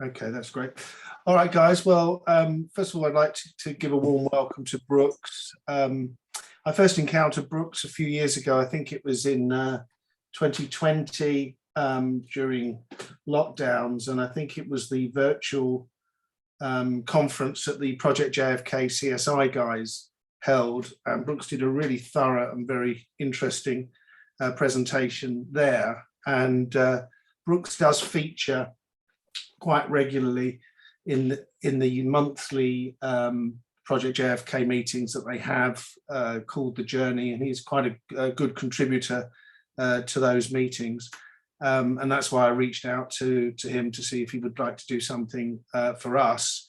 Okay, that's great. All right, guys. Well, first of all, I'd like to give a warm welcome to Brooks. I first encountered Brooks a few years ago. I think it was in 2020 during lockdowns, and I think it was the virtual conference that the Project JFK CSI guys held. And Brooks did a really thorough and very interesting presentation there. And Brooks does feature quite regularly in the monthly Project JFK meetings that they have called The Journey, and he's quite a good contributor to those meetings. And that's why I reached out to him to see if he would like to do something for us.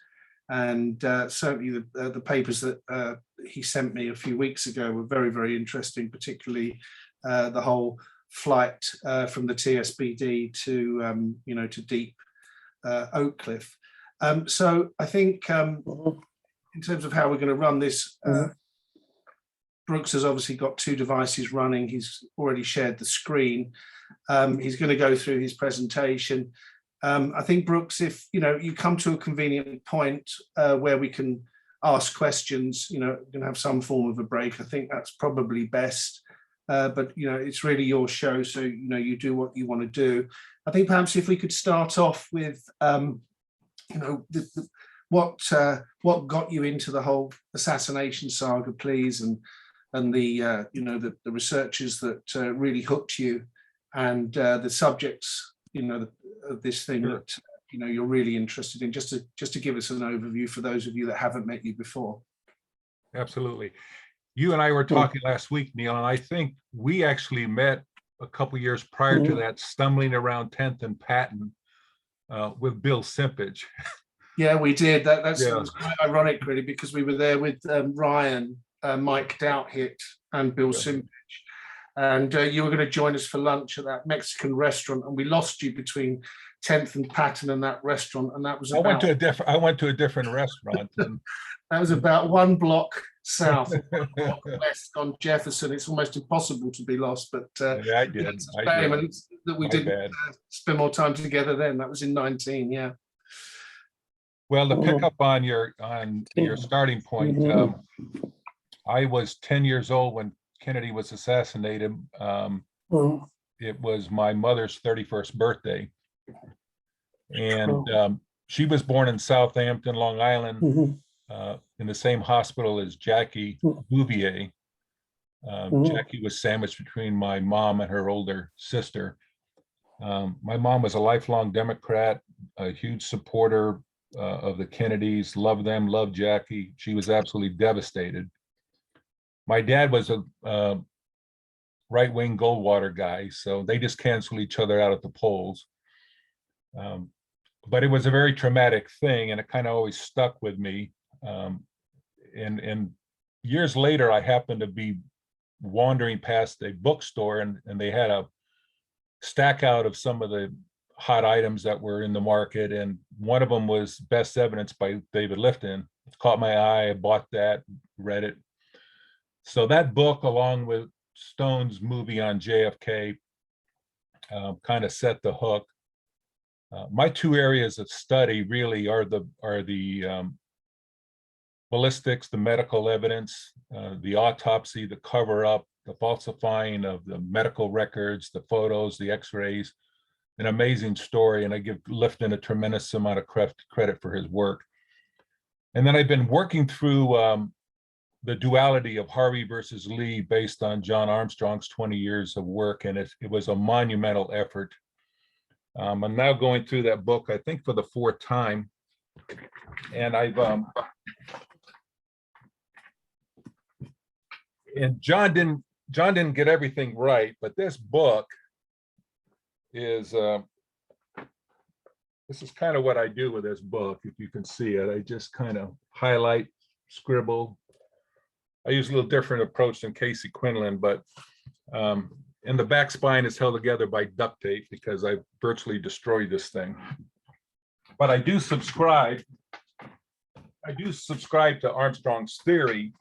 And certainly the papers that he sent me a few weeks ago were very, very interesting, particularly the whole flight from the TSBD to, to deep Oak Cliff. So I think in terms of how we're going to run this, Brooks has obviously got two devices running. He's already shared the screen. He's going to go through his presentation. I think, Brooks, if you come to a convenient point where we can ask questions, we're going to have some form of a break. I think that's probably best. But it's really your show, so you do what you want to do. I think perhaps if we could start off with what got you into the whole assassination saga, please, and the the researchers that really hooked you, and the subjects of this thing that you're really interested in, just to give us an overview for those of you that haven't met you before. Absolutely. You and I were talking last week, Neil, and I think we actually met a couple years prior to that, stumbling around 10th and Patton with Bill Simpage. Yeah, we did. That was quite ironic, really, because we were there with Ryan, Mike Douthit, and Bill Simpage. And you were going to join us for lunch at that Mexican restaurant, and we lost you between 10th and Patton and that restaurant. And that was I went to a different restaurant. And that was about 1 block south, 1 block west on Jefferson. It's almost impossible to be lost, but yeah, I did. That we didn't spend more time together then. That was in 19, yeah. Well, to pick up on your starting point, I was 10 years old when Kennedy was assassinated. It was my mother's 31st birthday, and she was born in Southampton, Long Island, in the same hospital as Jackie Bouvier. Jackie was sandwiched between my mom and her older sister. My mom was a lifelong Democrat, a huge supporter of the Kennedys, loved them, loved Jackie. She was absolutely devastated. My dad was a right-wing Goldwater guy, so they just canceled each other out at the polls. But it was a very traumatic thing, and it kind of always stuck with me. And years later, I happened to be wandering past a bookstore, and they had a stack out of some of the hot items that were in the market, and one of them was Best Evidence by David Lifton. It caught my eye. I bought that, read it. So that book, along with Stone's movie on JFK, kind of set the hook. My two areas of study really are the ballistics, the medical evidence, the autopsy, the cover-up, the falsifying of the medical records, the photos, the x-rays. An amazing story, and I give Lifton a tremendous amount of credit for his work. And then I've been working through the duality of Harvey versus Lee based on John Armstrong's 20 years of work, and it was a monumental effort. I'm now going through that book, I think for the 4th time, and and John didn't get everything right, but this book is this is kind of what I do with this book. If you can see it, I just kind of highlight, scribble. I use a little different approach than Casey Quinlan, but and the back spine is held together by duct tape because I virtually destroyed this thing. But I do subscribe to Armstrong's theory,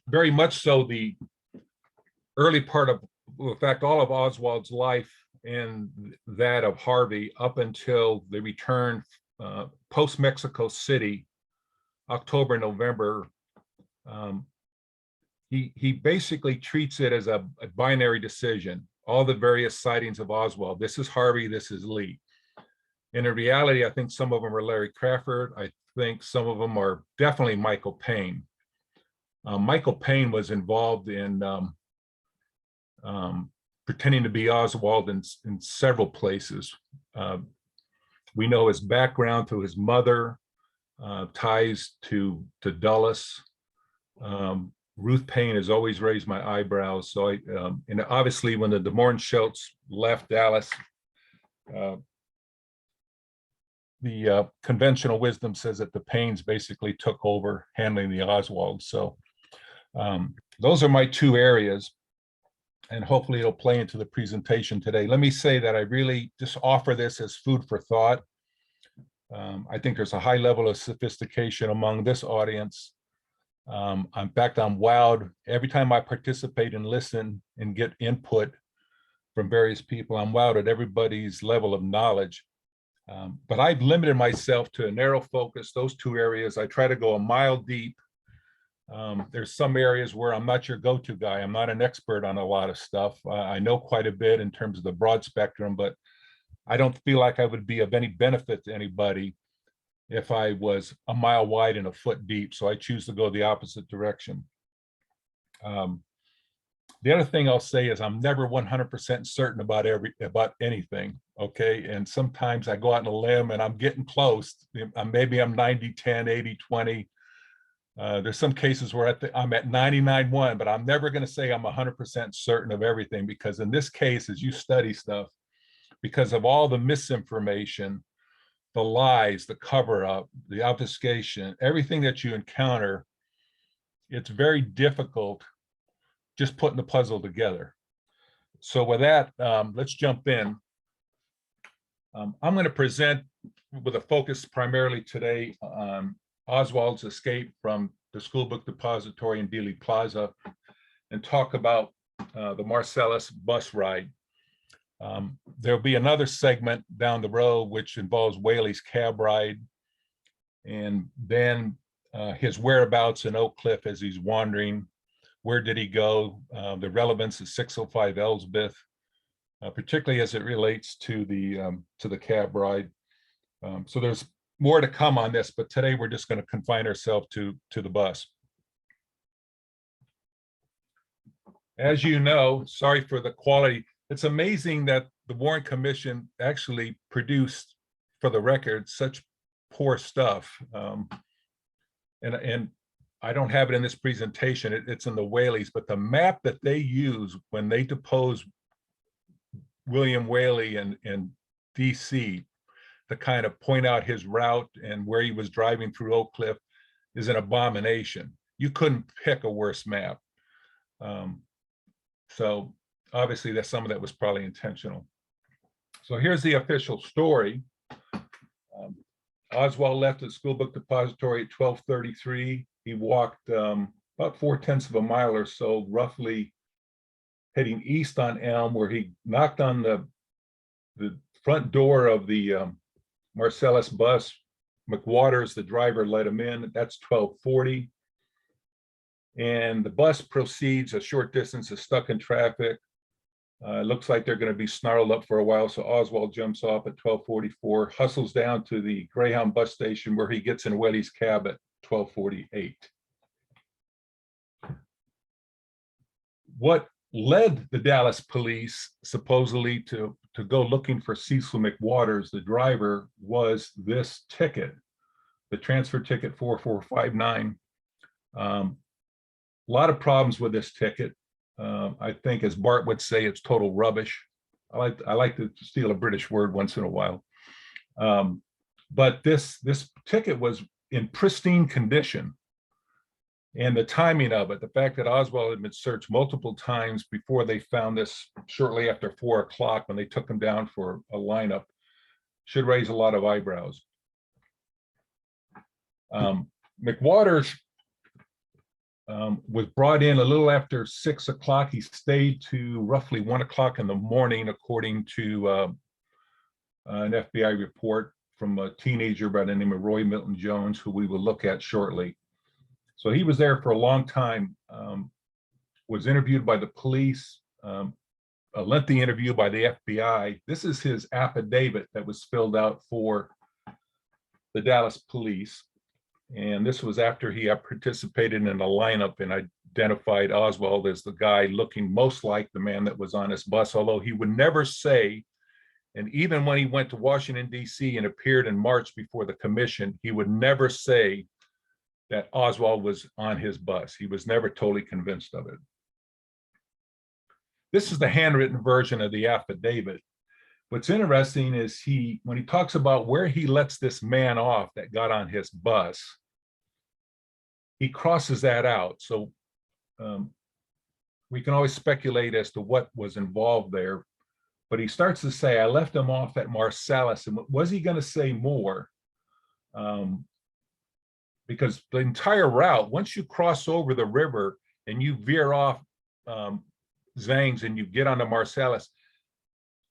very much so the early part of, in fact, all of Oswald's life and that of Harvey up until they returned post Mexico City, October, November. He basically treats it as a binary decision. All the various sightings of Oswald. This is Harvey, this is Lee. And in reality, I think some of them are Larry Crawford. I think some of them are definitely Michael Payne. Michael Payne was involved in pretending to be Oswald in several places. We know his background through his mother, ties to Dulles. Ruth Payne has always raised my eyebrows. So and obviously when the DeMorn Schultz left Dallas, the conventional wisdom says that the Paynes basically took over handling the Oswald. So those are my two areas, and hopefully it'll play into the presentation today. Let me say that I really just offer this as food for thought. I think there's a high level of sophistication among this audience. In fact, I'm wowed every time I participate and listen and get input from various people. I'm wowed at everybody's level of knowledge. But I've limited myself to a narrow focus, those two areas. I try to go a mile deep. There's some areas where I'm not your go-to guy. I'm not an expert on a lot of stuff. I know quite a bit in terms of the broad spectrum, but I don't feel like I would be of any benefit to anybody if I was a mile wide and a foot deep. So I choose to go the opposite direction. The other thing I'll say is I'm never 100% certain about anything, okay? And sometimes I go out on a limb and I'm getting close. Maybe I'm 90-10, 80-20. There's some cases where I'm at 99-1, but I'm never gonna say I'm 100% certain of everything, because in this case, as you study stuff, because of all the misinformation, the lies, the cover-up, the obfuscation, everything that you encounter, it's very difficult just putting the puzzle together. So with that, let's jump in. I'm going to present with a focus primarily today on Oswald's escape from the school book depository in Dealey Plaza, and talk about the Marsalis bus ride. There'll be another segment down the road which involves Whaley's cab ride, and then his whereabouts in Oak Cliff as he's wandering. Where did he go? The relevance of 605 Elsbeth, particularly as it relates to the cab ride. So there's more to come on this, but today we're just going to confine ourselves to the bus. As you know, sorry for the quality. It's amazing that the Warren Commission actually produced, for the record, such poor stuff. And I don't have it in this presentation, it's in the Whaleys, but the map that they use when they depose William Whaley in DC to kind of point out his route and where he was driving through Oak Cliff is an abomination. You couldn't pick a worse map. So obviously that's some of that was probably intentional. So here's the official story. Oswald left the school book depository at 12:33. He walked about 4/10 of a mile or so, roughly heading east on Elm, where he knocked on the front door of the Marsalis bus. McWaters, the driver, let him in. That's 12:40. And the bus proceeds a short distance, is stuck in traffic. It looks like they're going to be snarled up for a while. So Oswald jumps off at 12:44, hustles down to the Greyhound bus station, where he gets in Whaley's cab at 12:48. What led the Dallas police supposedly to go looking for Cecil McWaters, the driver, was this ticket, the transfer ticket 4459. A lot of problems with this ticket. I think, as Bart would say, it's total rubbish. I like to steal a British word once in a while. But this ticket was in pristine condition. And the timing of it, the fact that Oswald had been searched multiple times before they found this shortly after 4 o'clock when they took him down for a lineup, should raise a lot of eyebrows. McWaters was brought in a little after 6 o'clock. He stayed to roughly 1 o'clock in the morning, according to an FBI report from a teenager by the name of Roy Milton Jones, who we will look at shortly. So he was there for a long time, was interviewed by the police, a lengthy interview by the FBI. This is his affidavit that was filled out for the Dallas police. And this was after he had participated in a lineup and identified Oswald as the guy looking most like the man that was on his bus, although he would never say, and even when he went to Washington, D.C. and appeared in March before the commission, he would never say that Oswald was on his bus. He was never totally convinced of it. This is the handwritten version of the affidavit. What's interesting is when he talks about where he lets this man off that got on his bus, he crosses that out. So we can always speculate as to what was involved there. But he starts to say, I left him off at Marsalis. And was he going to say more? Because the entire route, once you cross over the river and you veer off Zangs and you get onto Marsalis,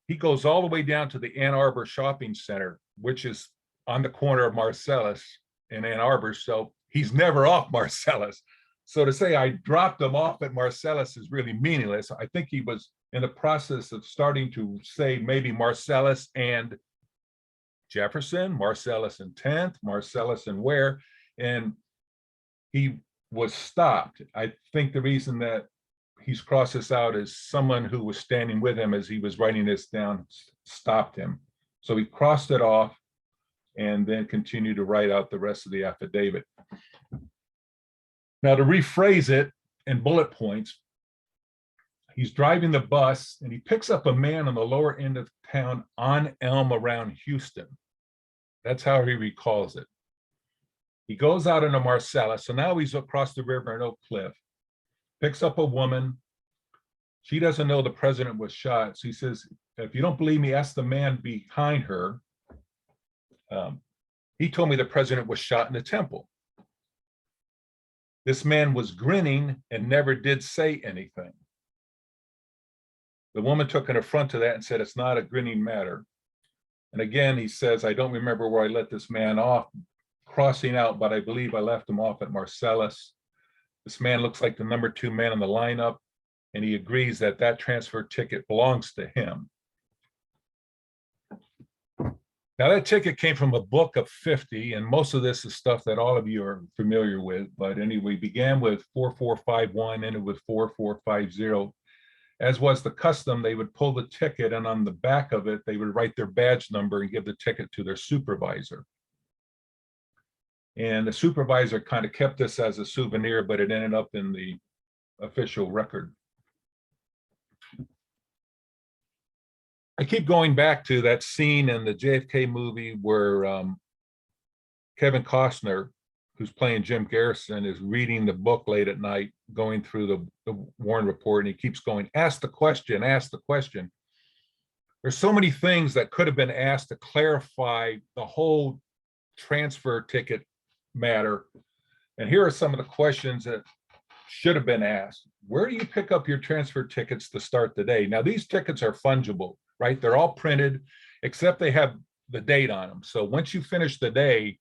he goes all the way down to the Ann Arbor Shopping Center, which is on the corner of Marsalis and Ann Arbor. So he's never off Marsalis. So to say I dropped him off at Marsalis is really meaningless. I think he was in the process of starting to say maybe Marsalis and Jefferson, Marsalis and 10th, Marsalis and where, and he was stopped. I think the reason that he's crossed this out is someone who was standing with him as he was writing this down stopped him. So he crossed it off and then continued to write out the rest of the affidavit. Now, to rephrase it in bullet points, he's driving the bus and he picks up a man on the lower end of town on Elm around Houston. That's how he recalls it. He goes out into Marsalis. So now he's across the river in Oak Cliff, picks up a woman. She doesn't know the president was shot. So he says, if you don't believe me, ask the man behind her. He told me the president was shot in the temple. This man was grinning and never did say anything. The woman took an affront to that and said, it's not a grinning matter. And again, he says, I don't remember where I let this man off, crossing out, but I believe I left him off at Marsalis. This man looks like the number 2 man in the lineup, and he agrees that that transfer ticket belongs to him. Now, that ticket came from a book of 50, and most of this is stuff that all of you are familiar with. But anyway, began with 4451, ended with 4450. As was the custom, they would pull the ticket, and on the back of it, they would write their badge number and give the ticket to their supervisor. And the supervisor kind of kept this as a souvenir, but it ended up in the official record. I keep going back to that scene in the JFK movie where Kevin Costner, who's playing Jim Garrison, is reading the book late at night, going through the Warren report, and he keeps going, ask the question, ask the question. There's so many things that could have been asked to clarify the whole transfer ticket matter. And here are some of the questions that should have been asked. Where do you pick up your transfer tickets to start the day? Now, these tickets are fungible, right? They're all printed, except they have the date on them. So once you finish the day,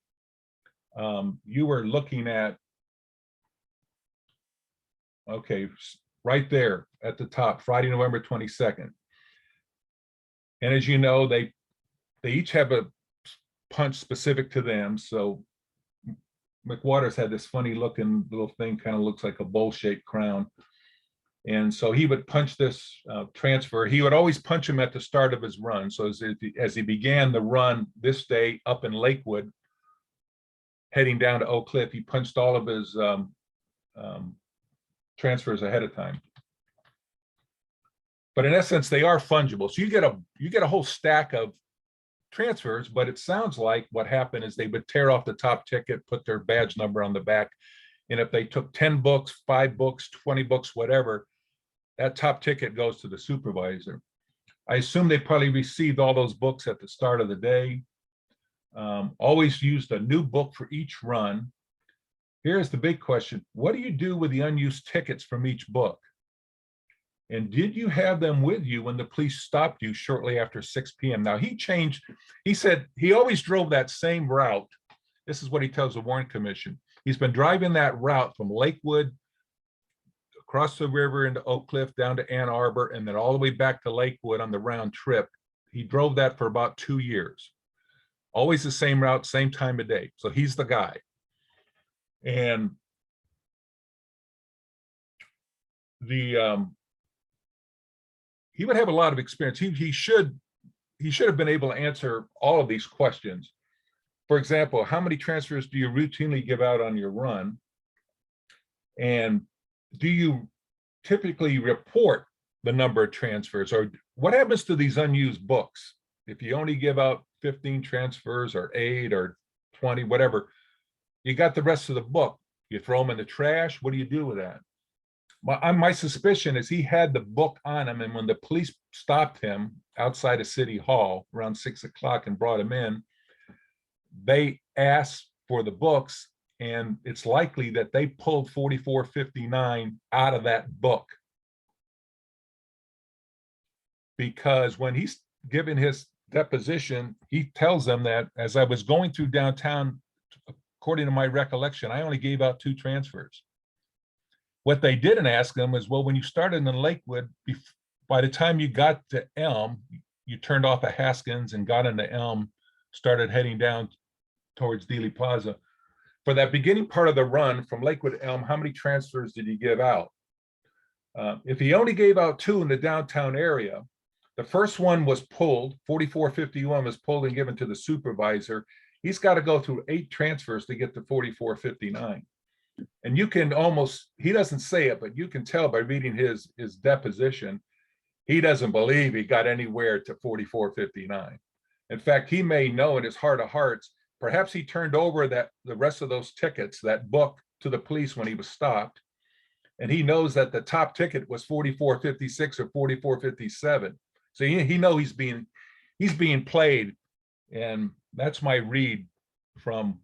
you were looking at, okay, right there at the top, Friday, November 22nd. And as you know, they each have a punch specific to them. So McWaters had this funny looking little thing, kind of looks like a bowl-shaped crown. And so he would punch this transfer. He would always punch him at the start of his run. So as he began the run this day up in Lakewood, heading down to Oak Cliff, he punched all of his transfers ahead of time. But in essence, they are fungible. So you get a whole stack of transfers, but it sounds like what happened is they would tear off the top ticket, put their badge number on the back. And if they took 10 books, 5 books, 20 books, whatever, that top ticket goes to the supervisor. I assume they probably received all those books at the start of the day. Always used a new book for each run. here's the big question. What do you do with the unused tickets from each book? And did you have them with you when the police stopped you shortly after 6 p.m.? Now he changed, he said he always drove that same route. This is what he tells the Warren Commission. He's been driving that route from Lakewood, across the river into Oak Cliff, down to Ann Arbor, and then all the way back to Lakewood on the round trip. He drove that for about 2 years. Always the same route, same time of day. So he's the guy. And the he would have a lot of experience. He should have been able to answer all of these questions. For example, how many transfers do you routinely give out on your run? And do you typically report the number of transfers? Or what happens to these unused books? If you only give out 15 transfers or 8 or 20, whatever, you got the rest of the book. You throw them in the trash. What do you do with that? My suspicion is he had the book on him, and when the police stopped him outside of City Hall around 6 o'clock and brought him in, they asked for the books, and it's likely that they pulled 4459 out of that book. Because when he's given his deposition, he tells them that as I was going through downtown, according to my recollection, I only gave out 2 transfers. What they didn't ask them is, well, when you started in Lakewood, by the time you got to Elm, you turned off at Haskins and got into Elm, started heading down towards Dealey Plaza. For that beginning part of the run from Lakewood to Elm, how many transfers did he give out? If he only gave out 2 in the downtown area, the first one was pulled, 4451 was pulled and given to the supervisor. He's got to go through 8 transfers to get to 4459. And you can almost, he doesn't say it, but you can tell by reading his deposition, he doesn't believe he got anywhere to 4459. In fact, he may know in his heart of hearts, perhaps he turned over the rest of those tickets, that book, to the police when he was stopped. And he knows that the top ticket was 4456 or 4457. So he knows he's being played. And that's my read from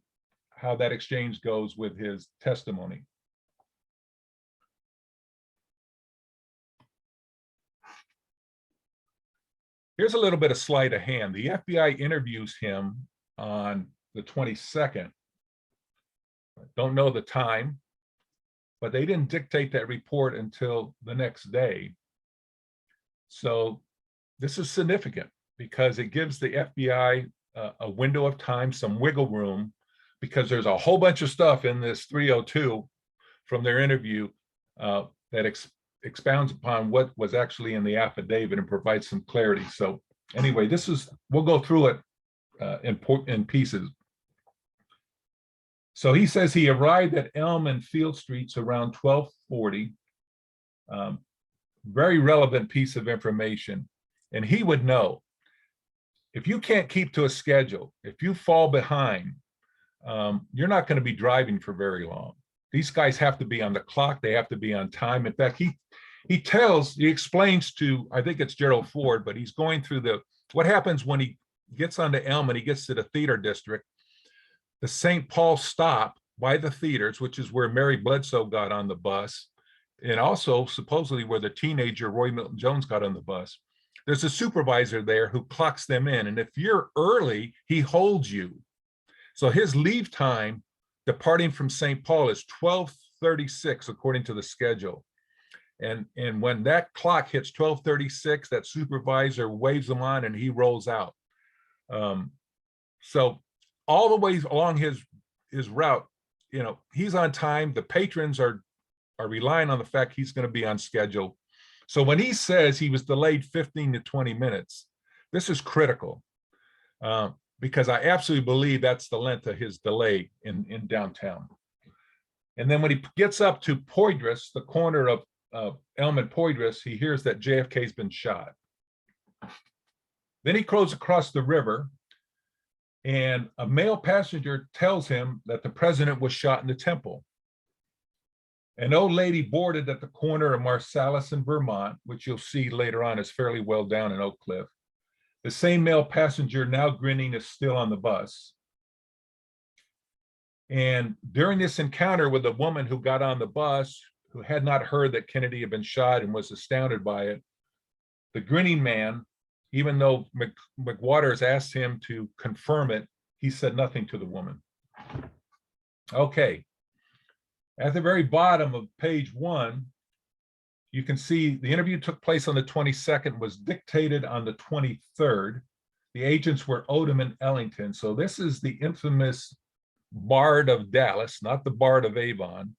how that exchange goes with his testimony. Here's a little bit of sleight of hand. The FBI interviews him on the 22nd. Don't know the time, but they didn't dictate that report until the next day. So this is significant because it gives the FBI a window of time, some wiggle room, because there's a whole bunch of stuff in this 302 from their interview that expounds upon what was actually in the affidavit and provides some clarity. So anyway, we'll go through it in pieces. So he says he arrived at Elm and Field Streets around 1240. Very relevant piece of information. And he would know, if you can't keep to a schedule, if you fall behind, you're not going to be driving for very long. These guys have to be on the clock. They have to be on time. In fact, he explains to, I think it's Gerald Ford, but he's going through what happens when he gets onto Elm and he gets to the theater district. The St. Paul stop by the theaters, which is where Mary Bledsoe got on the bus, and also supposedly where the teenager Roy Milton Jones got on the bus. There's a supervisor there who clocks them in, and if you're early, he holds you. So his leave time departing from St. Paul is 12:36 according to the schedule. And when that clock hits 12:36, that supervisor waves him on and he rolls out. So all the way along his route, he's on time. The patrons are relying on the fact he's going to be on schedule. So when he says he was delayed 15 to 20 minutes, this is critical because I absolutely believe that's the length of his delay in downtown. And then when he gets up to Poydras, the corner of Elm and Poydras, he hears that JFK's been shot. Then he goes across the river, and a male passenger tells him that the president was shot in the temple. An old lady boarded at the corner of Marsalis and Vermont, which you'll see later on is fairly well down in Oak Cliff. The same male passenger, now grinning, is still on the bus. And during this encounter with a woman who got on the bus, who had not heard that Kennedy had been shot and was astounded by it, the grinning man, even though McWaters asked him to confirm it, he said nothing to the woman. Okay. At the very bottom of page 1, you can see the interview took place on the 22nd, was dictated on the 23rd. The agents were Odom and Ellington. So this is the infamous Bard of Dallas, not the Bard of Avon,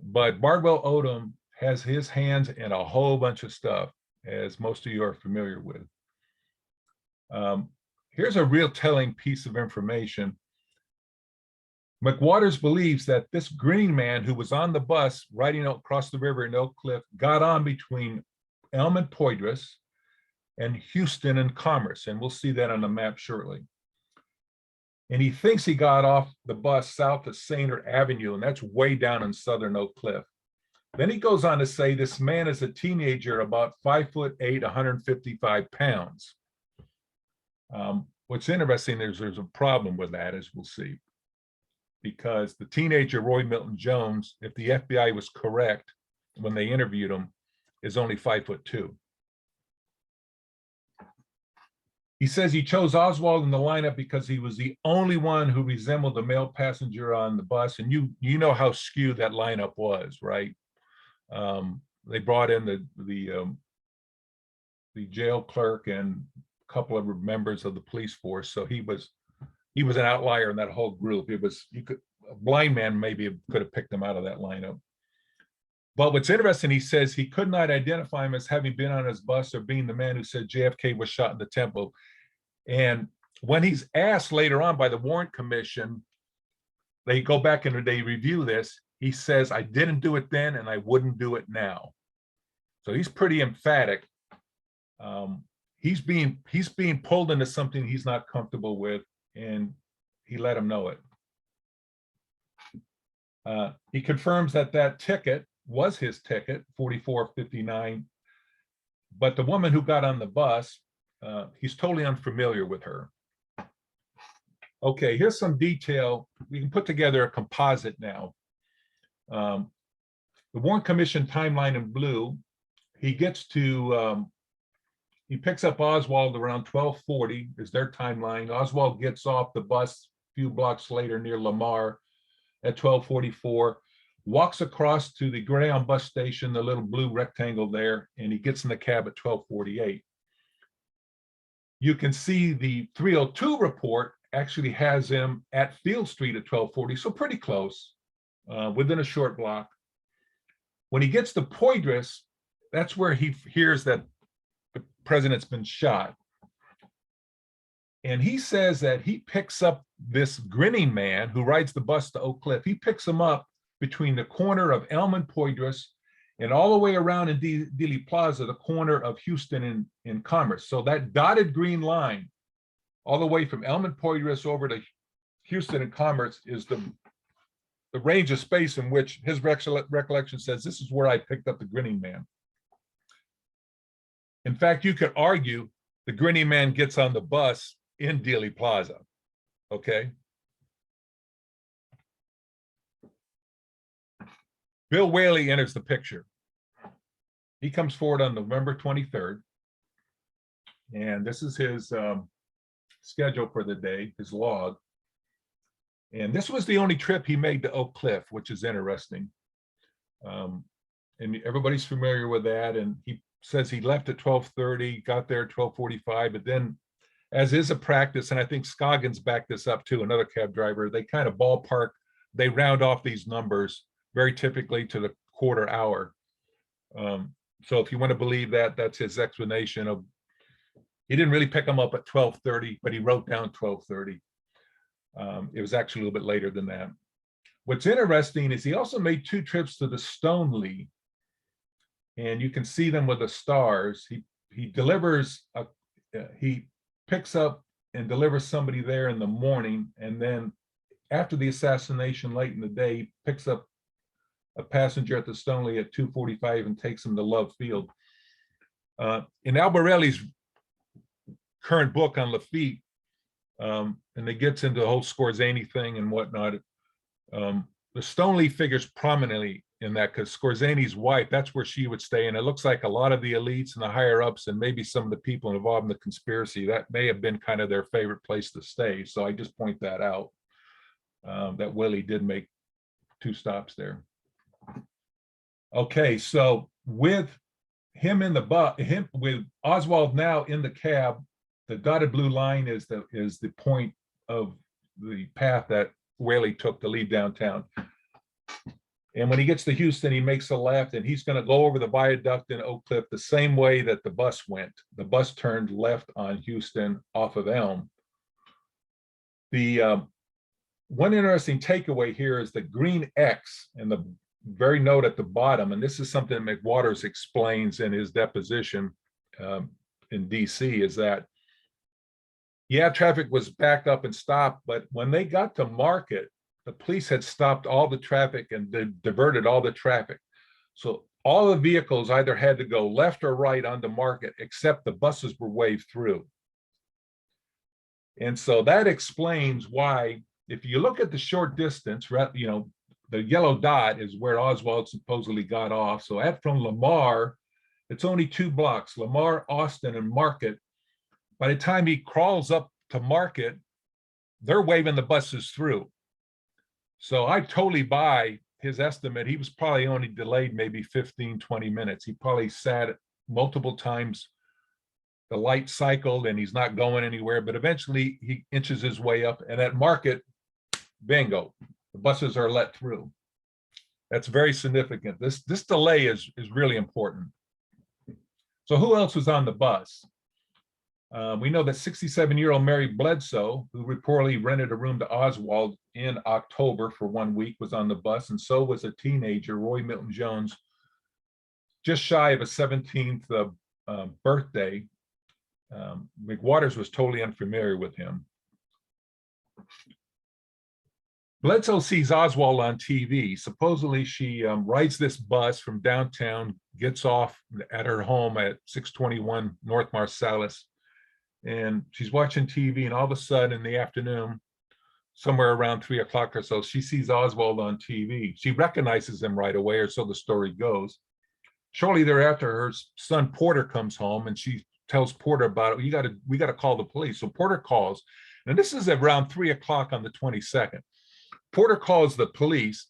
but Bardwell Odom has his hands in a whole bunch of stuff, as most of you are familiar with. Here's a real telling piece of information. McWaters believes that this grinning man who was on the bus riding across the river in Oak Cliff got on between Elm and Poydras and Houston and Commerce, and we'll see that on the map shortly. And he thinks he got off the bus south of Sainer Avenue, and that's way down in southern Oak Cliff. Then he goes on to say this man is a teenager, about 5'8", 155 pounds. What's interesting is there's a problem with that, as we'll see, because the teenager Roy Milton Jones, if the FBI was correct when they interviewed him, is only 5'2". He says he chose Oswald in the lineup because he was the only one who resembled the male passenger on the bus. And you know how skewed that lineup was, right? They brought in the jail clerk and a couple of members of the police force. So he was an outlier in that whole group. A blind man maybe could have picked him out of that lineup. But what's interesting, he says he could not identify him as having been on his bus or being the man who said JFK was shot in the temple. And when he's asked later on by the Warrant Commission, they go back and they review this, he says, I didn't do it then and I wouldn't do it now. So he's pretty emphatic. He's being pulled into something he's not comfortable with, and he let him know it. He confirms that ticket was his ticket, 4459, but the woman who got on the bus, he's totally unfamiliar with her. Okay, here's some detail. We can put together a composite now. The Warrant Commission timeline in blue, he gets to, he picks up Oswald around 1240 is their timeline. Oswald gets off the bus a few blocks later near Lamar at 1244. Walks across to the Greyhound bus station, the little blue rectangle there, and he gets in the cab at 1248. You can see the 302 report actually has him at Field Street at 1240, so pretty close, within a short block. When he gets to Poydras, that's where he hears that the president's been shot. And he says that he picks up this grinning man who rides the bus to Oak Cliff. He picks him up between the corner of Elm and Poydras and all the way around in Dealey Plaza, the corner of Houston and Commerce. So that dotted green line, all the way from Elm and Poydras over to Houston and Commerce, is the range of space in which his recollection says, this is where I picked up the grinning man. In fact, you could argue the grinning man gets on the bus in Dealey Plaza, okay? Bill Whaley enters the picture. He comes forward on November 23rd, and this is his schedule for the day, his log. And this was the only trip he made to Oak Cliff, which is interesting. And everybody's familiar with that. And he says he left at 12:30, got there at 12:45, but then, as is a practice, and I think Scoggins backed this up too, another cab driver, they kind of ballpark, they round off these numbers very typically to the quarter hour. So if you want to believe that, that's his explanation of, he didn't really pick him up at 12:30, but he wrote down 12:30. It was actually a little bit later than that. What's interesting is he also made 2 trips to the Stoneleigh, and you can see them with the stars. He delivers, he picks up and delivers somebody there in the morning, and then after the assassination late in the day, he picks up a passenger at the Stoneleigh at 2:45 and takes him to Love Field. In Albarelli's current book on Lafitte, and it gets into the whole Scorzani thing and whatnot, The Stoneleaf figures prominently in that because Scorzani's wife, that's where she would stay. And it looks like a lot of the elites and the higher ups and maybe some of the people involved in the conspiracy, that may have been kind of their favorite place to stay. So I just point that out, that Whaley did make 2 stops there. Okay, so with him in the with Oswald now in the cab, the dotted blue line is the point of the path that Whaley took to leave downtown. And when he gets to Houston, he makes a left and he's going to go over the viaduct in Oak Cliff the same way that the bus went. The bus turned left on Houston off of Elm. The one interesting takeaway here is the green X and the very note at the bottom, and this is something McWaters explains in his deposition in DC, is that, yeah, traffic was backed up and stopped, but when they got to Market, the police had stopped all the traffic and diverted all the traffic. So all the vehicles either had to go left or right onto Market, except the buses were waved through. And so that explains why, if you look at the short distance, you know, the yellow dot is where Oswald supposedly got off. So from Lamar, it's only 2 blocks, Lamar, Austin, and Market. By the time he crawls up to Market, they're waving the buses through. So I totally buy his estimate. He was probably only delayed maybe 15, 20 minutes. He probably sat multiple times. The light cycled and he's not going anywhere, but eventually he inches his way up, and at Market, bingo, the buses are let through. That's very significant. This delay is really important. So who else was on the bus? We know that 67-year-old Mary Bledsoe, who reportedly rented a room to Oswald in October for 1 week, was on the bus, and so was a teenager, Roy Milton Jones, just shy of a 17th birthday. McWaters was totally unfamiliar with him. Bledsoe sees Oswald on TV. Supposedly she rides this bus from downtown, gets off at her home at 621 North Marsalis, and she's watching TV, and all of a sudden in the afternoon, somewhere around 3 o'clock or so, she sees Oswald on TV. She recognizes him right away, or so the story goes. Shortly thereafter, her son Porter comes home, and she tells Porter about it. We got to call the police. So Porter calls, and this is around 3 o'clock on the 22nd. Porter calls the police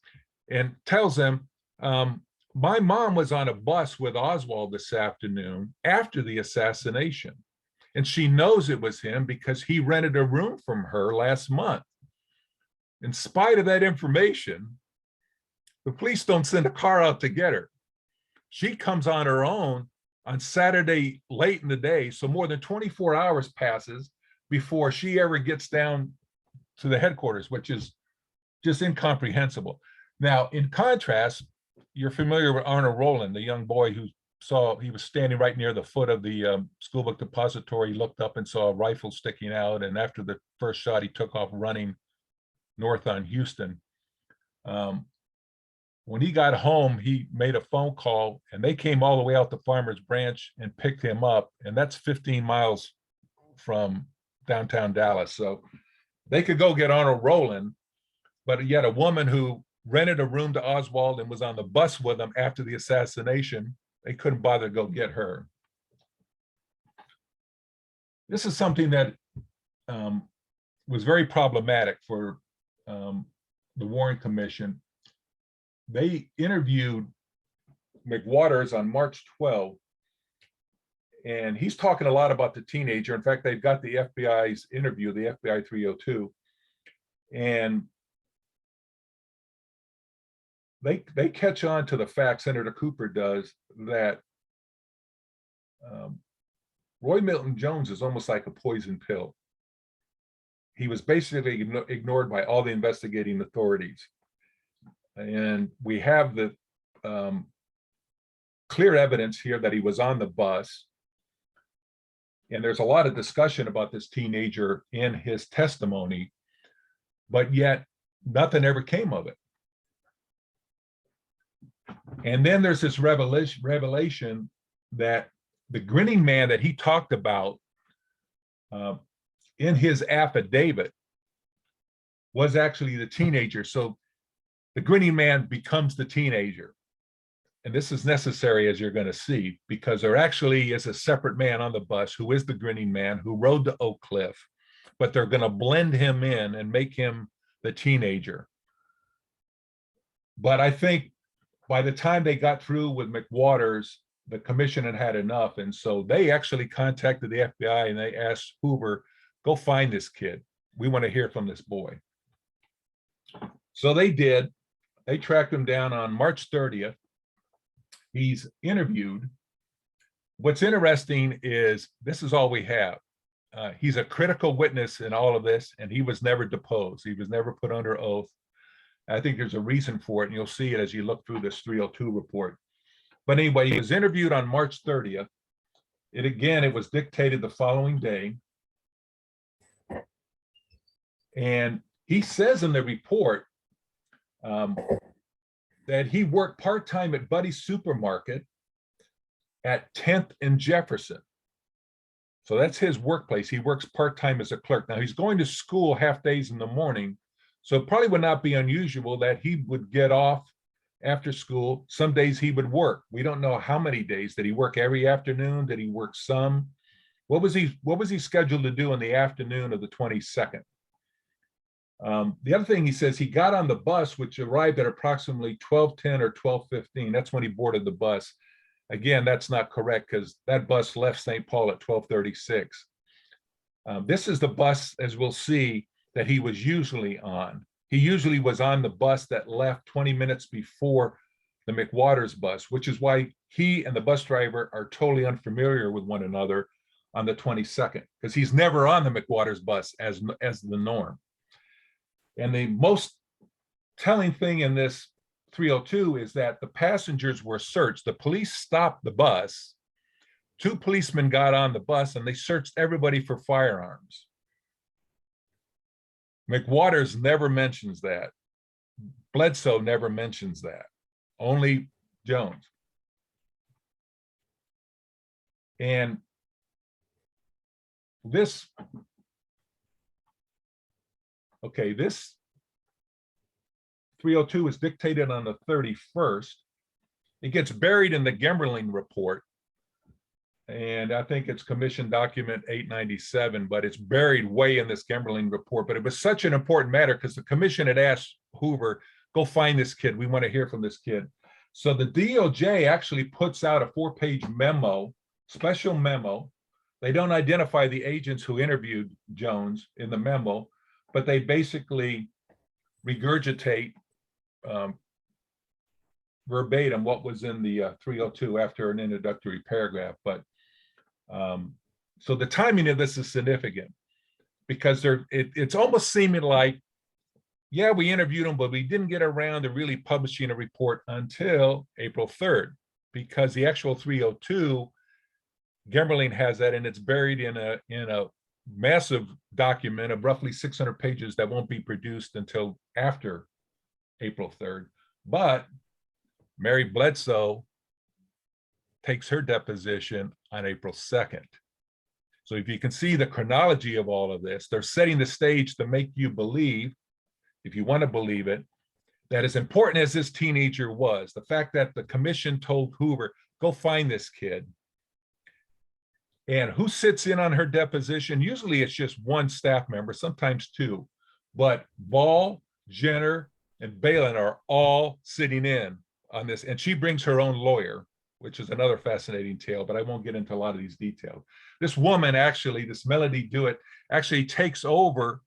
and tells them, my mom was on a bus with Oswald this afternoon after the assassination, and she knows it was him because he rented a room from her last month. In spite of that information, the police don't send a car out to get her. She comes on her own on Saturday late in the day, so more than 24 hours passes before she ever gets down to the headquarters, which is just incomprehensible. Now, in contrast, you're familiar with Arnold Rowland, the young boy who he was standing right near the foot of the school book depository. He looked up and saw a rifle sticking out, and after the first shot, he took off running north on Houston. When he got home, he made a phone call, and they came all the way out to Farmers Branch and picked him up, and that's 15 miles from downtown Dallas. So they could go get Arnold Rowland, but yet a woman who rented a room to Oswald and was on the bus with him after the assassination, they couldn't bother to go get her. This is something that was very problematic for the Warren Commission. They interviewed McWaters on March 12, and he's talking a lot about the teenager. In fact, they've got the FBI's interview, the FBI 302, and they catch on to the fact, Senator Cooper does, that Roy Milton Jones is almost like a poison pill. He was basically ignored by all the investigating authorities. And we have the clear evidence here that he was on the bus. And there's a lot of discussion about this teenager in his testimony, but yet nothing ever came of it. And then there's this revelation that the grinning man that he talked about in his affidavit was actually the teenager. So the grinning man becomes the teenager. And this is necessary, as you're going to see, because there actually is a separate man on the bus who is the grinning man who rode to Oak Cliff, but they're going to blend him in and make him the teenager. But I think by the time they got through with McWaters, the commission had had enough. And so they actually contacted the FBI and they asked Hoover, go find this kid. We want to hear from this boy. So they did. They tracked him down on March 30th. He's interviewed. What's interesting is this is all we have. He's a critical witness in all of this, and he was never deposed. He was never put under oath. I think there's a reason for it, and you'll see it as you look through this 302 report. But anyway, he was interviewed on March 30th. It was dictated the following day. And he says in the report that he worked part-time at Buddy's Supermarket at 10th and Jefferson. So that's his workplace. He works part-time as a clerk. Now he's going to school half days in the morning, so it probably would not be unusual that he would get off after school. Some days he would work. We don't know how many days. Did he work every afternoon? Did he work some? What was he scheduled to do in the afternoon of the 22nd? The other thing he says, he got on the bus, which arrived at approximately 12:10 or 12:15. That's when he boarded the bus. Again, that's not correct because that bus left St. Paul at 12:36. This is the bus, as we'll see, that he was usually on. He usually was on the bus that left 20 minutes before the McWaters bus, which is why he and the bus driver are totally unfamiliar with one another on the 22nd, because he's never on the McWaters bus as the norm. And the most telling thing in this 302 is that the passengers were searched. The police stopped the bus. 2 policemen got on the bus and they searched everybody for firearms. McWaters never mentions that. Bledsoe never mentions that. Only Jones. And this 302 is dictated on the 31st. It gets buried in the Gemberling report. And I think it's commission document 897, but it's buried way in this Gemberling report. But it was such an important matter because the commission had asked Hoover, go find this kid. We want to hear from this kid. So the DOJ actually puts out a 4-page memo, special memo. They don't identify the agents who interviewed Jones in the memo, but they basically regurgitate verbatim what was in the 302 after an introductory paragraph. But so the timing of this is significant because it's almost seeming like, yeah, we interviewed him, but we didn't get around to really publishing a report until April 3rd, because the actual 302, Gemberling has that, and it's buried in a massive document of roughly 600 pages that won't be produced until after April 3rd. But Mary Bledsoe takes her deposition on April 2nd. So if you can see the chronology of all of this, they're setting the stage to make you believe, if you want to believe it, that as important as this teenager was, the fact that the commission told Hoover, go find this kid. And who sits in on her deposition? Usually it's just one staff member, sometimes 2. But Ball, Jenner, and Balin are all sitting in on this. And she brings her own lawyer, which is another fascinating tale, but I won't get into a lot of these details. This woman actually, this Melody Dewitt, actually takes over.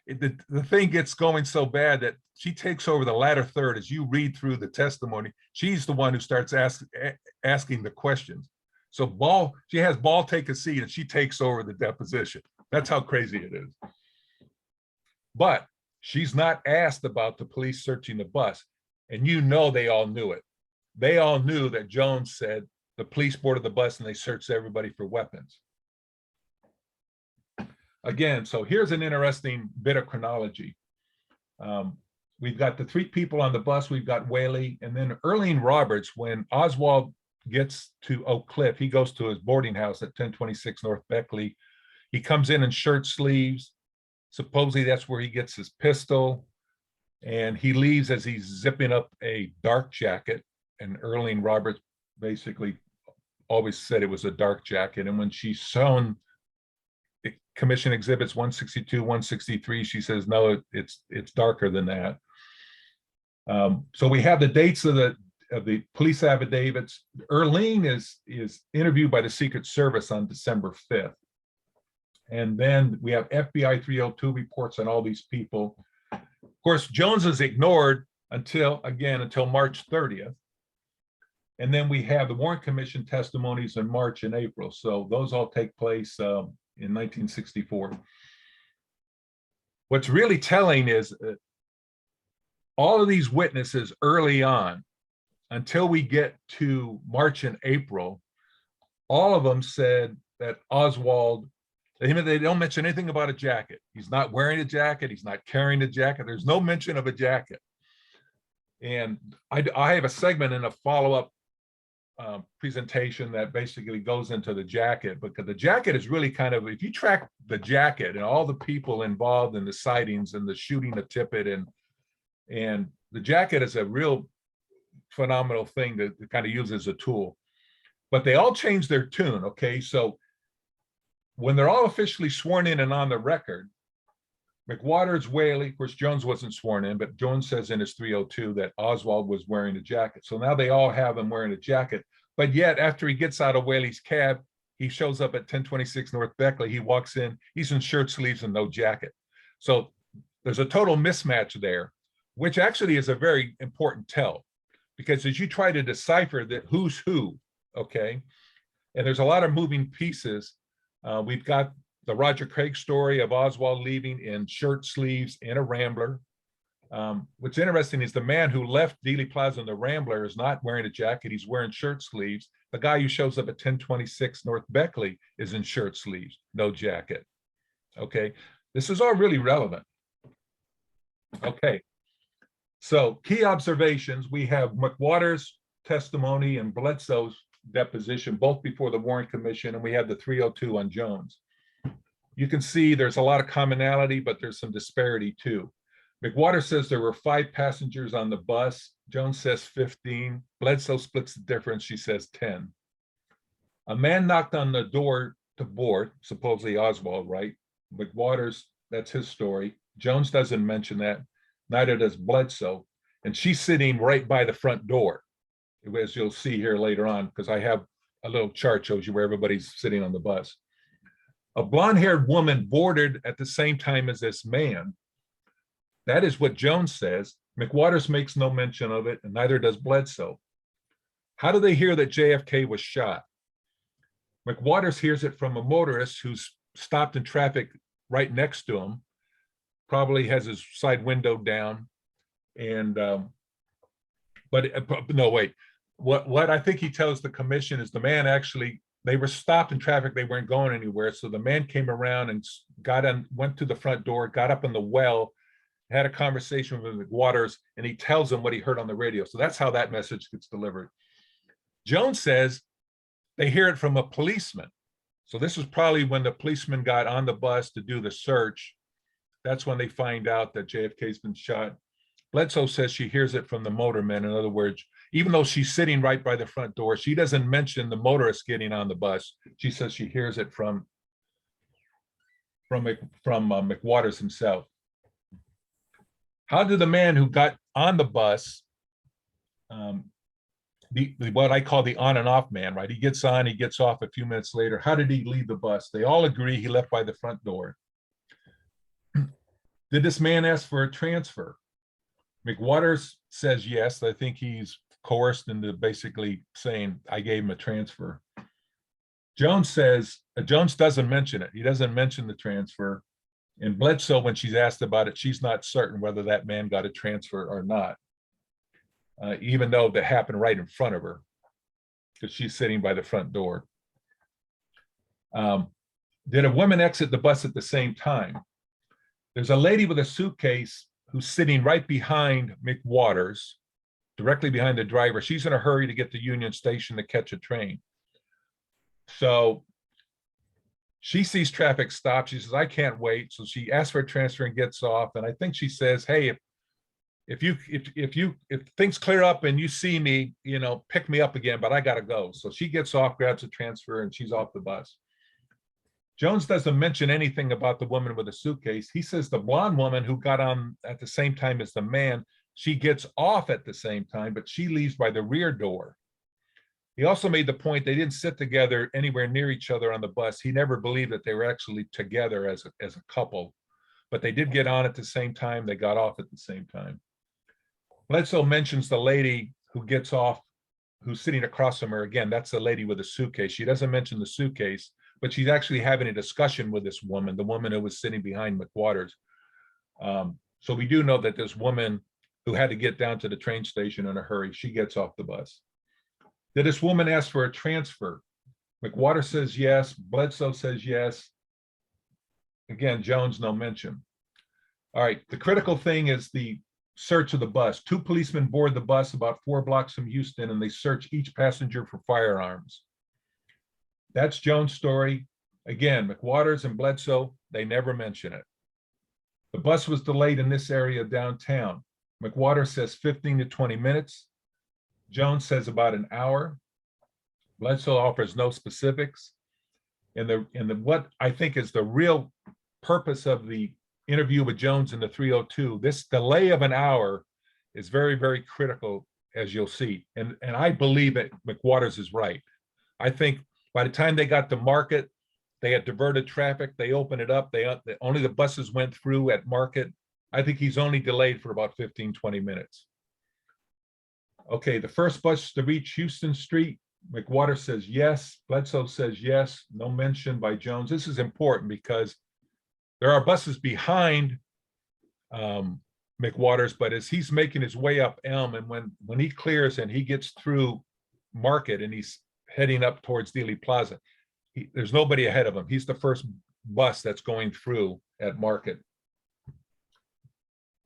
The thing gets going so bad that she takes over the latter third. As you read through the testimony, she's the one who starts asking the questions. So she has Ball take a seat and she takes over the deposition. That's how crazy it is. But she's not asked about the police searching the bus. And you know they all knew it. They all knew that Jones said the police boarded the bus and they searched everybody for weapons. Again, so here's an interesting bit of chronology. We've got the 3 people on the bus. We've got Whaley, and then Earlene Roberts. When Oswald gets to Oak Cliff, he goes to his boarding house at 1026 North Beckley. He comes in shirt sleeves. Supposedly that's where he gets his pistol. And he leaves as he's zipping up a dark jacket. And Earlene Roberts basically always said it was a dark jacket. And when she's shown Commission Exhibits 162, 163, she says, no, it's darker than that. So we have the dates of the police affidavits. Earlene is interviewed by the Secret Service on December 5th. And then we have FBI 302 reports on all these people. Of course, Jones is ignored until March 30th. And then we have the Warren Commission testimonies in March and April. So those all take place in 1964. What's really telling is all of these witnesses early on, until we get to March and April, all of them said that Oswald, they don't mention anything about a jacket. He's not wearing a jacket. He's not carrying a jacket. There's no mention of a jacket. And I have a segment in a follow-up presentation that basically goes into the jacket, because the jacket is really kind of, if you track the jacket and all the people involved in the sightings and the shooting of Tippit, and the jacket is a real phenomenal thing to kind of use as a tool. But they all changed their tune, okay? So when they're all officially sworn in and on the record, McWaters, Whaley, of course, Jones wasn't sworn in, but Jones says in his 302 that Oswald was wearing a jacket. So now they all have him wearing a jacket. But yet, after he gets out of Whaley's cab, he shows up at 1026 North Beckley. He walks in, he's in shirt sleeves and no jacket. So there's a total mismatch there, which actually is a very important tell, because as you try to decipher that who's who, okay, and there's a lot of moving pieces. We've got the Roger Craig story of Oswald leaving in shirt sleeves in a Rambler. What's interesting is the man who left Dealey Plaza in the Rambler is not wearing a jacket, he's wearing shirt sleeves. The guy who shows up at 1026 North Beckley is in shirt sleeves, no jacket. Okay, this is all really relevant. Okay, so key observations, we have McWaters' testimony and Bledsoe's deposition, both before the Warren Commission, and we have the 302 on Jones. You can see there's a lot of commonality, but there's some disparity too. McWaters says there were 5 passengers on the bus. Jones says 15. Bledsoe splits the difference. She says 10. A man knocked on the door to board, supposedly Oswald, right? McWaters, that's his story. Jones doesn't mention that. Neither does Bledsoe. And she's sitting right by the front door, as you'll see here later on, because I have a little chart shows you where everybody's sitting on the bus. A blonde-haired woman boarded at the same time as this man. That is what Jones says. McWaters makes no mention of it, and neither does Bledsoe. How do they hear that JFK was shot? McWaters hears it from a motorist who's stopped in traffic right next to him, probably has his side window down, and but no, wait. What I think he tells the commission is the man actually, they were stopped in traffic, they weren't going anywhere. So the man came around and went to the front door, got up in the well, had a conversation with McWaters, and he tells him what he heard on the radio. So that's how that message gets delivered. Jones says they hear it from a policeman. So this was probably when the policeman got on the bus to do the search. That's when they find out that JFK's been shot. Bledsoe says she hears it from the motorman. In other words, even though she's sitting right by the front door, she doesn't mention the motorist getting on the bus. She says she hears it from McWaters himself. How did the man who got on the bus, what I call the on and off man, right? He gets on, he gets off a few minutes later. How did he leave the bus? They all agree he left by the front door. Did this man ask for a transfer? McWaters says yes. I think he's coerced into basically saying, I gave him a transfer. Jones says, Jones doesn't mention it. He doesn't mention the transfer. And Bledsoe, when she's asked about it, she's not certain whether that man got a transfer or not, even though that happened right in front of her, because she's sitting by the front door. Did a woman exit the bus at the same time? There's a lady with a suitcase who's sitting right behind McWaters, directly behind the driver. She's in a hurry to get to Union Station to catch a train. So she sees traffic stop. She says, I can't wait. So she asks for a transfer and gets off. And I think she says, hey, if things clear up and you see me, pick me up again, but I gotta go. So she gets off, grabs a transfer, and she's off the bus. Jones doesn't mention anything about the woman with a suitcase. He says the blonde woman who got on at the same time as the man, she gets off at the same time, but she leaves by the rear door. He also made the point they didn't sit together anywhere near each other on the bus. He never believed that they were actually together as a couple, but they did get on at the same time. They got off at the same time. Bledsoe mentions the lady who gets off, who's sitting across from her. Again, that's the lady with the suitcase. She doesn't mention the suitcase, but she's actually having a discussion with this woman, the woman who was sitting behind McWaters. So we do know that this woman who had to get down to the train station in a hurry, she gets off the bus. Did this woman ask for a transfer? McWaters says yes. Bledsoe says yes. Again, Jones, no mention. All right, the critical thing is the search of the bus. 2 policemen board the bus about 4 blocks from Houston, and they search each passenger for firearms. That's Jones' story. Again, McWaters and Bledsoe, they never mention it. The bus was delayed in this area downtown. McWaters says 15 to 20 minutes. Jones says about an hour. Bledsoe offers no specifics. And what I think is the real purpose of the interview with Jones in the 302, this delay of an hour is very, very critical, as you'll see. And I believe that McWaters is right. I think by the time they got to Market, they had diverted traffic. They opened it up. Only the buses went through at Market. I think he's only delayed for about 15, 20 minutes. Okay, the first bus to reach Houston Street, McWaters says yes. Bledsoe says yes. No mention by Jones. This is important because there are buses behind McWaters, but as he's making his way up Elm, and when he clears and he gets through Market and he's heading up towards Dealey Plaza, there's nobody ahead of him. He's the first bus that's going through at Market.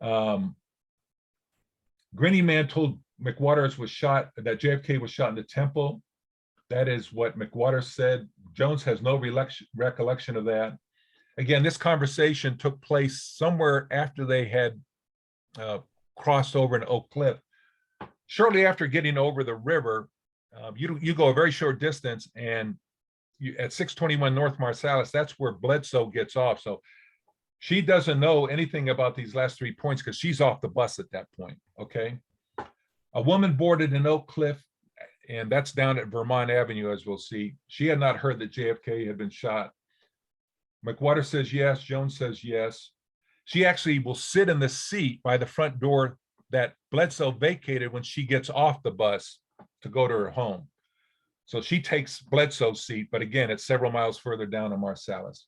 Grinning Man told McWaters that JFK was shot in the temple. That is what McWaters said. Jones has no recollection of that. Again, this conversation took place somewhere after they had crossed over in Oak Cliff. Shortly after getting over the river, you go a very short distance, and at 621 North Marsalis, that's where Bledsoe gets off. So she doesn't know anything about these last 3 points because she's off the bus at that point, okay? A woman boarded in Oak Cliff, and that's down at Vermont Avenue, as we'll see. She had not heard that JFK had been shot. McWaters says yes. Jones says yes. She actually will sit in the seat by the front door that Bledsoe vacated when she gets off the bus to go to her home. So she takes Bledsoe's seat, but again, it's several miles further down in Marsalis.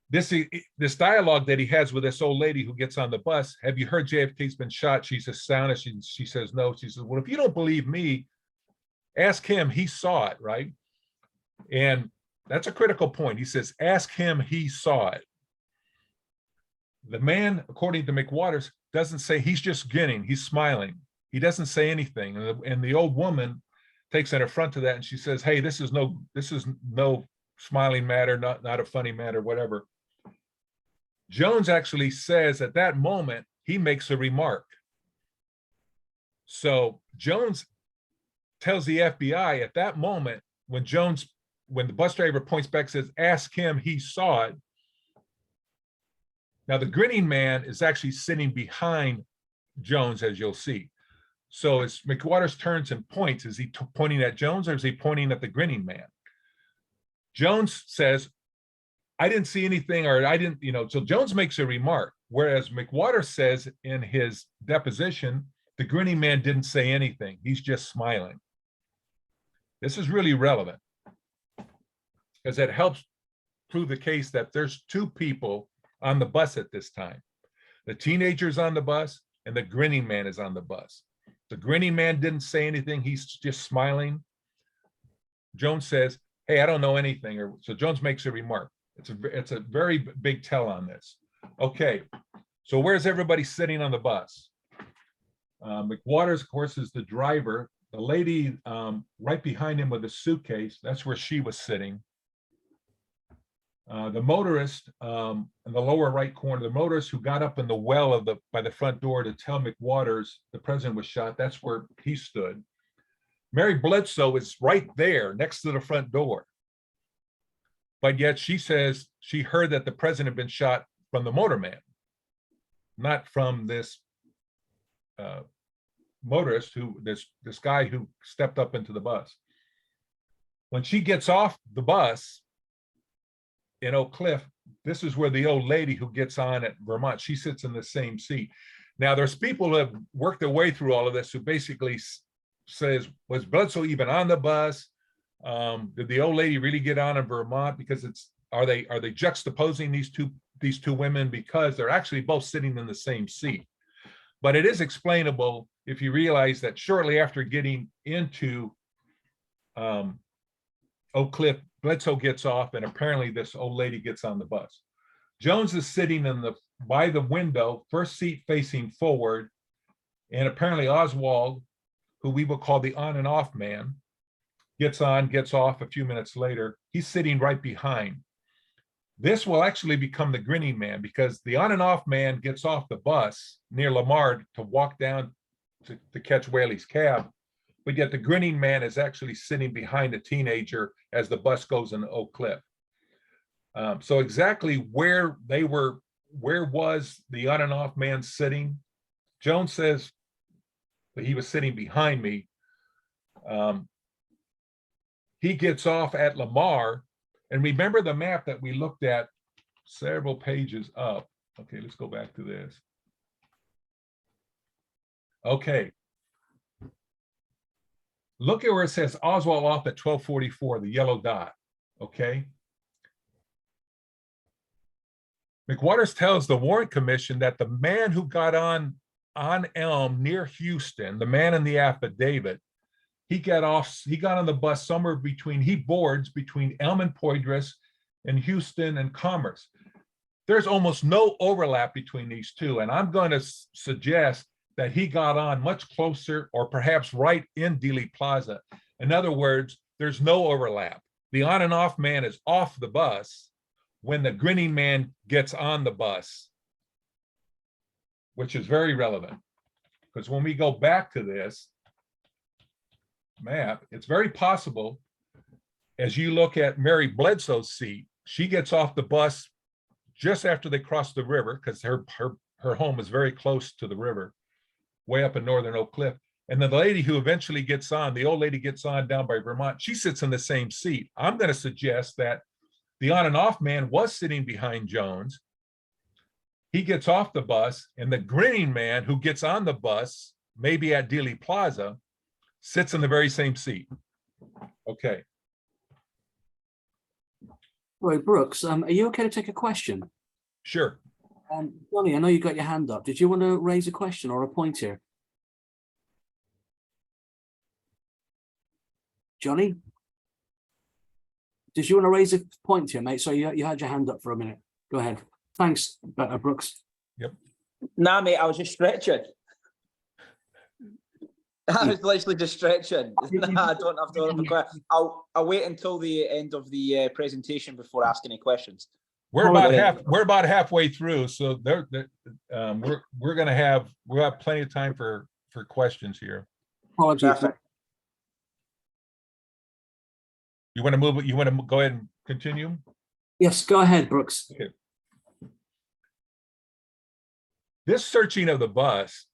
This dialogue that he has with this old lady who gets on the bus, have you heard JFK's been shot? She's astonished. She says no. She says, well, if you don't believe me, ask him. He saw it, right? And that's a critical point. He says, ask him, he saw it. The man, according to McWaters, doesn't say, he's just grinning, he's smiling. He doesn't say anything. And the old woman takes an affront to that, and she says, hey, this is no smiling matter, not a funny matter, whatever. Jones actually says at that moment, he makes a remark. So Jones tells the FBI at that moment, when the bus driver points back, says, ask him, he saw it. Now the grinning man is actually sitting behind Jones, as you'll see. So as McWaters turns and points, is he pointing at Jones or is he pointing at the grinning man? Jones says, I didn't see anything, or I didn't, so Jones makes a remark, whereas McWaters says in his deposition, the grinning man didn't say anything. He's just smiling. This is really relevant because it helps prove the case that there's 2 people on the bus at this time. The teenager's on the bus and the grinning man is on the bus. The grinning man didn't say anything. He's just smiling. Jones says, hey, I don't know anything. So Jones makes a remark. It's a very big tell on this. Okay, so where's everybody sitting on the bus? McWaters, of course, is the driver. The lady right behind him with a suitcase, that's where she was sitting. The motorist in the lower right corner, the motorist who got up in the well of by the front door to tell McWaters the president was shot, that's where he stood. Mary Bledsoe is right there next to the front door. But yet she says she heard that the president had been shot from the motorman, not from this motorist this guy who stepped up into the bus. When she gets off the bus in Oak Cliff, this is where the old lady who gets on at Vermont, she sits in the same seat. Now there's people who have worked their way through all of this who basically says, was Bledsoe even on the bus? Did the old lady really get on in Vermont? Because are they juxtaposing these two women because they're actually both sitting in the same seat? But it is explainable if you realize that shortly after getting into Oak Cliff, Bledsoe gets off, and apparently this old lady gets on the bus. Jones is sitting by the window, first seat facing forward, and apparently Oswald, who we will call the on and off man, gets on, gets off a few minutes later. He's sitting right behind. This will actually become the grinning man because the on and off man gets off the bus near Lamar to walk down to catch Whaley's cab. But yet the grinning man is actually sitting behind a teenager as the bus goes into Oak Cliff. So exactly where was the on and off man sitting? Jones says that he was sitting behind me. He gets off at Lamar, and remember the map that we looked at several pages up. Okay, let's go back to this. Okay. Look at where it says Oswald off at 1244, the yellow dot, okay? McWaters tells the Warrant Commission that the man who got on Elm near Houston, the man in the affidavit, he got on the bus somewhere he boards between Elm and Poydras and Houston and Commerce. There's almost no overlap between these two, and I'm going to suggest that he got on much closer or perhaps right in Dealey Plaza. In other words, there's no overlap. The on and off man is off the bus when the grinning man gets on the bus, which is very relevant. Because when we go back to this map, it's very possible, as you look at Mary Bledsoe's seat, she gets off the bus just after they cross the river, because her home is very close to the river, way up in northern Oak Cliff. And then the lady who eventually gets on, the old lady gets on down by Vermont, she sits in the same seat. I'm going to suggest that the on and off man was sitting behind Jones. He gets off the bus, and the grinning man who gets on the bus, maybe at Dealey Plaza, sits in the very same seat. Okay. Right, Brooks, are you okay to take a question? Sure. Johnny, I know you got your hand up. Did you want to raise a question or a point here? Johnny? Did you want to raise a point here, mate? So you had your hand up for a minute. Go ahead. Thanks, Brooks. Yep. Nah, mate, I was just stretching. I was literally just stretching. Nah, I don't have to. I'll wait until the end of the presentation before asking any questions. We're about halfway through, so we'll have plenty of time for questions here. Apologies. Perfect. You want to move it? You want to go ahead and continue? Yes, go ahead, Brooks. Okay. This searching of the bus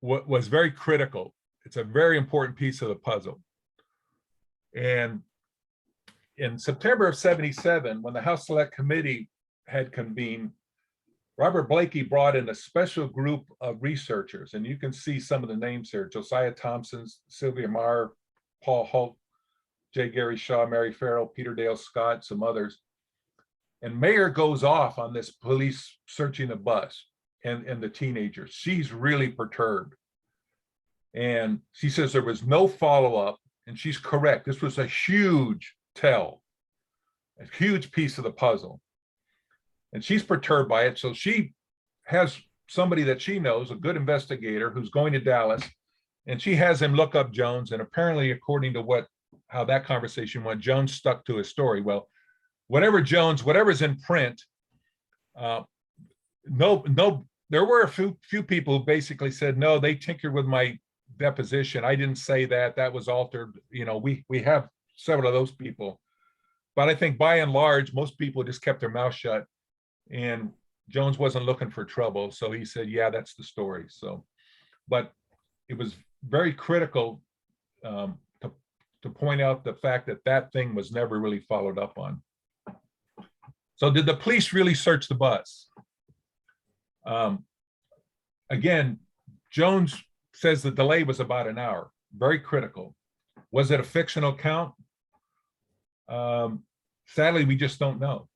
was very critical. It's a very important piece of the puzzle. And in September of '77, when the House Select Committee had convened, Robert Blakey brought in a special group of researchers, and you can see some of the names here: Josiah Thompson, Sylvia Marr, Paul Hulk, J. Gary Shaw, Mary Farrell, Peter Dale Scott, some others. And Mayer goes off on this police searching the bus and the teenagers. She's really perturbed. And she says there was no follow-up, and she's correct. This was a huge tell, a huge piece of the puzzle. And she's perturbed by it. So she has somebody that she knows, a good investigator, who's going to Dallas, and she has him look up Jones. And apparently, according to how that conversation went, Jones stuck to his story. Well, whatever's in print, there were a few people who basically said, no, they tinkered with my deposition. I didn't say that. That was altered. You know, we have several of those people. But I think by and large, most people just kept their mouth shut, and Jones wasn't looking for trouble. So he said, yeah, that's the story. So, but it was very critical to point out the fact that that thing was never really followed up on. So did the police really search the bus? Again, Jones says the delay was about an hour, very critical. Was it a fictional count? Sadly, we just don't know.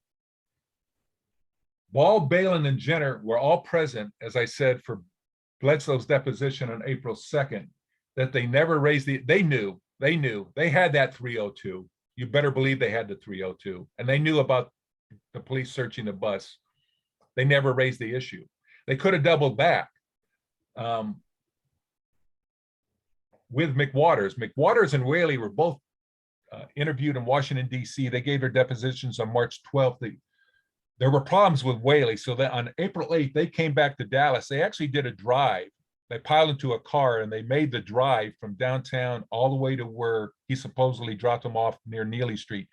Ball, Balin, and Jenner were all present, as I said, for Bledsoe's deposition on April 2nd, that they never raised they knew, they had that 302. You better believe they had the 302. And they knew about the police searching the bus. They never raised the issue. They could have doubled back with McWaters. McWaters and Whaley were both interviewed in Washington, D.C. They gave their depositions on March 12th. There were problems with Whaley. So that on April 8th, they came back to Dallas. They actually did a drive. They piled into a car and they made the drive from downtown all the way to where he supposedly dropped them off near Neely Street.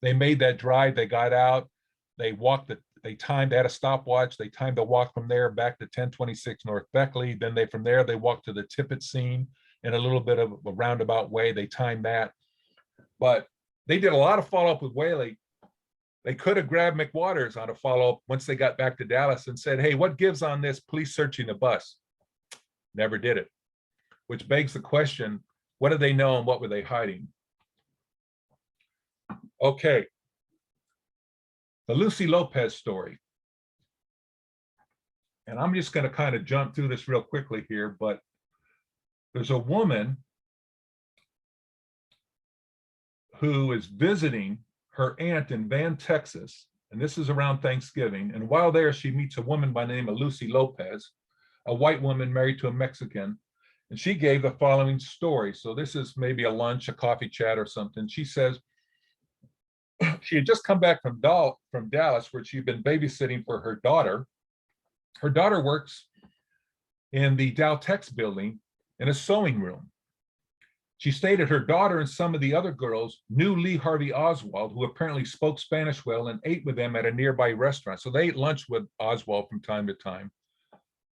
They made that drive. They got out. They walked they had a stopwatch. They timed the walk from there back to 1026 North Beckley. Then from there, they walked to the Tippett scene in a little bit of a roundabout way. They timed that. But they did a lot of follow-up with Whaley. They could have grabbed McWaters on a follow-up once they got back to Dallas and said, hey, what gives on this police searching the bus? Never did it, which begs the question, what did they know and what were they hiding? Okay. The Lucy Lopez story. And I'm just going to kind of jump through this real quickly here, but there's a woman who is visiting her aunt in Van, Texas, and this is around Thanksgiving. And while there, she meets a woman by the name of Lucy Lopez, a white woman married to a Mexican, and she gave the following story. So this is maybe a lunch, a coffee chat or something. She says she had just come back from Dallas, where she'd been babysitting for her daughter. Her daughter works in the Dow Tex building in a sewing room. She stated her daughter and some of the other girls knew Lee Harvey Oswald, who apparently spoke Spanish well and ate with them at a nearby restaurant. So they ate lunch with Oswald from time to time.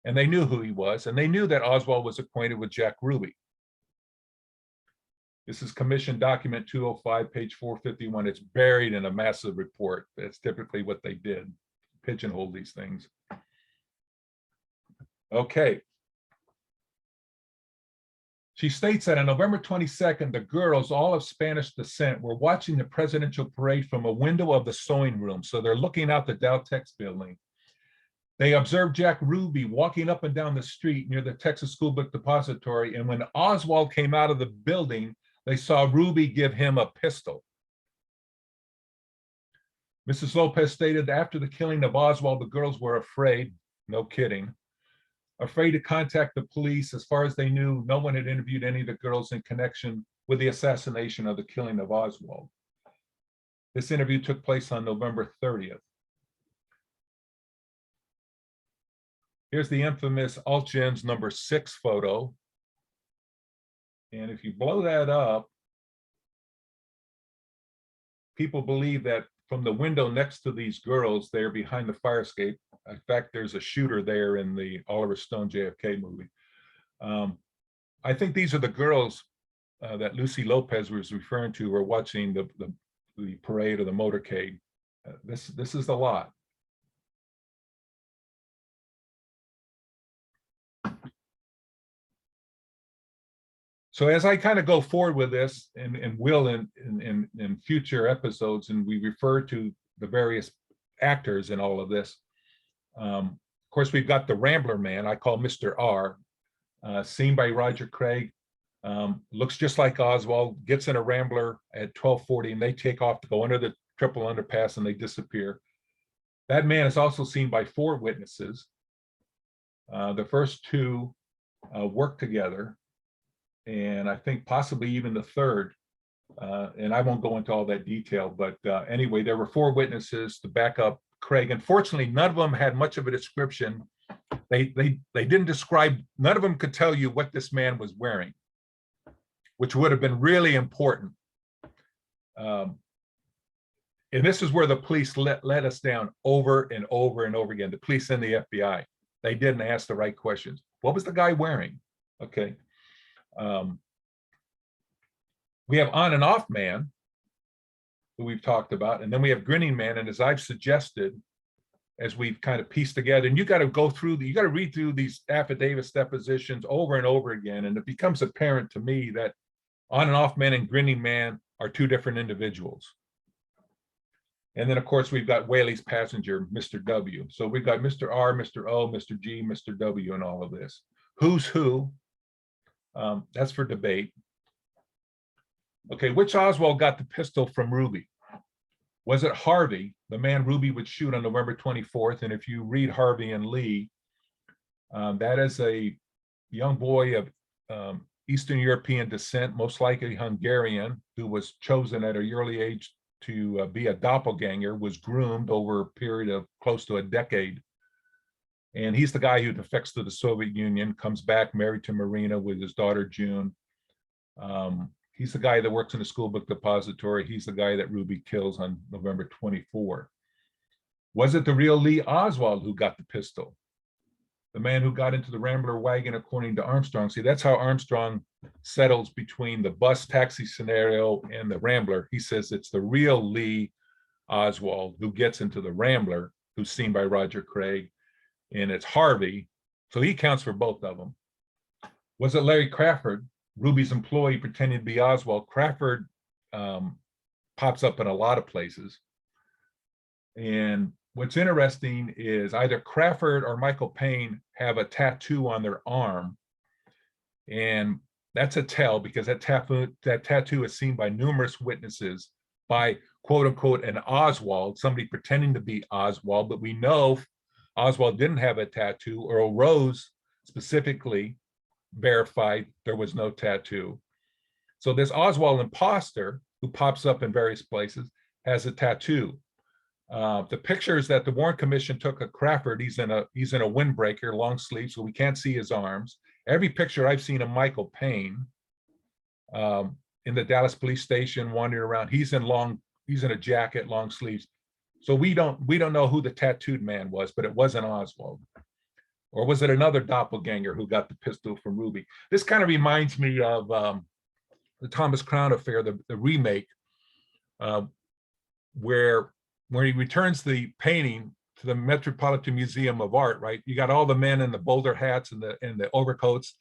And they knew who he was, and they knew that Oswald was acquainted with Jack Ruby. This is commission document 205, page 451. It's buried in a massive report. That's typically what they did, pigeonhole these things. Okay. She states that on November 22nd, the girls, all of Spanish descent, were watching the presidential parade from a window of the sewing room. So they're looking out the Dow Tex building. They observed Jack Ruby walking up and down the street near the Texas School Book Depository. And when Oswald came out of the building, they saw Ruby give him a pistol. Mrs. Lopez stated after the killing of Oswald, the girls were afraid, no kidding, afraid to contact the police. As far as they knew, no one had interviewed any of the girls in connection with the assassination of the killing of Oswald. This interview took place on November 30th. Here's the infamous Altgens number 6 photo. And if you blow that up, people believe that from the window next to these girls there behind the fire escape, in fact, there's a shooter there in the Oliver Stone JFK movie. I think these are the girls that Lucy Lopez was referring to were watching the parade or the motorcade. This is the lot. So as I kind of go forward with this, and will in future episodes, and we refer to the various actors in all of this, of course, we've got the Rambler man, I call Mr. R, seen by Roger Craig, looks just like Oswald, gets in a Rambler at 12:40, and they take off to go under the triple underpass, and they disappear. That man is also seen by 4 witnesses. The first 2 work together, and I think possibly even the third And I won't go into all that detail, but anyway, there were 4 witnesses to back up Craig. Unfortunately, none of them had much of a description. They didn't describe, none of them could tell you what this man was wearing, which would have been really important. And this is where the police let us down over and over and over again. The police and the FBI, they didn't ask the right questions. What was the guy wearing? Okay. We have on and off man, who we've talked about, and then we have grinning man. And as I've suggested, as we've kind of pieced together, and you got to go through, you got to read through these affidavits, depositions over and over again. And it becomes apparent to me that on and off man and grinning man are 2 different individuals. And then of course, we've got Whaley's passenger, Mr. W. So we've got Mr. R, Mr. O, Mr. G, Mr. W, and all of this. Who's who? That's for debate. Okay, which Oswald got the pistol from Ruby? Was it Harvey, the man Ruby would shoot on November 24th? And if you read Harvey and Lee, that is a young boy of Eastern European descent, most likely Hungarian, who was chosen at an early age to be a doppelganger, was groomed over a period of close to a decade. And he's the guy who defects to the Soviet Union, comes back married to Marina with his daughter, June. He's the guy that works in the school book depository. He's the guy that Ruby kills on November 24. Was it the real Lee Oswald who got the pistol? The man who got into the Rambler wagon, according to Armstrong. See, that's how Armstrong settles between the bus taxi scenario and the Rambler. He says it's the real Lee Oswald who gets into the Rambler, who's seen by Roger Craig, and it's Harvey. So he counts for both of them. Was it Larry Crawford, Ruby's employee, pretending to be Oswald? Crawford pops up in a lot of places. And what's interesting is either Crawford or Michael Payne have a tattoo on their arm. And that's a tell, because that tattoo is seen by numerous witnesses by quote unquote an Oswald, somebody pretending to be Oswald, but we know Oswald didn't have a tattoo. Earl Rose specifically verified there was no tattoo. So this Oswald imposter, who pops up in various places, has a tattoo. The pictures that the Warren Commission took of Crawford, he's in a windbreaker, long sleeve, so we can't see his arms. Every picture I've seen of Michael Payne in the Dallas police station wandering around, he's in a jacket, long sleeves. So we don't know who the tattooed man was, but it wasn't Oswald. Or was it another doppelganger who got the pistol from Ruby? This kind of reminds me of the Thomas Crown affair, the remake, where he returns the painting to the Metropolitan Museum of Art, right? You got all the men in the bowler hats and the overcoats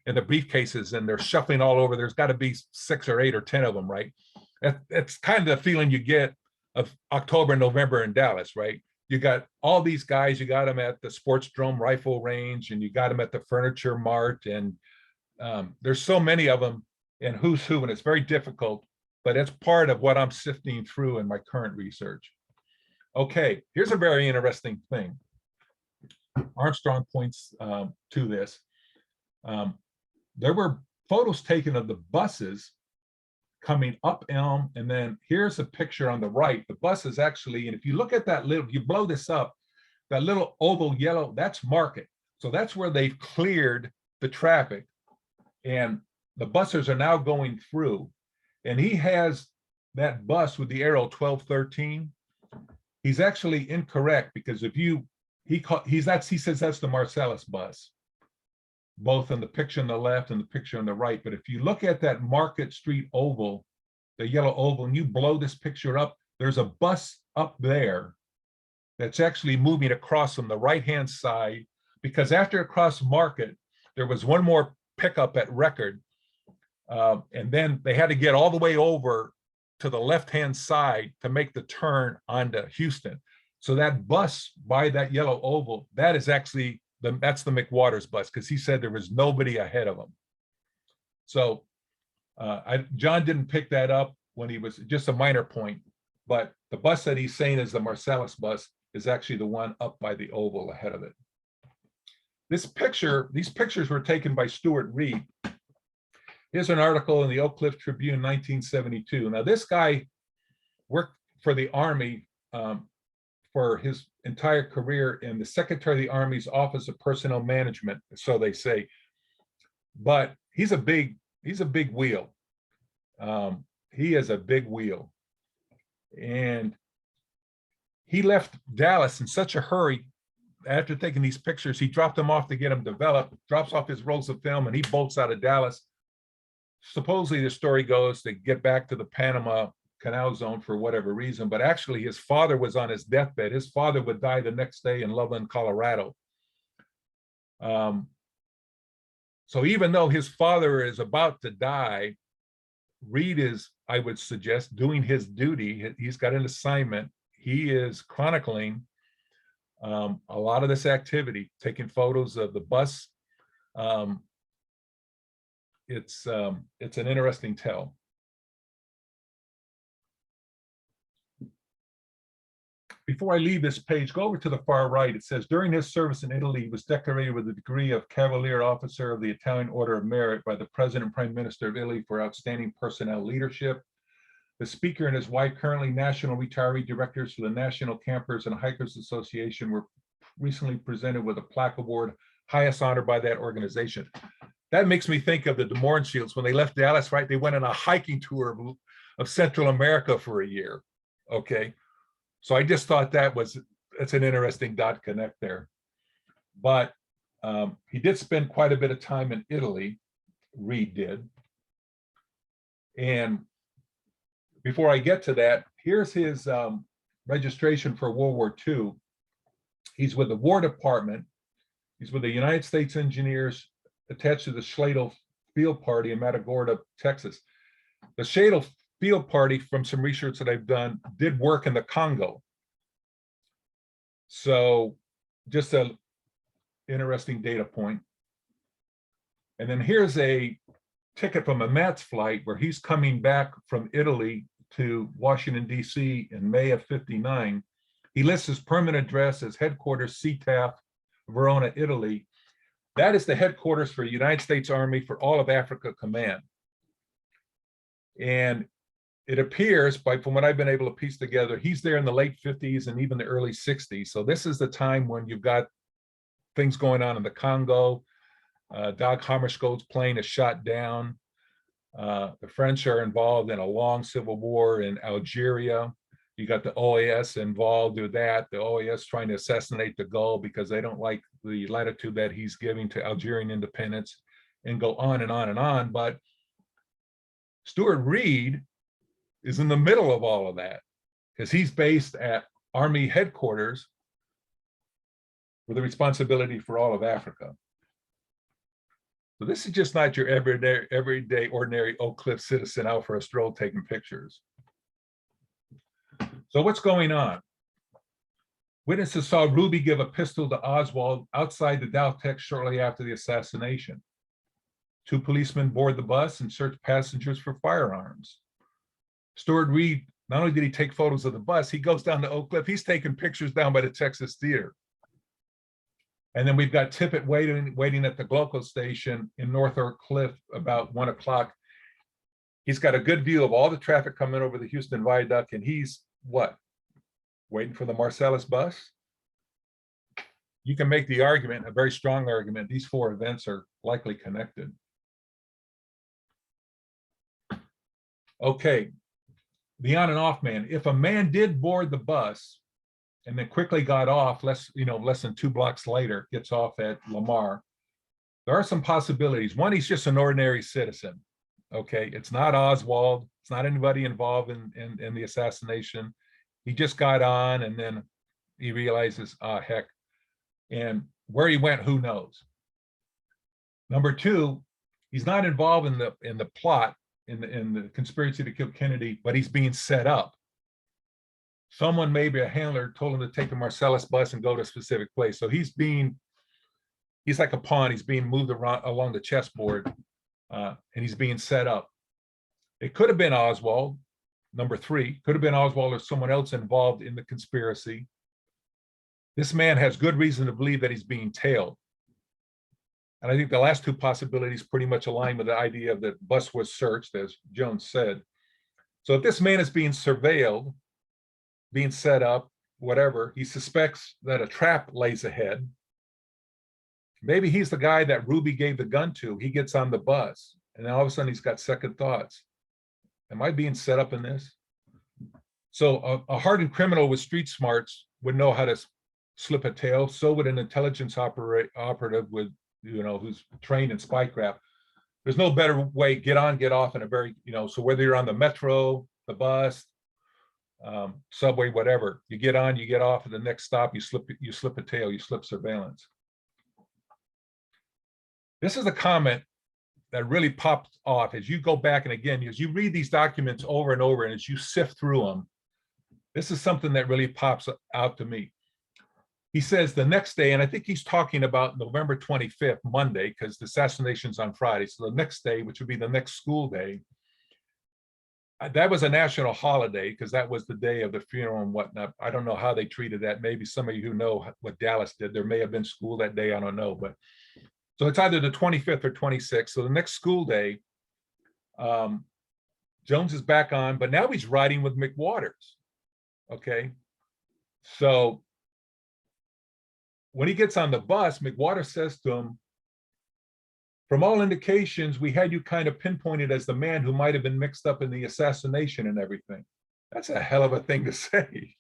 and the briefcases, and they're shuffling all over. There's got to be 6 or 8 or 10 of them, right? That's kind of the feeling you get of October and November in Dallas, right? You got all these guys, you got them at the Sports Drum Rifle Range, and you got them at the Furniture Mart, and there's so many of them, and who's who, and it's very difficult, but it's part of what I'm sifting through in my current research. Okay, here's a very interesting thing. Armstrong points to this. There were photos taken of the buses coming up Elm, and then here's a picture on the right. The bus is actually, and if you look at that little, you blow this up, that little oval yellow, that's Market. So that's where they've cleared the traffic, and the buses are now going through. And he has that bus with the arrow 1213. He's actually incorrect, because if he says that's the Marsalis bus, both in the picture on the left and the picture on the right. But if you look at that Market Street oval, the yellow oval, and you blow this picture up, there's a bus up there that's actually moving across on the right-hand side, because after it crossed Market, there was one more pickup at Record, and then they had to get all the way over to the left-hand side to make the turn onto Houston. So that bus by that yellow oval, that is actually, that's the McWaters bus, because he said there was nobody ahead of him. So John didn't pick that up when he was, just a minor point, but the bus that he's saying is the Marsalis bus is actually the one up by the oval ahead of it. These pictures were taken by Stuart Reed. Here's an article in the Oak Cliff Tribune, 1972. Now, this guy worked for the Army for his entire career in the Secretary of the Army's Office of Personnel Management, so they say. But he's a big wheel. He is a big wheel. And he left Dallas in such a hurry. After taking these pictures, he dropped them off to get them developed, drops off his rolls of film, and he bolts out of Dallas. Supposedly, the story goes to get back to the Panama Canal Zone for whatever reason, but actually his father was on his deathbed. His father would die the next day in Loveland, Colorado. So even though his father is about to die, Reed is, I would suggest, doing his duty. He's got an assignment. He is chronicling a lot of this activity, taking photos of the bus. It's an interesting tell. Before I leave this page, go over to the far right. It says, during his service in Italy, he was decorated with the degree of Cavalier Officer of the Italian Order of Merit by the President and Prime Minister of Italy for outstanding personnel leadership. The speaker and his wife, currently national retiree directors for the National Campers and Hikers Association, were recently presented with a plaque award, highest honor by that organization. That makes me think of the de Mohrenschilds when they left Dallas, right? They went on a hiking tour of Central America for a year, okay? So I just thought that's an interesting dot connect there. But he did spend quite a bit of time in Italy, Reed did. And before I get to that, here's his registration for World War II. He's with the War Department. He's with the United States Engineers attached to the Schladel Field Party in Matagorda, Texas. The Schladel Field Party, from some research that I've done, did work in the Congo. So just an interesting data point. And then here's a ticket from a Matt's flight where he's coming back from Italy to Washington, D.C. in May of '59. He lists his permanent address as headquarters, CTAF, Verona, Italy. That is the headquarters for United States Army for all of Africa Command. And it appears, from what I've been able to piece together, he's there in the late 50s and even the early 60s. So this is the time when you've got things going on in the Congo. Dag Hammarskjöld's plane is shot down. The French are involved in a long civil war in Algeria. You got the OAS involved with that. The OAS trying to assassinate de Gaulle because they don't like the latitude that he's giving to Algerian independence, and go on and on and on. But Stuart Reed is in the middle of all of that because he's based at Army headquarters with the responsibility for all of Africa. So this is just not your everyday, ordinary Oak Cliff citizen out for a stroll taking pictures. So what's going on? Witnesses saw Ruby give a pistol to Oswald outside the Daltex shortly after the assassination. 2 policemen board the bus and search passengers for firearms. Stuart Reed, not only did he take photos of the bus, he goes down to Oak Cliff. He's taking pictures down by the Texas Theater. And then we've got Tippett waiting at the Gloco station in North Oak Cliff about 1 o'clock. He's got a good view of all the traffic coming over the Houston Viaduct, and he's what? Waiting for the Marsalis bus? You can make the argument, a very strong argument, these 4 events are likely connected. Okay, the on and off man. If a man did board the bus and then quickly got off, less than 2 blocks later, gets off at Lamar, there are some possibilities. One, he's just an ordinary citizen. Okay, it's not Oswald. It's not anybody involved in the assassination. He just got on and then he realizes, heck. And where he went, who knows? Number 2, he's not involved in the plot, in the conspiracy to kill Kennedy, but he's being set up. Someone, maybe a handler, told him to take the Marsalis bus and go to a specific place. So he's like a pawn. He's being moved around along the chessboard, and he's being set up. It could have been Oswald. Number 3, could have been Oswald or someone else involved in the conspiracy. This man has good reason to believe that he's being tailed. And I think the last two possibilities pretty much align with the idea that the bus was searched, as Jones said. So if this man is being surveilled, being set up, whatever, he suspects that a trap lays ahead. Maybe he's the guy that Ruby gave the gun to. He gets on the bus, and then all of a sudden he's got second thoughts. Am I being set up in this? So a hardened criminal with street smarts would know how to slip a tail. So would an intelligence operative with, who's trained in spycraft. There's no better way, get on, get off in a very, so whether you're on the metro, the bus, subway, whatever, you get on, you get off at the next stop, you slip a tail, you slip surveillance. This is a comment that really pops off as you go back, and again, as you read these documents over and over, and as you sift through them, this is something that really pops out to me. He says the next day, and I think he's talking about November 25th, Monday, because the assassination's on Friday. So the next day, which would be the next school day, that was a national holiday because that was the day of the funeral and whatnot. I don't know how they treated that. Maybe some of you who know what Dallas did, there may have been school that day, I don't know. But so it's either the 25th or 26th. So the next school day, Jones is back on, but now he's riding with McWaters. Okay. So when he gets on the bus, McWaters says to him, from all indications, we had you kind of pinpointed as the man who might have been mixed up in the assassination and everything. That's a hell of a thing to say.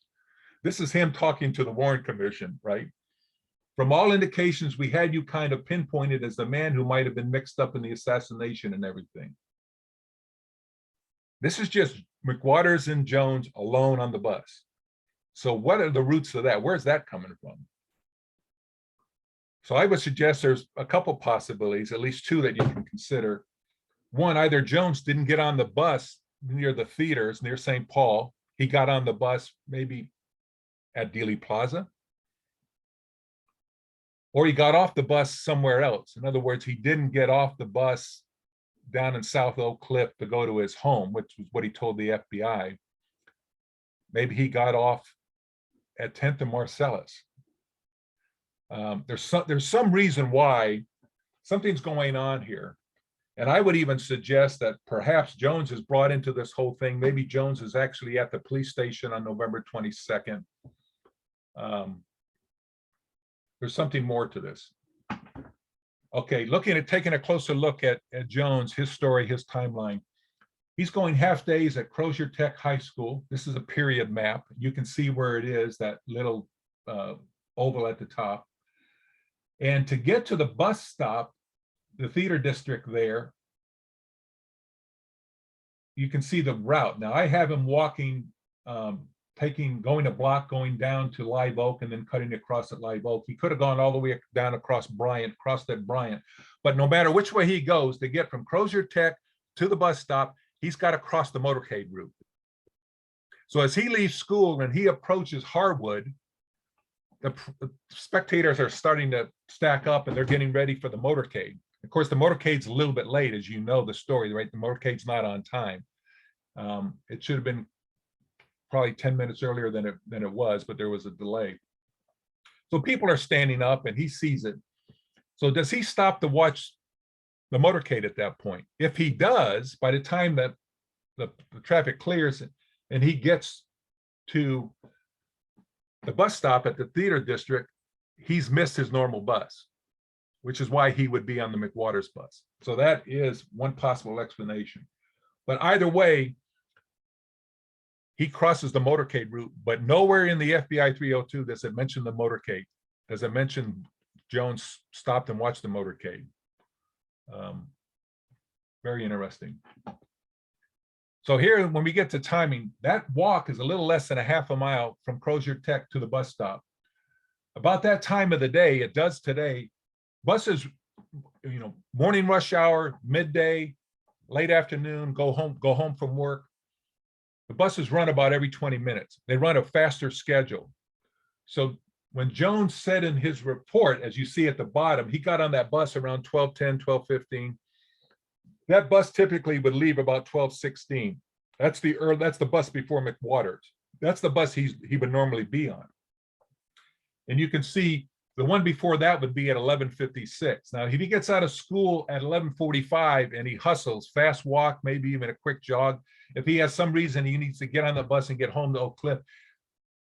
This is him talking to the Warren Commission, right? From all indications, we had you kind of pinpointed as the man who might have been mixed up in the assassination and everything. This is just McWaters and Jones alone on the bus. So what are the roots of that? Where's that coming from? So I would suggest there's a couple possibilities, at least two that you can consider. One, either Jones didn't get on the bus near the theaters, near St. Paul. He got on the bus maybe at Dealey Plaza. Or he got off the bus somewhere else. In other words, he didn't get off the bus down in South Oak Cliff to go to his home, which was what he told the FBI. Maybe he got off at 10th and Marsalis. There's some reason why something's going on here. And I would even suggest that perhaps Jones is brought into this whole thing. Maybe Jones is actually at the police station on November 22nd. There's something more to this. Okay, taking a closer look at Jones, his story, his timeline. He's going half days at Crozier Tech High School. This is a period map. You can see where it is, that little oval at the top. And to get to the bus stop, the theater district there, you can see the route. Now I have him walking, going a block, going down to Live Oak and then cutting across at Live Oak. He could have gone all the way down across Bryant, but no matter which way he goes, to get from Crozier Tech to the bus stop, he's got to cross the motorcade route. So as he leaves school and he approaches Harwood, the spectators are starting to stack up and they're getting ready for the motorcade. Of course, the motorcade's a little bit late, as you know the story, right? The motorcade's not on time. It should have been probably 10 minutes earlier than it was, but there was a delay. So people are standing up and he sees it. So does he stop to watch the motorcade at that point? If he does, by the time that the traffic clears and he gets to the bus stop at the theater district, he's missed his normal bus, which is why he would be on the McWaters bus. So that is one possible explanation. But either way, he crosses the motorcade route, but nowhere in the FBI 302 does it mention the motorcade. Does it mention Jones stopped and watched the motorcade? Very interesting. So here, when we get to timing, that walk is a little less than a half a mile from Crozier Tech to the bus stop. About that time of the day, it does today, buses, morning rush hour, midday, late afternoon, go home from work. The buses run about every 20 minutes. They run a faster schedule. So when Jones said in his report, as you see at the bottom, he got on that bus around 12:10, 12:15. That bus typically would leave about 12:16. That's the bus before McWaters. That's the bus he would normally be on. And you can see The one before that would be at 11:56. Now, if he gets out of school at 11:45 and he hustles, fast walk, maybe even a quick jog, if he has some reason he needs to get on the bus and get home to Oak Cliff,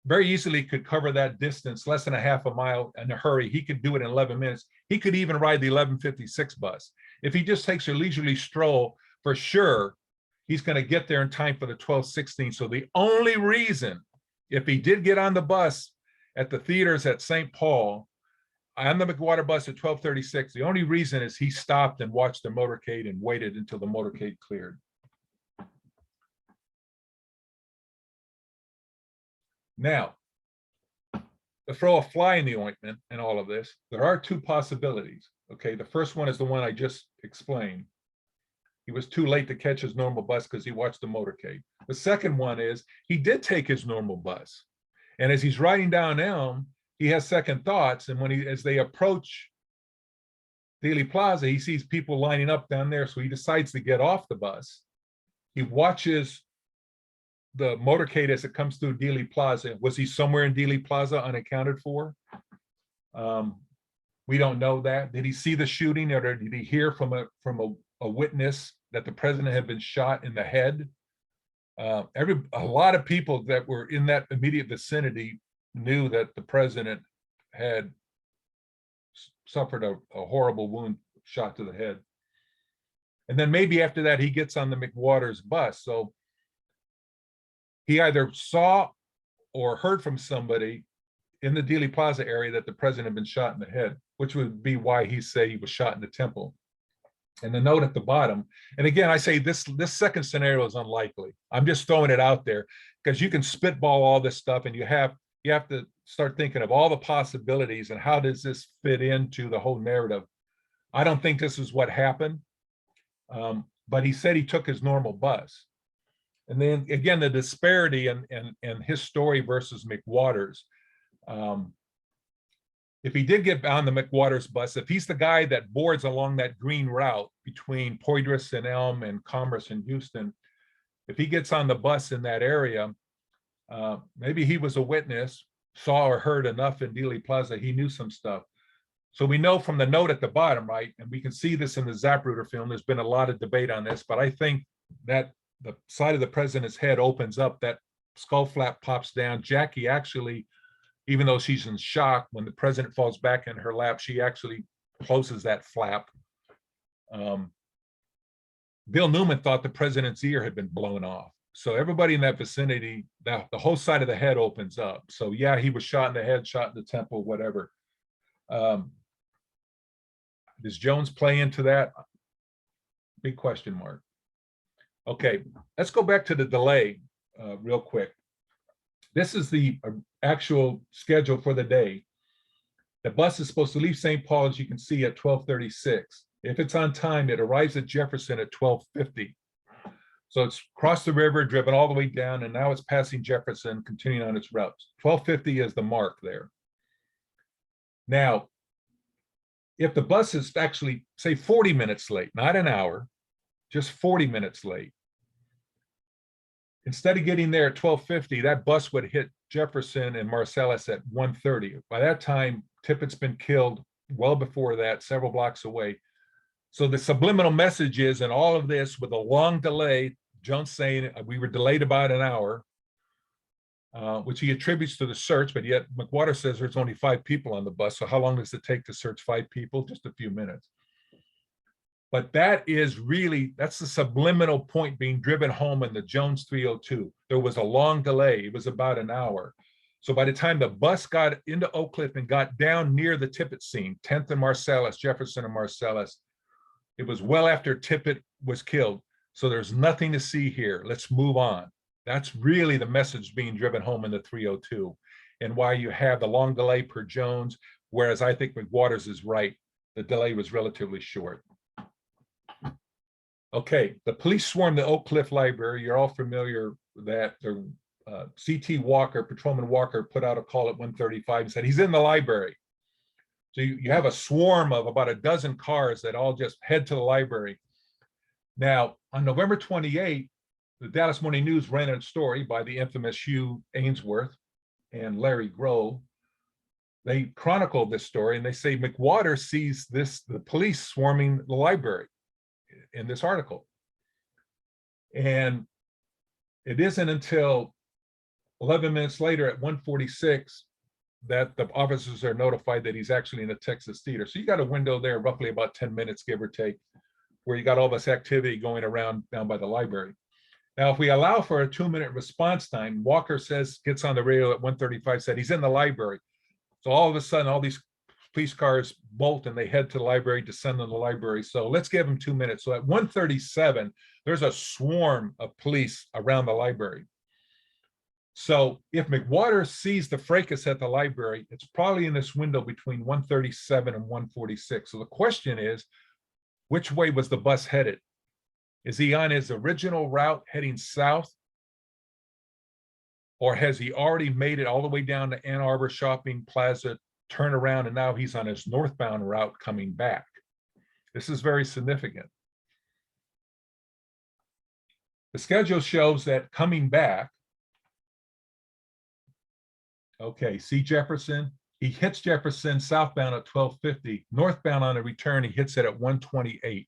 very easily could cover that distance, less than a half a mile in a hurry. He could do it in 11 minutes. He could even ride the 11:56 bus. If he just takes a leisurely stroll, for sure, he's going to get there in time for the 12:16. So the only reason, if he did get on the bus at the theaters at St. Paul, on the McWater bus at 12:36, the only reason is he stopped and watched the motorcade and waited until the motorcade cleared. Now, to throw a fly in the ointment in all of this, there are two possibilities. Okay, the first one is the one I just explained. He was too late to catch his normal bus because he watched the motorcade. The second one is he did take his normal bus. And as he's riding down Elm, he has second thoughts. And as they approach Dealey Plaza, he sees people lining up down there. So he decides to get off the bus. He watches the motorcade as it comes through Dealey Plaza. Was he somewhere in Dealey Plaza unaccounted for? We don't know that. Did he see the shooting, or did he hear from a witness that the president had been shot in the head? A lot of people that were in that immediate vicinity knew that the president had suffered a horrible wound, shot to the head. And then maybe after that, he gets on the McWater's bus. So he either saw or heard from somebody in the Dealey Plaza area that the president had been shot in the head, which would be why he say he was shot in the temple. And the note at the bottom, and again, I say this second scenario is unlikely. I'm just throwing it out there because you can spitball all this stuff, and you have to start thinking of all the possibilities and how does this fit into the whole narrative. I don't think this is what happened, but he said he took his normal bus. And then again, the disparity in his story versus McWater's. If he did get on the McWater's bus, if he's the guy that boards along that green route between Poydras and Elm and Commerce and Houston, if he gets on the bus in that area, maybe he was a witness, saw or heard enough in Dealey Plaza, he knew some stuff. So we know from the note at the bottom, right, and we can see this in the Zapruder film, there's been a lot of debate on this, but I think that the side of the president's head opens up, that skull flap pops down. Jackie actually, even though she's in shock, when the president falls back in her lap, she actually closes that flap. Bill Newman thought the president's ear had been blown off. So everybody in that vicinity, the whole side of the head opens up. So yeah, he was shot in the head, shot in the temple, whatever. Does Jones play into that? Big question mark. Okay, let's go back to the delay real quick. This is the actual schedule for the day. The bus is supposed to leave St. Paul, as you can see, at 12:36. If it's on time, it arrives at Jefferson at 12:50. So it's crossed the river, driven all the way down, and now it's passing Jefferson, continuing on its route. 12:50 is the mark there. Now, if the bus is actually, say, 40 minutes late, not an hour, just 40 minutes late, instead of getting there at 12:50, that bus would hit Jefferson and Marsalis at 1:30. By that time, Tippett's been killed well before that, several blocks away. So the subliminal message is in all of this, with a long delay, Jones saying we were delayed about an hour, which he attributes to the search, but yet McWater says there's only 5 people on the bus. So how long does it take to search 5 people? Just a few minutes. But that is really, that's the subliminal point being driven home in the Jones 302. There was a long delay. It was about an hour. So by the time the bus got into Oak Cliff and got down near the Tippett scene, 10th and Marsalis, Jefferson and Marsalis, it was well after Tippett was killed. So there's nothing to see here. Let's move on. That's really the message being driven home in the 302, and why you have the long delay per Jones, whereas I think McWaters is right. The delay was relatively short. Okay, the police swarmed the Oak Cliff Library. You're all familiar with that. CT Walker, Patrolman Walker, put out a call at 1:35 and said he's in the library. So you have a swarm of about a dozen cars that all just head to the library. Now, on November 28th, the Dallas Morning News ran a story by the infamous Hugh Ainsworth and Larry Grove they chronicle this story, and they say McWater sees the police swarming the library in this article. And it isn't until 11 minutes later at 1:46 that the officers are notified that he's actually in a Texas theater. So you got a window there, roughly about 10 minutes, give or take, where you got all this activity going around down by the library. Now, if we allow for a 2-minute response time, Walker gets on the radio at 1:35, said he's in the library. So all of a sudden, all these police cars bolt and they head to the library, descend on the library. So let's give him 2 minutes. So at 1:37, there's a swarm of police around the library. So if McWater sees the fracas at the library, it's probably in this window between 1:37 and 1:46. So the question is, which way was the bus headed? Is he on his original route heading south? Or has he already made it all the way down to Ann Arbor Shopping Plaza, turn around, and now he's on his northbound route coming back? This is very significant. The schedule shows that coming back, okay, see Jefferson? He hits Jefferson southbound at 12:50. Northbound on the return, he hits it at 1:28.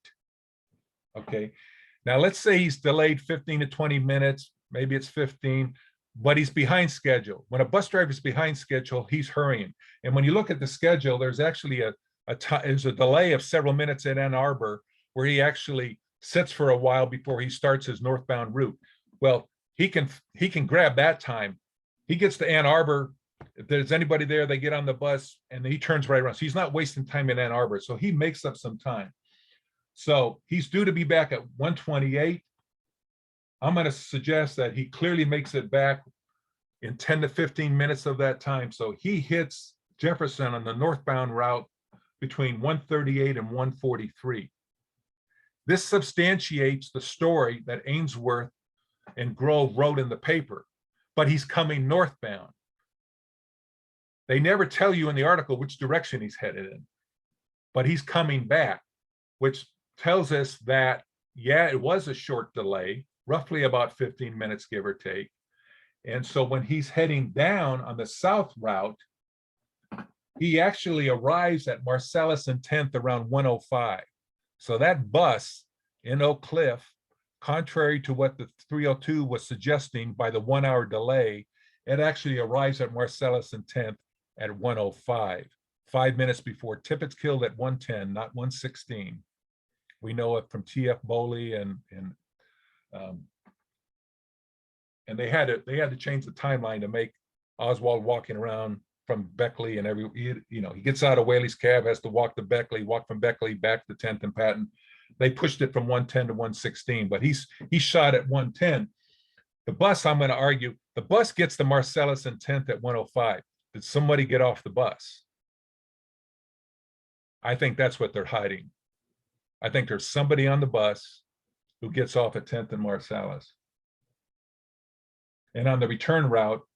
Okay, now let's say he's delayed 15 to 20 minutes, maybe it's 15, but he's behind schedule. When a bus driver is behind schedule, he's hurrying. And when you look at the schedule, there's actually there's a delay of several minutes at Ann Arbor where he actually sits for a while before he starts his northbound route. Well, he can grab that time. He gets to Ann Arbor. If there's anybody there, they get on the bus and he turns right around. So he's not wasting time in Ann Arbor. So he makes up some time. So he's due to be back at 1:28. I'm going to suggest that he clearly makes it back in 10 to 15 minutes of that time. So he hits Jefferson on the northbound route between 1:38 and 1:43. This substantiates the story that Ainsworth and Grove wrote in the paper, but he's coming northbound. They never tell you in the article which direction he's headed in, but he's coming back, which tells us that, yeah, it was a short delay, roughly about 15 minutes, give or take. And so when he's heading down on the south route, he actually arrives at Marsalis and 10th around 1:05. So that bus in Oak Cliff, contrary to what the 302 was suggesting by the 1 hour delay, it actually arrives at Marsalis and 10th at 1:05, 5 minutes before Tippett's killed at 1:10, not 1:16. We know it from T.F. Bowley and they had to change the timeline to make Oswald walking around from Beckley and he gets out of Whaley's cab, has to walk to Beckley, walk from Beckley back to 10th and Patton. They pushed it from 1:10 to 1:16, but he's shot at 1:10. The bus, I'm going to argue, the bus gets to Marsalis and 10th at 1:05. Did somebody get off the bus? I think that's what they're hiding. I think there's somebody on the bus who gets off at 10th and Marsalis. And on the return route,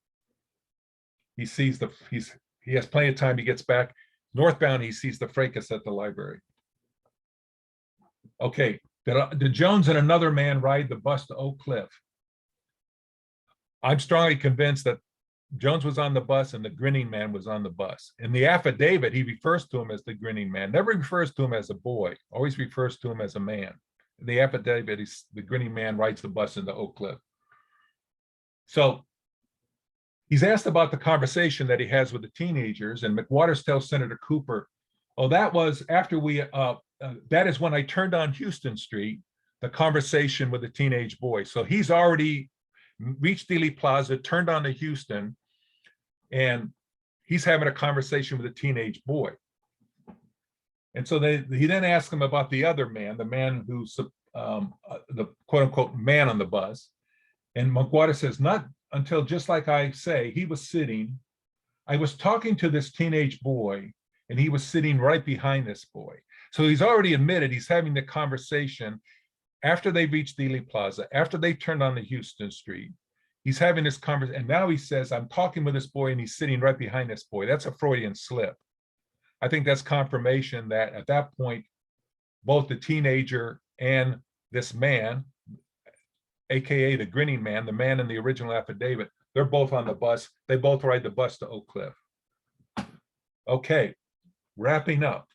he has plenty of time. He gets back northbound. He sees the fracas at the library. Okay, did Jones and another man ride the bus to Oak Cliff? I'm strongly convinced that Jones was on the bus and the grinning man was on the bus. In the affidavit, he refers to him as the grinning man, never refers to him as a boy, always refers to him as a man. In the affidavit, the grinning man rides the bus into Oak Cliff. So he's asked about the conversation that he has with the teenagers, and McWaters tells Senator Cooper, oh, that was after that is when I turned on Houston Street, the conversation with the teenage boy. So he's already reached Dealey Plaza, turned on to Houston, and he's having a conversation with a teenage boy. And so he then asks him about the other man, the man who's the quote unquote man on the bus. And McWater says, not until, just like I say, he was sitting, I was talking to this teenage boy and he was sitting right behind this boy. So he's already admitted he's having the conversation after they reached Dealey Plaza, after they turned on the Houston Street. He's having this conversation, and now he says, I'm talking with this boy and he's sitting right behind this boy. That's a Freudian slip. I think that's confirmation that at that point, both the teenager and this man, AKA the grinning man, the man in the original affidavit, they're both on the bus. They both ride the bus to Oak Cliff. Okay, wrapping up.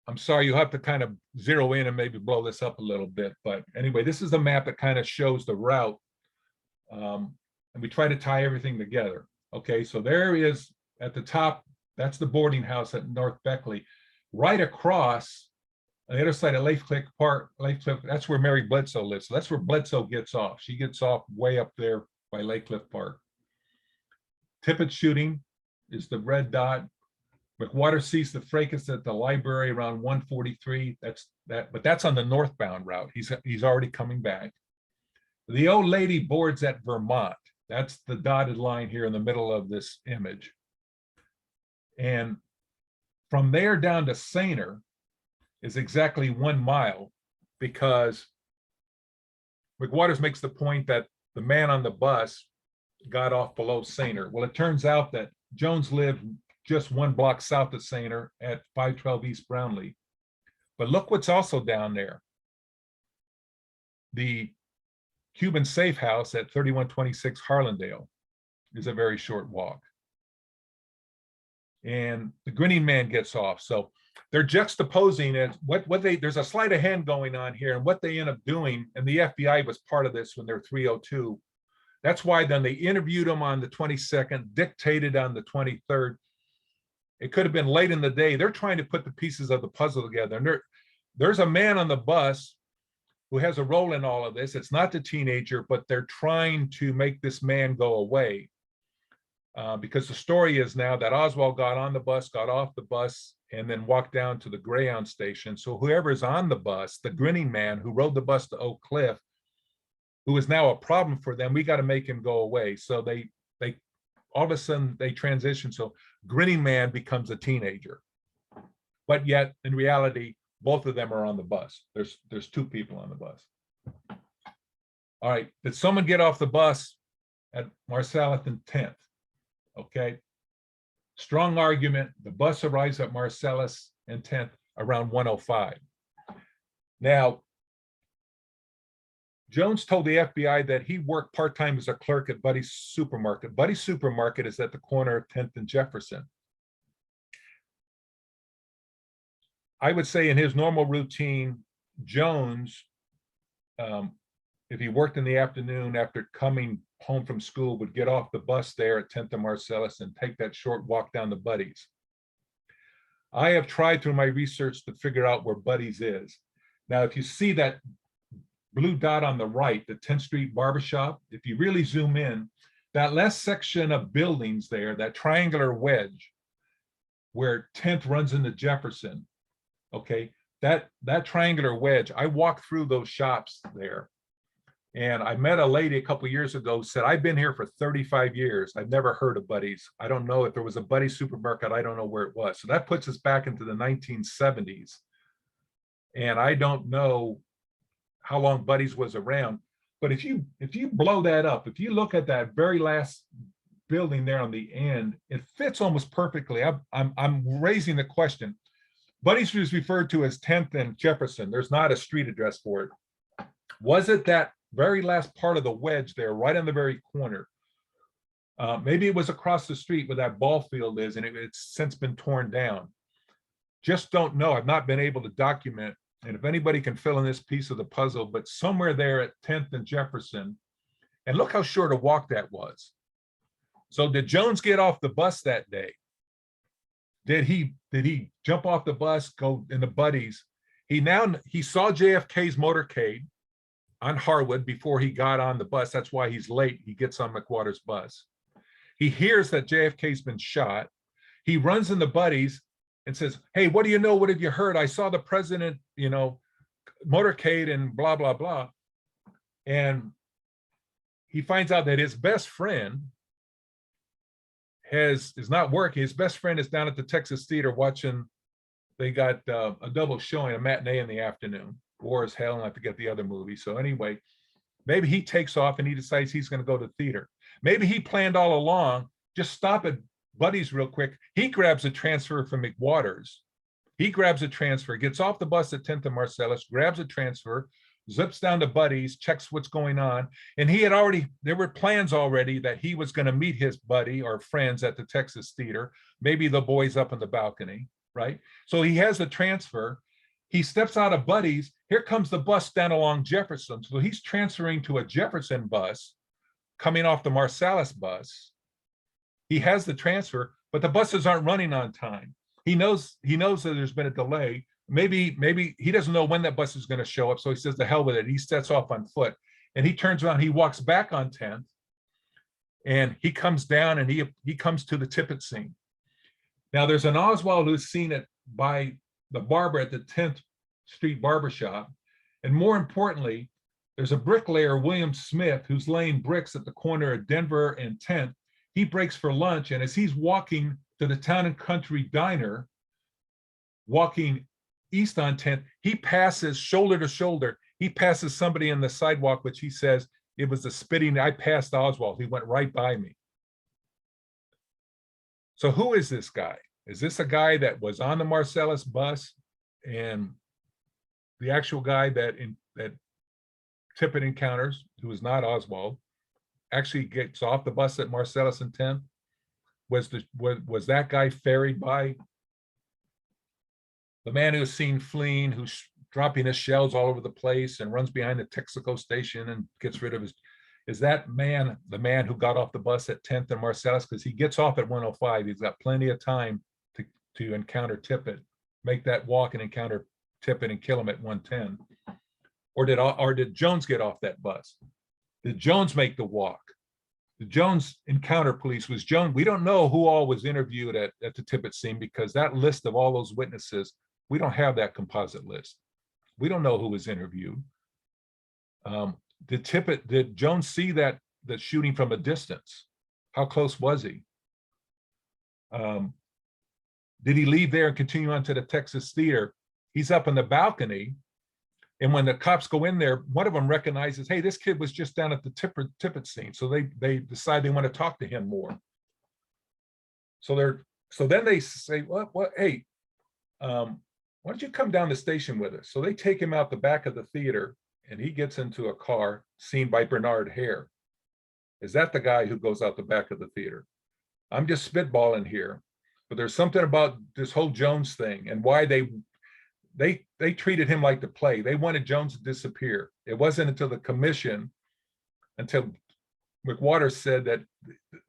I'm sorry, you have to kind of zero in and maybe blow this up a little bit. But anyway, this is the map that kind of shows the route. And we try to tie everything together. Okay, so there is at the top, that's the boarding house at North Beckley. Right across on the other side of Latecliff Park, that's where Mary Bledsoe lives. So that's where Bledsoe gets off. She gets off way up there by Latecliff Park. Tippett shooting is the red dot. McWater sees the fracas at the library around 1:43. But that's on the northbound route. He's already coming back. The old lady boards at Vermont. That's the dotted line here in the middle of this image. And from there down to Sainer is exactly 1 mile, because McWaters makes the point that the man on the bus got off below Sainer. Well, it turns out that Jones lived just 1 block south of Sainer at 512 East Brownlee. But look what's also down there. The Cuban safe house at 3126 Harlandale is a very short walk. And the grinning man gets off. So they're juxtaposing it. There's a sleight of hand going on here, and what they end up doing, and the FBI was part of this when they're 302. That's why then they interviewed him on the 22nd, dictated on the 23rd. It could have been late in the day. They're trying to put the pieces of the puzzle together. And there's a man on the bus who has a role in all of this. It's not the teenager, but they're trying to make this man go away. Because the story is now that Oswald got on the bus, got off the bus, and then walked down to the Greyhound station. So whoever's on the bus, the grinning man who rode the bus to Oak Cliff, who is now a problem for them, we got to make him go away. So they all of a sudden they transition. So grinning man becomes a teenager. But yet in reality, both of them are on the bus. There's 2 people on the bus. All right, did someone get off the bus at Marsalis and 10th? Okay, strong argument. The bus arrives at Marsalis and 10th around 1:05. Now, Jones told the FBI that he worked part-time as a clerk at Buddy's Supermarket. Buddy's Supermarket is at the corner of 10th and Jefferson. I would say in his normal routine, Jones, if he worked in the afternoon after coming home from school, would get off the bus there at 10th and Marsalis and take that short walk down to Buddy's. I have tried through my research to figure out where Buddy's is. Now, if you see that blue dot on the right, the 10th Street Barbershop, if you really zoom in, that last section of buildings there, that triangular wedge where 10th runs into Jefferson, okay, that triangular wedge, I walked through those shops there. And I met a lady a couple of years ago who said, I've been here for 35 years. I've never heard of Buddy's. I don't know if there was a Buddy's supermarket. I don't know where it was. So that puts us back into the 1970s. And I don't know how long Buddy's was around. But if you blow that up, if you look at that very last building there on the end, it fits almost perfectly. I'm raising the question. Buddy's was referred to as 10th and Jefferson. There's not a street address for it. Was it that very last part of the wedge there, right on the very corner? Maybe it was across the street where that ball field is, and it's since been torn down. Just don't know. I've not been able to document. And if anybody can fill in this piece of the puzzle, but somewhere there at 10th and Jefferson, and look how short a walk that was. So did Jones get off the bus that day? Did he jump off the bus, go into Buddy's? He saw JFK's motorcade on Harwood before he got on the bus. That's why he's late. He gets on McWater's bus. He hears that JFK's been shot. He runs into Buddy's and says, hey, what do you know? What have you heard? I saw the president, motorcade and blah, blah, blah. And he finds out that his best friend is not working. His best friend is down at the Texas Theater watching. They got a double showing, a matinee in the afternoon. War is Hell, and I forget the other movie. So anyway, maybe he takes off and he decides he's going to go to theater. Maybe he planned all along, just stop at Buddy's real quick. He grabs a transfer from McWaters. He grabs a transfer, gets off the bus at 10th and Marsalis, grabs a transfer, zips down to Buddy's, checks what's going on. And there were plans already that he was going to meet his buddy or friends at the Texas Theater, maybe the boys up in the balcony, right? So he has the transfer. He steps out of Buddy's. Here comes the bus down along Jefferson. So he's transferring to a Jefferson bus, coming off the Marsalis bus. He has the transfer, but the buses aren't running on time. He knows that there's been a delay. Maybe he doesn't know when that bus is going to show up. So he says, the hell with it. He sets off on foot and he turns around, he walks back on 10th and he comes down and he comes to the Tippett scene. Now there's an Oswald who's seen it by the barber at the 10th Street Barbershop. And more importantly, there's a bricklayer, William Smith, who's laying bricks at the corner of Denver and 10th. He breaks for lunch. And as he's walking to the Town and Country Diner, walking east on 10th, he passes shoulder to shoulder. He passes somebody on the sidewalk, which he says, it was a spitting, I passed Oswald. He went right by me. So who is this guy? Is this a guy that was on the Marsalis bus and the actual guy that Tippett encounters, who is not Oswald, actually gets off the bus at Marsalis and 10th? Was that guy ferried by the man who's seen fleeing, who's dropping his shells all over the place and runs behind the Texaco station and gets rid of his, is that man the man who got off the bus at 10th and Marsalis? Because he gets off at 105. He's got plenty of time to encounter Tippett, make that walk and encounter Tippett and kill him at 110. Or did Jones get off that bus? Did Jones make the walk? The Jones encounter police was Jones. We don't know who all was interviewed at the Tippett scene, because that list of all those witnesses, we don't have that composite list. We don't know who was interviewed. Did Jones see that shooting from a distance? How close was he? Did he leave there and continue on to the Texas Theater? He's up in the balcony. And when the cops go in there, one of them recognizes, hey, this kid was just down at the Tippett scene. So they decide they want to talk to him more. So then they say, hey, why don't you come down the station with us? So they take him out the back of the theater and he gets into a car seen by Bernard Hare. Is that the guy who goes out the back of the theater? I'm just spitballing here, but there's something about this whole Jones thing and why they treated him like the play. They wanted Jones to disappear. It wasn't until the commission, until McWaters said that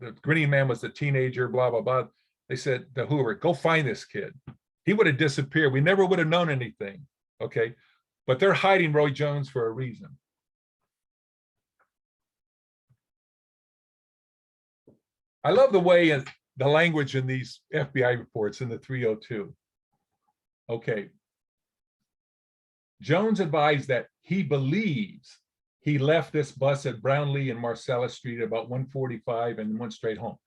the grinning man was a teenager, blah, blah, blah. They said to Hoover, go find this kid. He would have disappeared. We never would have known anything, okay? But they're hiding Roy Jones for a reason. I love the way the language in these FBI reports in the 302. Okay. Jones advised that he believes he left this bus at Brownlee and Marsalis Street at about 1:45 and went straight home.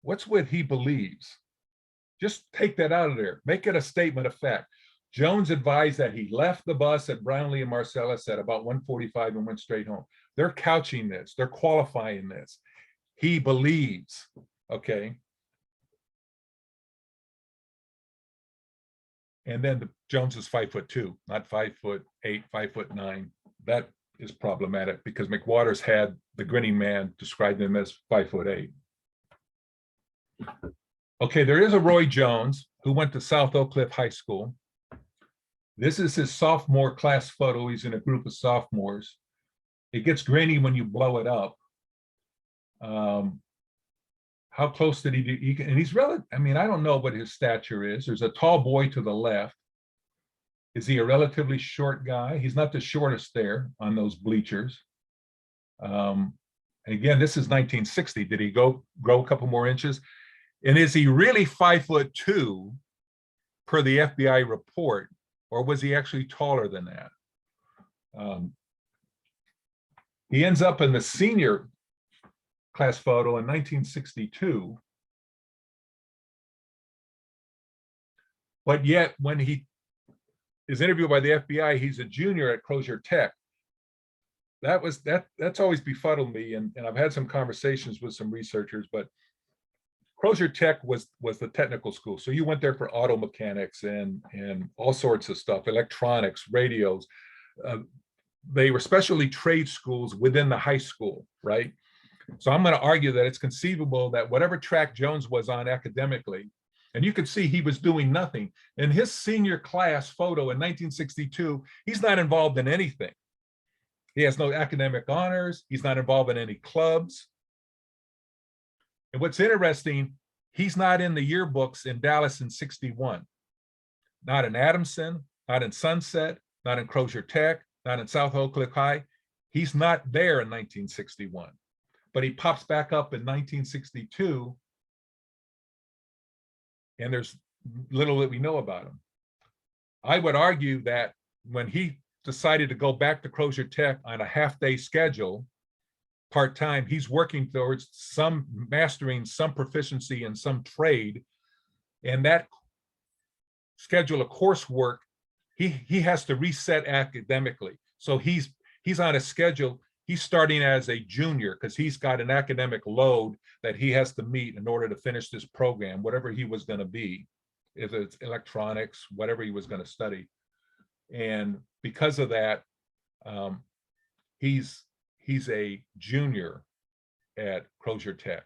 What's with he believes? Just take that out of there. Make it a statement of fact. Jones advised that he left the bus at Brownlee and Marsalis at about 1:45 and went straight home. They're couching this. They're qualifying this. He believes, okay? And then Jones is 5'2", not 5'8", 5'9". That is problematic because McWaters had the grinning man described him as 5'8". Okay, there is a Roy Jones who went to South Oak Cliff High School. This is his sophomore class photo. He's in a group of sophomores. It gets grainy when you blow it up. How close did he do? And he's relative. I mean, I don't know what his stature is. There's a tall boy to the left. Is he a relatively short guy? He's not the shortest there on those bleachers. And again, this is 1960. Did he grow a couple more inches? And is he really 5'2" per the FBI report, or was he actually taller than that? He ends up in the senior class photo in 1962. But yet when he is interviewed by the FBI, he's a junior at Crozier Tech. That's always befuddled me, and I've had some conversations with some researchers, but Crozier Tech was the technical school. So you went there for auto mechanics and all sorts of stuff, electronics, radios. they were especially trade schools within the high school, right? So I'm going to argue that it's conceivable that whatever track Jones was on academically, and you could see he was doing nothing. In his senior class photo in 1962, he's not involved in anything. He has no academic honors. He's not involved in any clubs. And what's interesting, he's not in the yearbooks in Dallas in 61. Not in Adamson, not in Sunset, not in Crozier Tech, not in South Oak Cliff High. He's not there in 1961, but he pops back up in 1962, and there's little that we know about him. I would argue that when he decided to go back to Crozier Tech on a half-day schedule, part-time, he's working towards some mastering some proficiency in some trade, and that schedule of coursework, he has to reset academically. So he's on a schedule. He's starting as a junior because he's got an academic load that he has to meet in order to finish this program, whatever he was going to be, if it's electronics, whatever he was going to study. And because of that, he's a junior at Crozier Tech.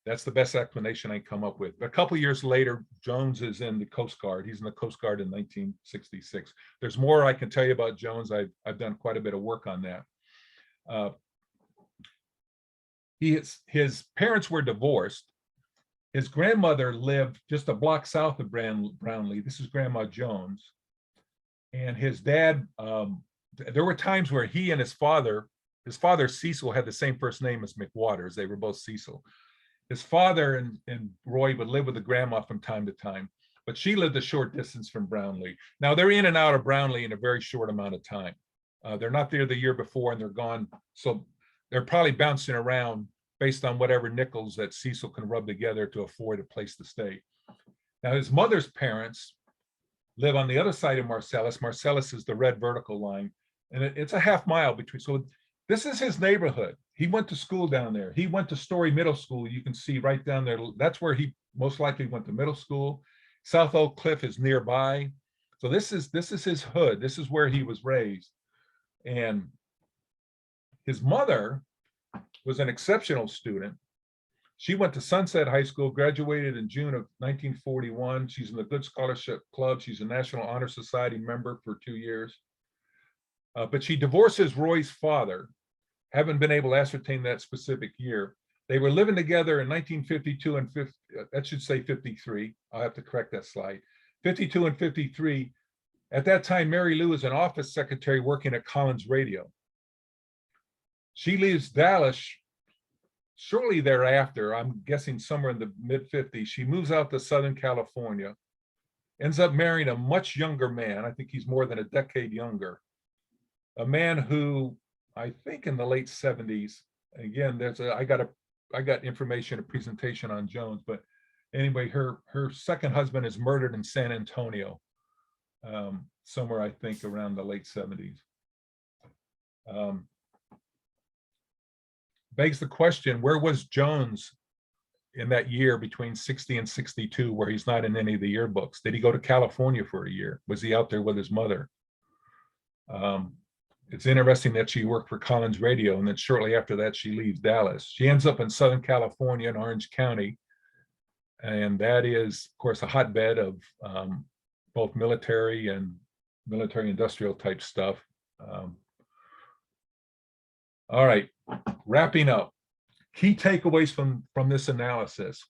That's the best explanation I come up with. A couple of years later, Jones is in the Coast Guard. He's in the Coast Guard in 1966. There's more I can tell you about Jones. I've done quite a bit of work on that. His parents were divorced. His grandmother lived just a block south of Brownlee. This is Grandma Jones. And his dad, there were times where he and his father Cecil, had the same first name as McWaters. They were both Cecil. His father and Roy would live with the grandma from time to time, but she lived a short distance from Brownlee. Now they're in and out of Brownlee in a very short amount of time. They're not there the year before and they're gone. So they're probably bouncing around based on whatever nickels that Cecil can rub together to afford a place to stay. Now his mother's parents live on the other side of Marsalis. Marsalis is the red vertical line, and it's a half mile between. So this is his neighborhood. He went to school down there. He went to Story Middle School. You can see right down there. That's where he most likely went to middle school. South Oak Cliff is nearby. So this is his hood. This is where he was raised. And his mother was an exceptional student. She went to Sunset High School, graduated in June of 1941. She's in the Good Scholarship Club. She's a National Honor Society member for 2 years. But she divorces Roy's father. Haven't been able to ascertain that specific year. They were living together in 1952 and 50, that should say 53. I'll have to correct that slide. 52 and 53. At that time, Mary Lou was an office secretary working at Collins Radio. She leaves Dallas shortly thereafter. I'm guessing somewhere in the mid-50s. She moves out to Southern California, ends up marrying a much younger man. I think he's more than a decade younger. A man who, I think in the late 70s, again, I got information, a presentation on Jones, but anyway, her second husband is murdered in San Antonio, somewhere I think around the late 70s. Begs the question, where was Jones in that year between 60 and 62, where he's not in any of the yearbooks? Did he go to California for a year? Was he out there with his mother? It's interesting that she worked for Collins Radio, and then shortly after that, she leaves Dallas. She ends up in Southern California in Orange County, and that is, of course, a hotbed of both military and military industrial type stuff. All right, wrapping up. Key takeaways from this analysis.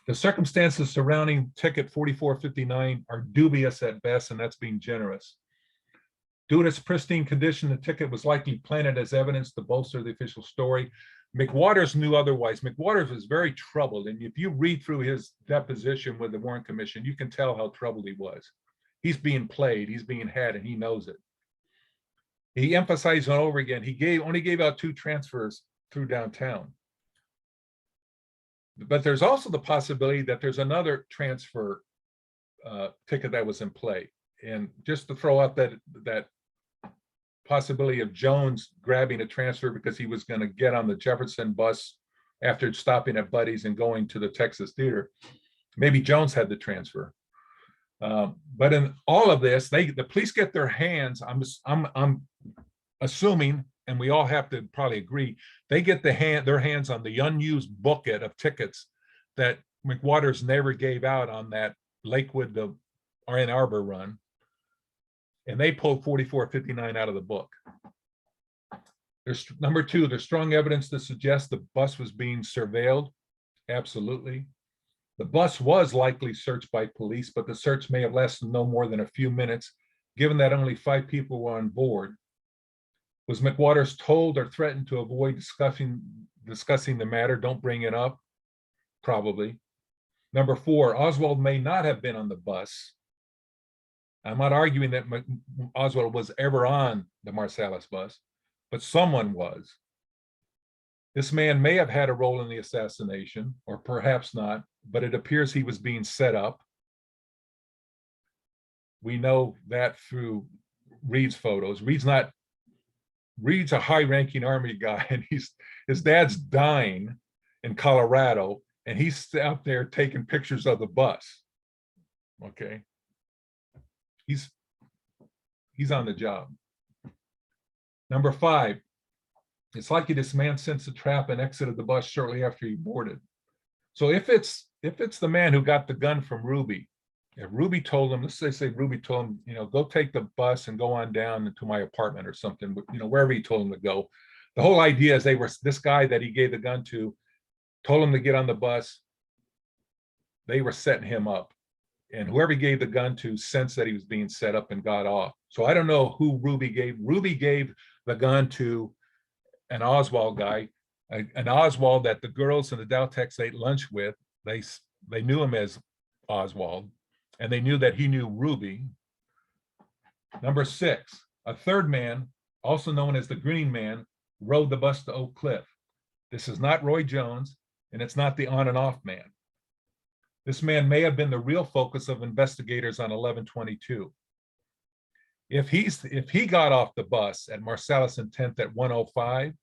The circumstances surrounding ticket 4459 are dubious at best, and that's being generous. Due to its pristine condition, the ticket was likely planted as evidence to bolster the official story. McWaters knew otherwise. McWaters was very troubled, and if you read through his deposition with the Warren Commission, you can tell how troubled he was. He's being played, he's being had, and he knows it. He emphasized on over again, he only gave out 2 transfers through downtown. But there's also the possibility that there's another transfer ticket that was in play. And just to throw out that possibility of Jones grabbing a transfer because he was going to get on the Jefferson bus after stopping at Buddy's and going to the Texas Theater. Maybe Jones had the transfer. But in all of this, the police get their hands. I'm assuming, and we all have to probably agree, they get their hands on the unused bucket of tickets that McWaters never gave out on that Lakewood to Ann Arbor run, and they pulled 4459 out of the book. There's number two, there's strong evidence to suggest the bus was being surveilled. Absolutely. The bus was likely searched by police, but the search may have lasted no more than a few minutes, given that only 5 people were on board. Was McWaters told or threatened to avoid discussing the matter? Don't bring it up. Probably. Number 4, Oswald may not have been on the bus. I'm not arguing that Oswald was ever on the Marsalis bus, but someone was. This man may have had a role in the assassination, or perhaps not, but it appears he was being set up. We know that through Reed's photos. Reed's a high-ranking Army guy, and his dad's dying in Colorado, and he's out there taking pictures of the bus. Okay. He's on the job. Number 5, it's likely this man sensed the trap and exited the bus shortly after he boarded. So if it's the man who got the gun from Ruby, if Ruby told him, let's say Ruby told him, go take the bus and go on down to my apartment or something, wherever he told him to go. The whole idea is this guy that he gave the gun to told him to get on the bus. They were setting him up. And whoever he gave the gun to sensed that he was being set up and got off. So I don't know who Ruby gave. Ruby gave the gun to an Oswald guy, an Oswald that the girls in the Dowtex ate lunch with. They knew him as Oswald, and they knew that he knew Ruby. Number 6, a third man, also known as the Green Man, rode the bus to Oak Cliff. This is not Roy Jones, and it's not the on and off man. This man may have been the real focus of investigators on 11/22. If he got off the bus at Marsalis and 10th at 1:05,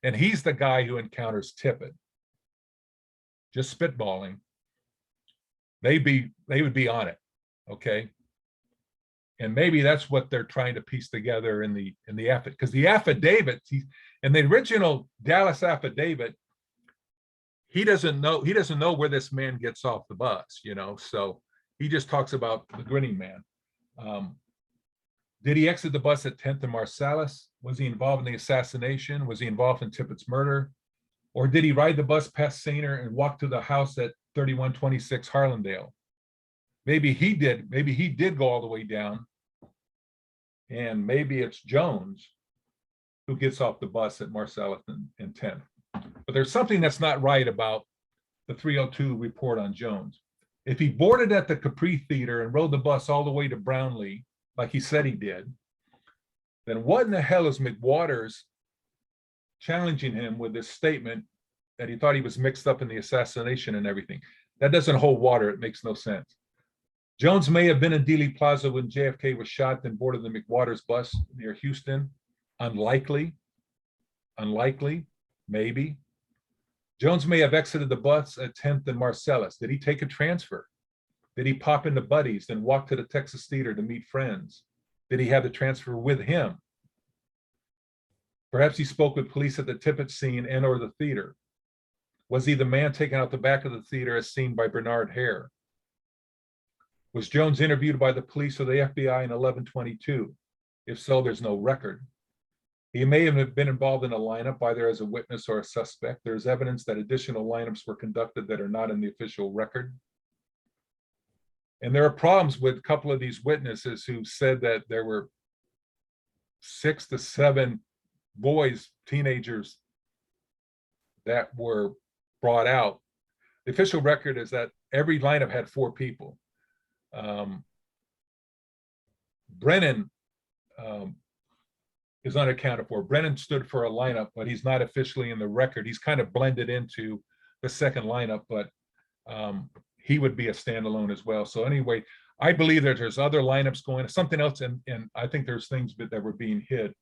and he's the guy who encounters Tippett, just spitballing, they would be on it, okay? And maybe that's what they're trying to piece together in the affidavit, because the affidavit, in the original Dallas affidavit, he doesn't know where this man gets off the bus, so he just talks about the grinning man. Did he exit the bus at 10th and Marsalis? Was he involved in the assassination? Was he involved in Tippett's murder? Or did he ride the bus past Sainer and walk to the house at 3126 Harlandale? Maybe he did go all the way down, and maybe it's Jones who gets off the bus at Marsalis and 10th. But there's something that's not right about the 302 report on Jones. If he boarded at the Capri Theater and rode the bus all the way to Brownlee, like he said he did, then what in the hell is McWaters challenging him with this statement that he thought he was mixed up in the assassination and everything? That doesn't hold water. It makes no sense. Jones may have been in Dealey Plaza when JFK was shot, then boarded the McWaters bus near Houston. Unlikely, maybe. Jones may have exited the bus at 10th and Marsalis. Did he take a transfer? Did he pop into Buddies, then walk to the Texas Theater to meet friends? Did he have the transfer with him? Perhaps he spoke with police at the Tippett scene and or the theater. Was he the man taken out the back of the theater as seen by Bernard Hare? Was Jones interviewed by the police or the FBI in 11/22? If so, there's no record. He may have been involved in a lineup, either as a witness or a suspect. There's evidence that additional lineups were conducted that are not in the official record. And there are problems with a couple of these witnesses who said that there were 6 to 7 boys, teenagers, that were brought out. The official record is that every lineup had 4 people. Brennan is unaccounted for. Brennan stood for a lineup, but he's not officially in the record. He's kind of blended into the second lineup, but he would be a standalone as well. So anyway, I believe that there's other lineups going, something else, and I think there's things that were being hid.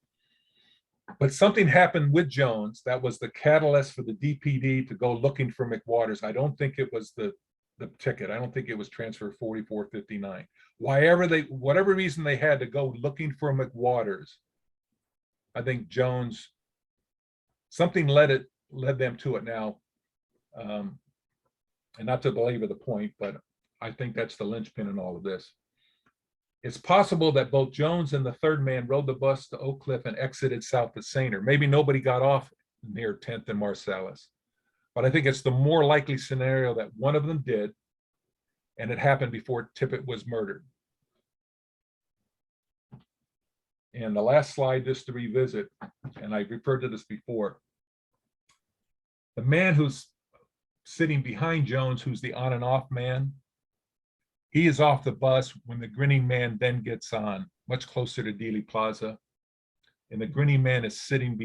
But something happened with Jones that was the catalyst for the DPD to go looking for McWaters. I don't think it was the the ticket. I don't think it was transfer 4459. Whatever reason they had to go looking for McWaters, I think Jones, something led them to it now. And not to belabor the point, but I think that's the linchpin in all of this. It's possible that both Jones and the third man rode the bus to Oak Cliff and exited south at Sainer. Maybe nobody got off near 10th and Marsalis. But I think it's the more likely scenario that one of them did, and it happened before Tippett was murdered. And the last slide, just to revisit, and I referred to this before, the man who's sitting behind Jones, who's the on and off man, he is off the bus when the grinning man then gets on, much closer to Dealey Plaza. And the grinning man is sitting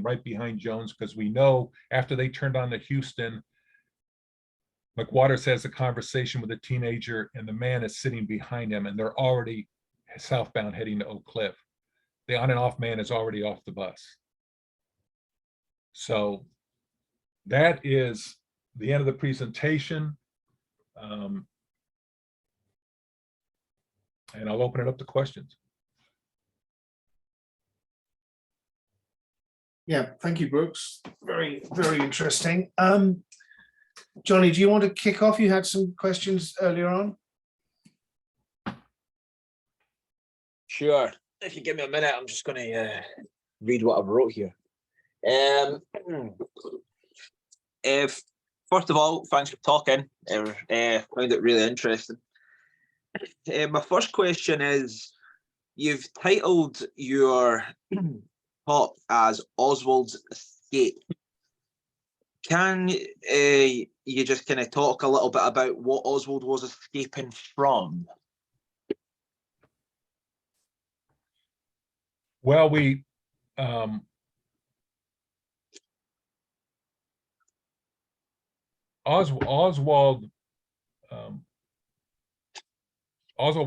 right behind Jones, because we know after they turned on the Houston, McWaters has a conversation with a teenager and the man is sitting behind him, and they're already southbound heading to Oak Cliff. The on and off man is already off the bus. So that is the end of the presentation. And I'll open it up to questions. Yeah, thank you, Brooks. Very, very interesting. Johnny, do you want to kick off? You had some questions earlier on. Sure. If you give me a minute, I'm just going to read what I've wrote here. First of all, thanks for talking. Found it really interesting. My first question is, you've titled your talk as Oswald's Escape. Can you just kind of talk a little bit about what Oswald was escaping from? Well, Oswald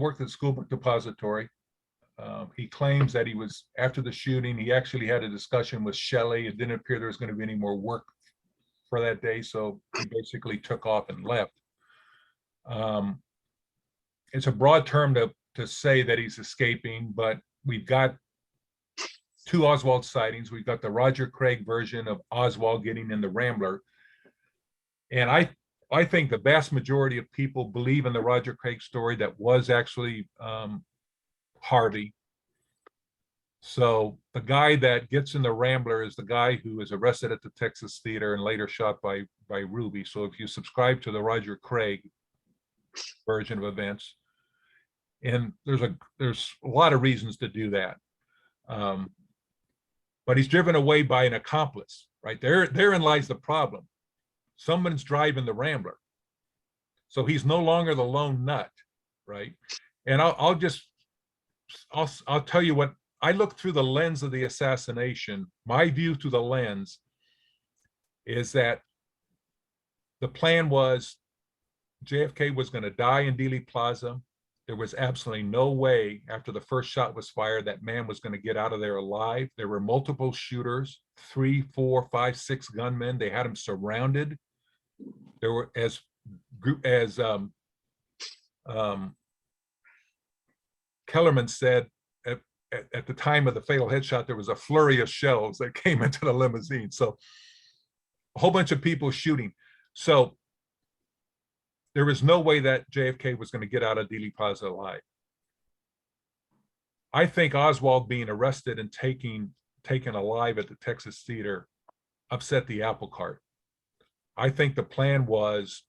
worked at the school book depository. He claims that he was, after the shooting, he actually had a discussion with Shelley. It didn't appear there was going to be any more work for that day, so he basically took off and left. It's a broad term to say that he's escaping, but we've got two Oswald sightings. We've got the Roger Craig version of Oswald getting in the Rambler. And I think the vast majority of people believe in the Roger Craig story that was actually Harvey. So the guy that gets in the Rambler is the guy who is arrested at the Texas Theater and later shot by Ruby. So if you subscribe to the Roger Craig version of events, and there's a lot of reasons to do that. But he's driven away by an accomplice, right? Therein lies the problem. Someone's driving the Rambler. So he's no longer the lone nut, right? And I'll tell you what, I look through the lens of the assassination. My view through the lens is that the plan was JFK was going to die in Dealey Plaza. There was absolutely no way after the first shot was fired that man was going to get out of there alive. There were multiple shooters, 3, 4, 5, 6 gunmen. They had him surrounded. There were, as Kellerman said, at the time of the fatal headshot, there was a flurry of shells that came into the limousine. So a whole bunch of people shooting. So there was no way that JFK was going to get out of Dealey Plaza alive. I think Oswald being arrested and taken alive at the Texas Theater upset the apple cart. I think the plan was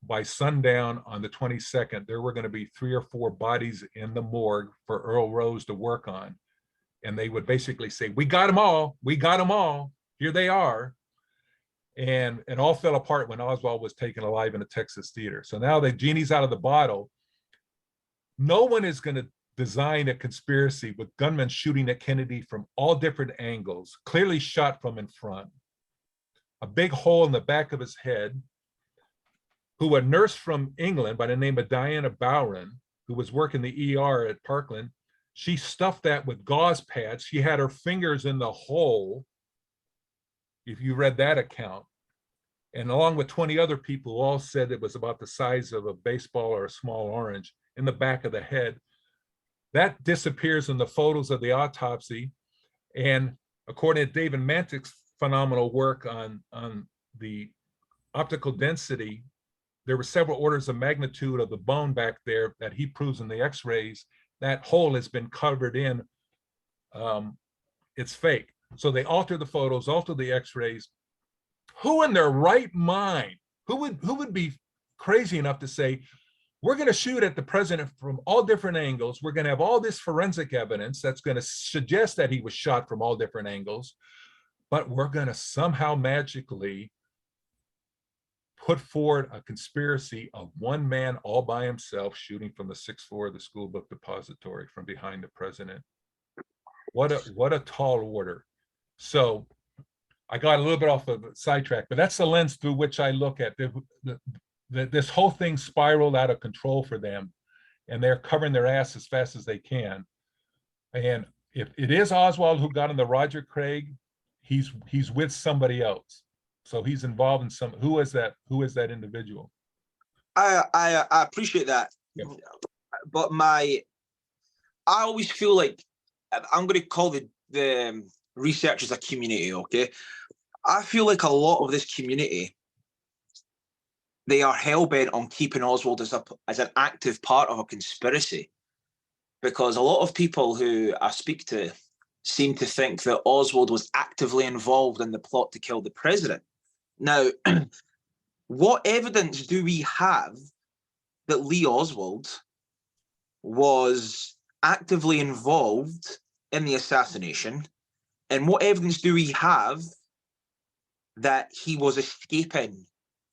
by sundown on the 22nd, there were going to be 3 or 4 bodies in the morgue for Earl Rose to work on. And they would basically say, we got them all. We got them all. Here they are. And it all fell apart when Oswald was taken alive in the Texas Theater. So now the genie's out of the bottle. No one is going to design a conspiracy with gunmen shooting at Kennedy from all different angles, clearly shot from in front, a big hole in the back of his head, who a nurse from England by the name of Diana Bowron, who was working the ER at Parkland, she stuffed that with gauze pads. She had her fingers in the hole, if you read that account. and along with 20 other people who all said it was about the size of a baseball or a small orange in the back of the head. That disappears in the photos of the autopsy. And according to David Mantik's phenomenal work on the optical density, there were several orders of magnitude of the bone back there that he proves in the x-rays. That hole has been covered in. It's fake. So they alter the photos, alter the x-rays. Who in their right mind, who would be crazy enough to say, we're going to shoot at the president from all different angles. We're going to have all this forensic evidence that's going to suggest that he was shot from all different angles, but we're going to somehow magically put forward a conspiracy of one man all by himself shooting from the 6th floor of the school book depository from behind the president. What a tall order. So I got a little bit off of the sidetrack, but that's the lens through which I look at this whole thing spiraled out of control for them, and they're covering their ass as fast as they can. And if it is Oswald who got on the Roger Craig, he's with somebody else. So he's involved in some, who is that individual? I appreciate that. Yep. But I always feel like, I'm going to call the researchers a community, okay? I feel like a lot of this community, they are hell-bent on keeping Oswald as an active part of a conspiracy, because a lot of people who I speak to seem to think that Oswald was actively involved in the plot to kill the president. Now, what evidence do we have that Lee Oswald was actively involved in the assassination? And what evidence do we have that he was escaping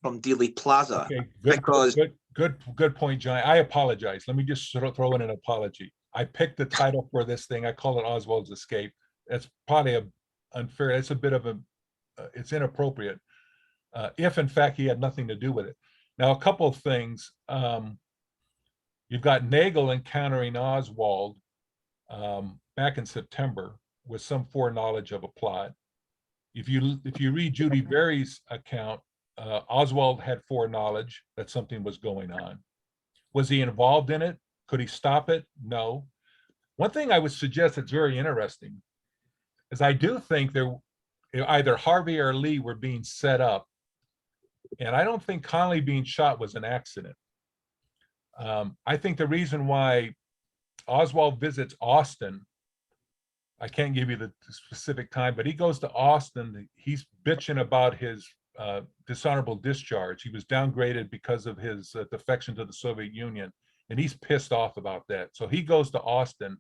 from Dealey Plaza? Okay, good point, John. I apologize. Let me just throw in an apology. I picked the title for this thing. I call it Oswald's Escape. That's probably unfair. It's a bit of it's inappropriate. If in fact he had nothing to do with it. Now, a couple of things. You've got Nagel encountering Oswald back in September with some foreknowledge of a plot. If you read Judy Berry's account, Oswald had foreknowledge that something was going on. Was he involved in it? Could he stop it? No. One thing I would suggest that's very interesting is I do think either Harvey or Lee were being set up, and I don't think Connolly being shot was an accident. I think the reason why Oswald visits Austin, I can't give you the specific time, but he goes to Austin. He's bitching about his dishonorable discharge. He was downgraded because of his defection to the Soviet Union, and he's pissed off about that. So he goes to Austin,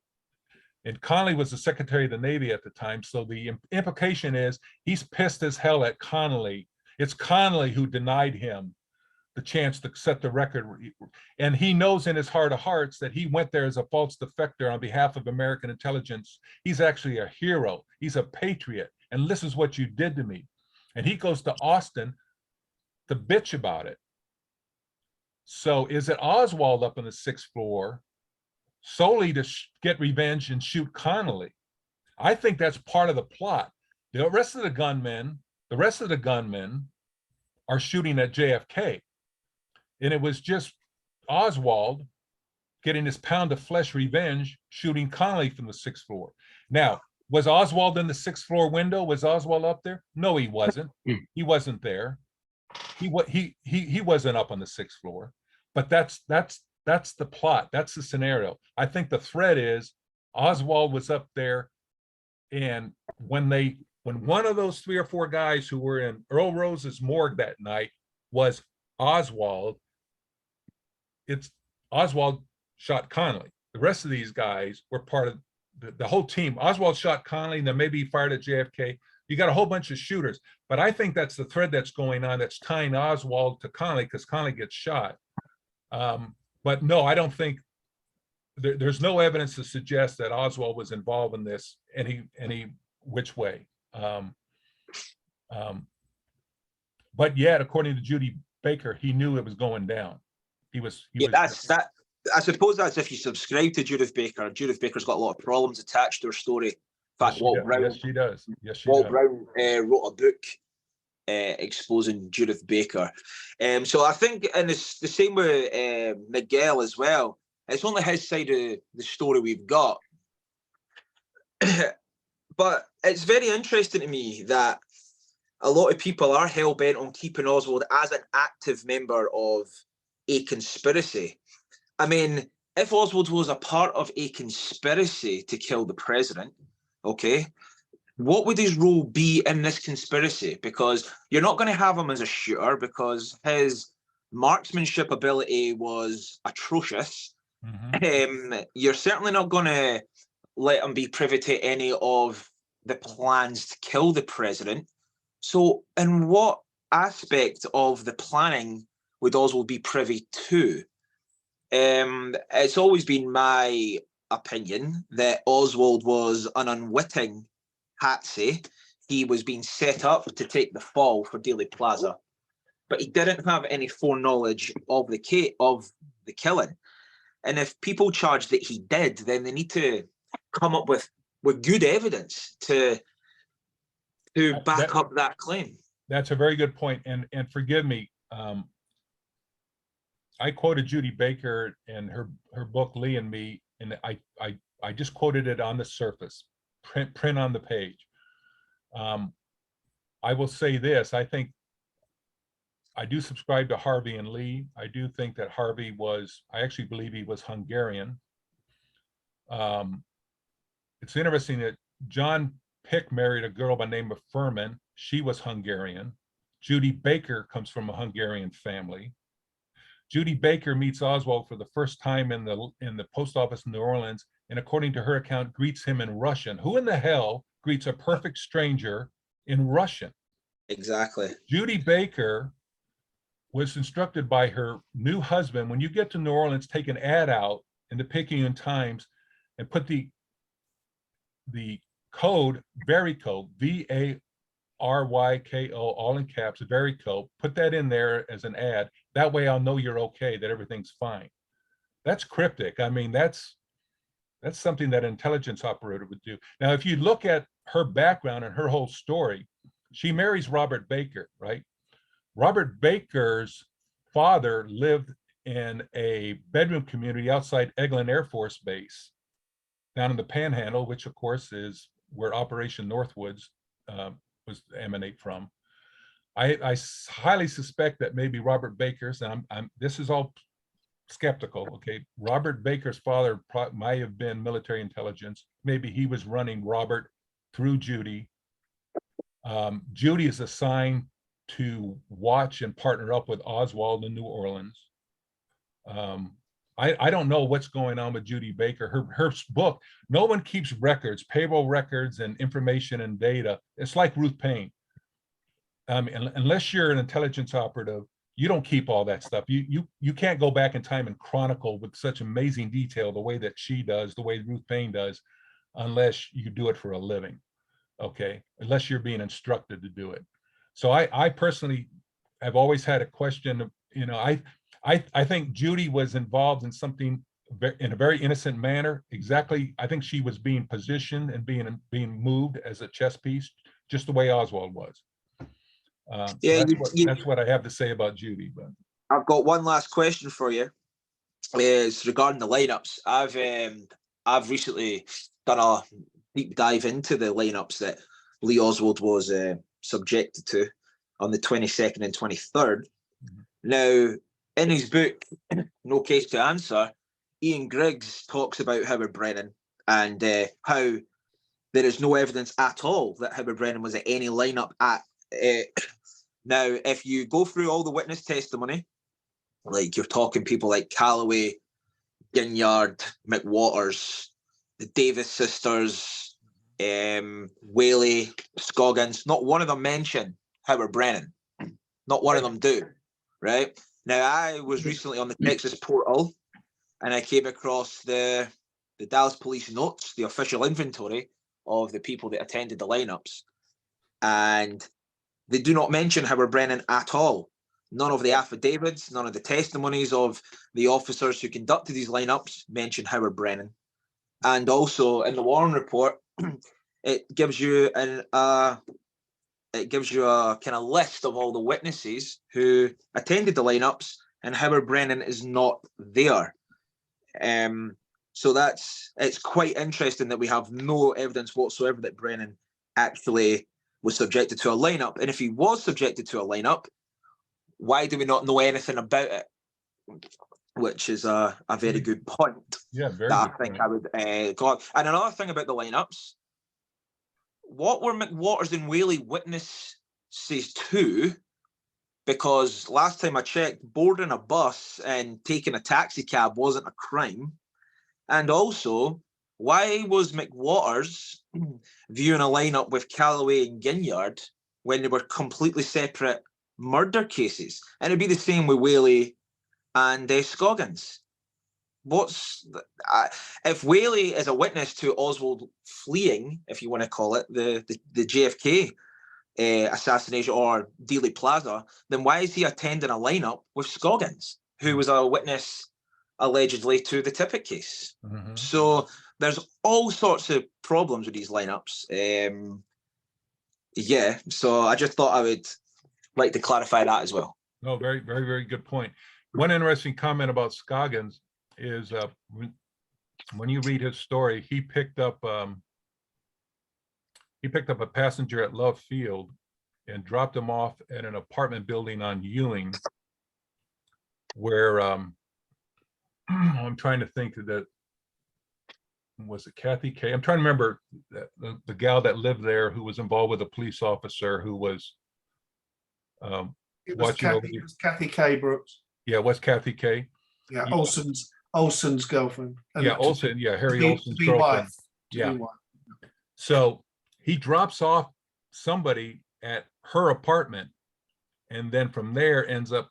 and Connolly was the Secretary of the Navy at the time. So the implication is he's pissed as hell at Connolly. It's Connolly who denied him the chance to set the record. And he knows in his heart of hearts that he went there as a false defector on behalf of American intelligence. He's actually a hero. He's a patriot. And this is what you did to me. And he goes to Austin to bitch about it. So is it Oswald up on the 6th floor solely to get revenge and shoot Connolly? I think that's part of the plot. The rest of the gunmen are shooting at JFK. And it was just Oswald getting his pound of flesh revenge, shooting Connolly from the 6th floor. Now, was Oswald in the 6th floor window? Was Oswald up there? No, he wasn't. He wasn't there. He wasn't up on the 6th floor. But that's the plot. That's the scenario. I think the thread is Oswald was up there, and when one of those 3 or 4 guys who were in Earl Rose's morgue that night was Oswald, Oswald shot Connolly. The rest of these guys were part of the whole team. Oswald shot Connolly, and then maybe he fired at JFK. You got a whole bunch of shooters, but I think that's the thread that's going on that's tying Oswald to Connolly, because Connolly gets shot. But no, I don't think there's no evidence to suggest that Oswald was involved in this any which way. But yet, according to Judy Baker, he knew it was going down. I suppose that's if you subscribe to Judith Baker. Judith Baker's got a lot of problems attached to her story. In fact, Walt Brown, yes, she does. Yes, she Walt does. Brown wrote a book exposing Judith Baker. So I think, and it's the same with Miguel as well. It's only his side of the story we've got. But it's very interesting to me that a lot of people are hell-bent on keeping Oswald as an active member of a conspiracy. I mean, if Oswald was a part of a conspiracy to kill the president, okay, what would his role be in this conspiracy? Because you're not going to have him as a shooter because his marksmanship ability was atrocious. You're certainly not going to let him be privy to any of the plans to kill the president. So in what aspect of the planning would Oswald be privy to? It's always been my opinion that Oswald was an unwitting patsy. He was being set up to take the fall for Dealey Plaza, but he didn't have any foreknowledge of the killing. And if people charge that he did, then they need to come up with good evidence to back up that claim. That's a very good point. And forgive me, I quoted Judy Baker in her book Lee and Me, and I just quoted it on the surface, print on the page. I will say this: I think I do subscribe to Harvey and Lee. I do think that Harvey was, I actually believe he was Hungarian. It's interesting that John Pick married a girl by the name of Furman. She was Hungarian. Judy Baker comes from a Hungarian family. Judy Baker meets Oswald for the first time in the post office in New Orleans, and according to her account, greets him in Russian. Who in the hell greets a perfect stranger in Russian? Exactly. Judy Baker was instructed by her new husband, when you get to New Orleans, take an ad out in the Picayune Times and put the code, Varico, VARYKO, all in caps, Varico, put that in there as an ad. That way I'll know you're okay, that everything's fine. That's cryptic. I mean, that's something that an intelligence operator would do. Now, if you look at her background and her whole story, she marries Robert Baker, right? Robert Baker's father lived in a bedroom community outside Eglin Air Force Base down in the Panhandle, which of course is where Operation Northwoods was emanate from. I highly suspect that maybe Robert Baker's, and this is all skeptical, okay? Robert Baker's father might have been military intelligence. Maybe he was running Robert through Judy. Judy is assigned to watch and partner up with Oswald in New Orleans. I don't know what's going on with Judy Baker. Her book, no one keeps records, payroll records and information and data. It's like Ruth Payne. Unless you're an intelligence operative, you don't keep all that stuff. You can't go back in time and chronicle with such amazing detail the way that she does, the way Ruth Payne does, unless you do it for a living, okay? Unless you're being instructed to do it. So I personally have always had a question of, you know, I think Judy was involved in something in a very innocent manner. Exactly, I think she was being positioned and being moved as a chess piece, just the way Oswald was. Yeah, that's what I have to say about Judy. But I've got one last question for you. Is regarding the lineups. I've recently done a deep dive into the lineups that Lee Oswald was subjected to on the 22nd and 23rd. Now, in his book, No Case to Answer, Ian Griggs talks about Howard Brennan and how there is no evidence at all that Howard Brennan was at any lineup at. Now, if you go through all the witness testimony, like you're talking people like Calloway, Ginyard, McWaters, the Davis sisters, Whaley, Scoggins, not one of them mention Howard Brennan. Not one of them do, right? Now, I was recently on the Texas portal and I came across the Dallas Police notes, the official inventory of the people that attended the lineups. And they do not mention Howard Brennan at all. None of the affidavits, none of the testimonies of the officers who conducted these lineups mention Howard Brennan. And also in the Warren report, it gives you it gives you a kind of list of all the witnesses who attended the lineups and Howard Brennan is not there. So it's quite interesting that we have no evidence whatsoever that Brennan actually was subjected to a lineup. And if he was subjected to a lineup, why do we not know anything about it? Which is a very good point. Yeah, very that good I think point. I would go on. And another thing about the lineups, what were McWaters and Whaley witnesses to? Because last time I checked, boarding a bus and taking a taxi cab wasn't a crime. And also, why was McWaters viewing a lineup with Calloway and Ginyard when they were completely separate murder cases? And it'd be the same with Whaley and Scoggins. If Whaley is a witness to Oswald fleeing, if you want to call it, the JFK assassination or Dealey Plaza, then why is he attending a lineup with Scoggins, who was a witness allegedly to the Tippett case? Mhm. So there's all sorts of problems with these lineups. Yeah, so I just thought I would like to clarify that as well. No, very, very, very good point. One interesting comment about Scoggins is when you read his story, he picked up a passenger at Love Field and dropped him off at an apartment building on Ewing, where I'm trying to think that was it Kathy Kay? I'm trying to remember the gal that lived there who was involved with a police officer who was It was watching over Kathy, it was Kathy Kay Brooks. Yeah, what's Kathy Kay? Yeah, Yeah. Olsen's girlfriend. And Yeah, Olsen. Yeah, Harry to Olsen's be girlfriend. wife, to Yeah. be wife. So he drops off somebody at her apartment, and then from there ends up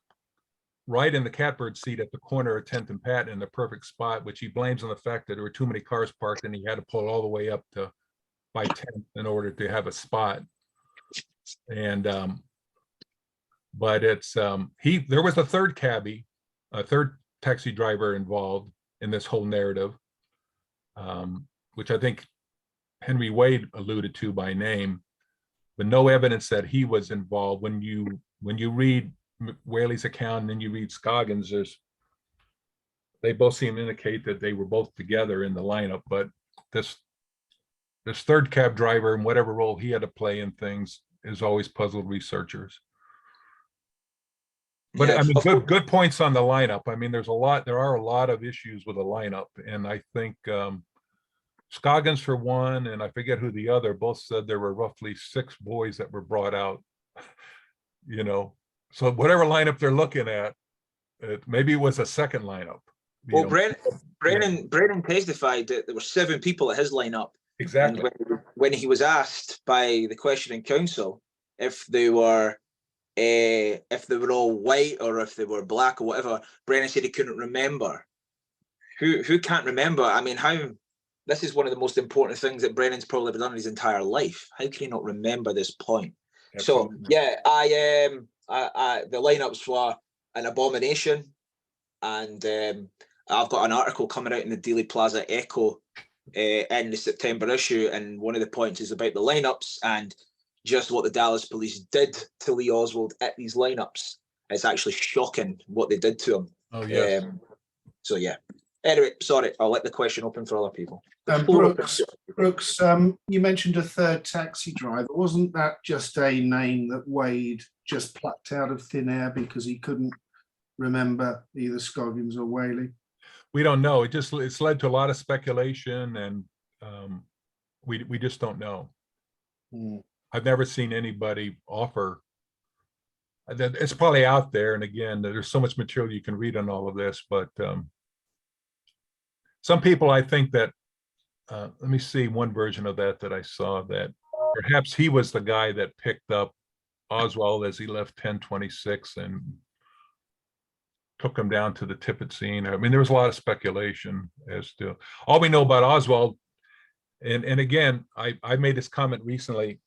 right in the catbird seat at the corner of 10th and Patton in the perfect spot, which he blames on the fact that there were too many cars parked and he had to pull all the way up to by 10th in order to have a spot. And but it's there was a third cabbie, a third taxi driver involved in this whole narrative, which I think Henry Wade alluded to by name, but no evidence that he was involved. When you read Whaley's account and then you read Scoggins, they both seem to indicate that they were both together in the lineup, but this third cab driver and whatever role he had to play in things has always puzzled researchers. But Yeah. I mean, good points on the lineup. I mean, there are a lot of issues with the lineup, and I think Scoggins for one, and I forget who the other, both said there were roughly 6 boys that were brought out. You know, so whatever lineup they're looking at, maybe it was a second lineup. Well, Brennan testified that there were 7 people at his lineup. Exactly. And when he was asked by the questioning counsel if they were all white or if they were black or whatever, Brennan said he couldn't remember. Who can't remember? I mean, this is one of the most important things that Brennan's probably ever done in his entire life. How can he not remember this point? Absolutely. So yeah, the lineups were an abomination, and I've got an article coming out in the Dealey Plaza Echo in the September issue, and one of the points is about the lineups and just what the Dallas police did to Lee Oswald at these lineups. It's actually shocking what they did to him. Oh yes. So yeah. Anyway, sorry, I'll let the question open for other people. Brooks, you mentioned a third taxi driver. Wasn't that just a name that Wade just plucked out of thin air because he couldn't remember either Scoggins or Whaley? We don't know. It's led to a lot of speculation, and we just don't know. I've never seen anybody offer. It's probably out there, and again, there's so much material you can read on all of this, but some people, I think that, let me see one version of that I saw, that perhaps he was the guy that picked up Oswald as he left 1026 and took him down to the Tippett scene. I mean, there was a lot of speculation as to, all we know about Oswald, and again, I made this comment recently,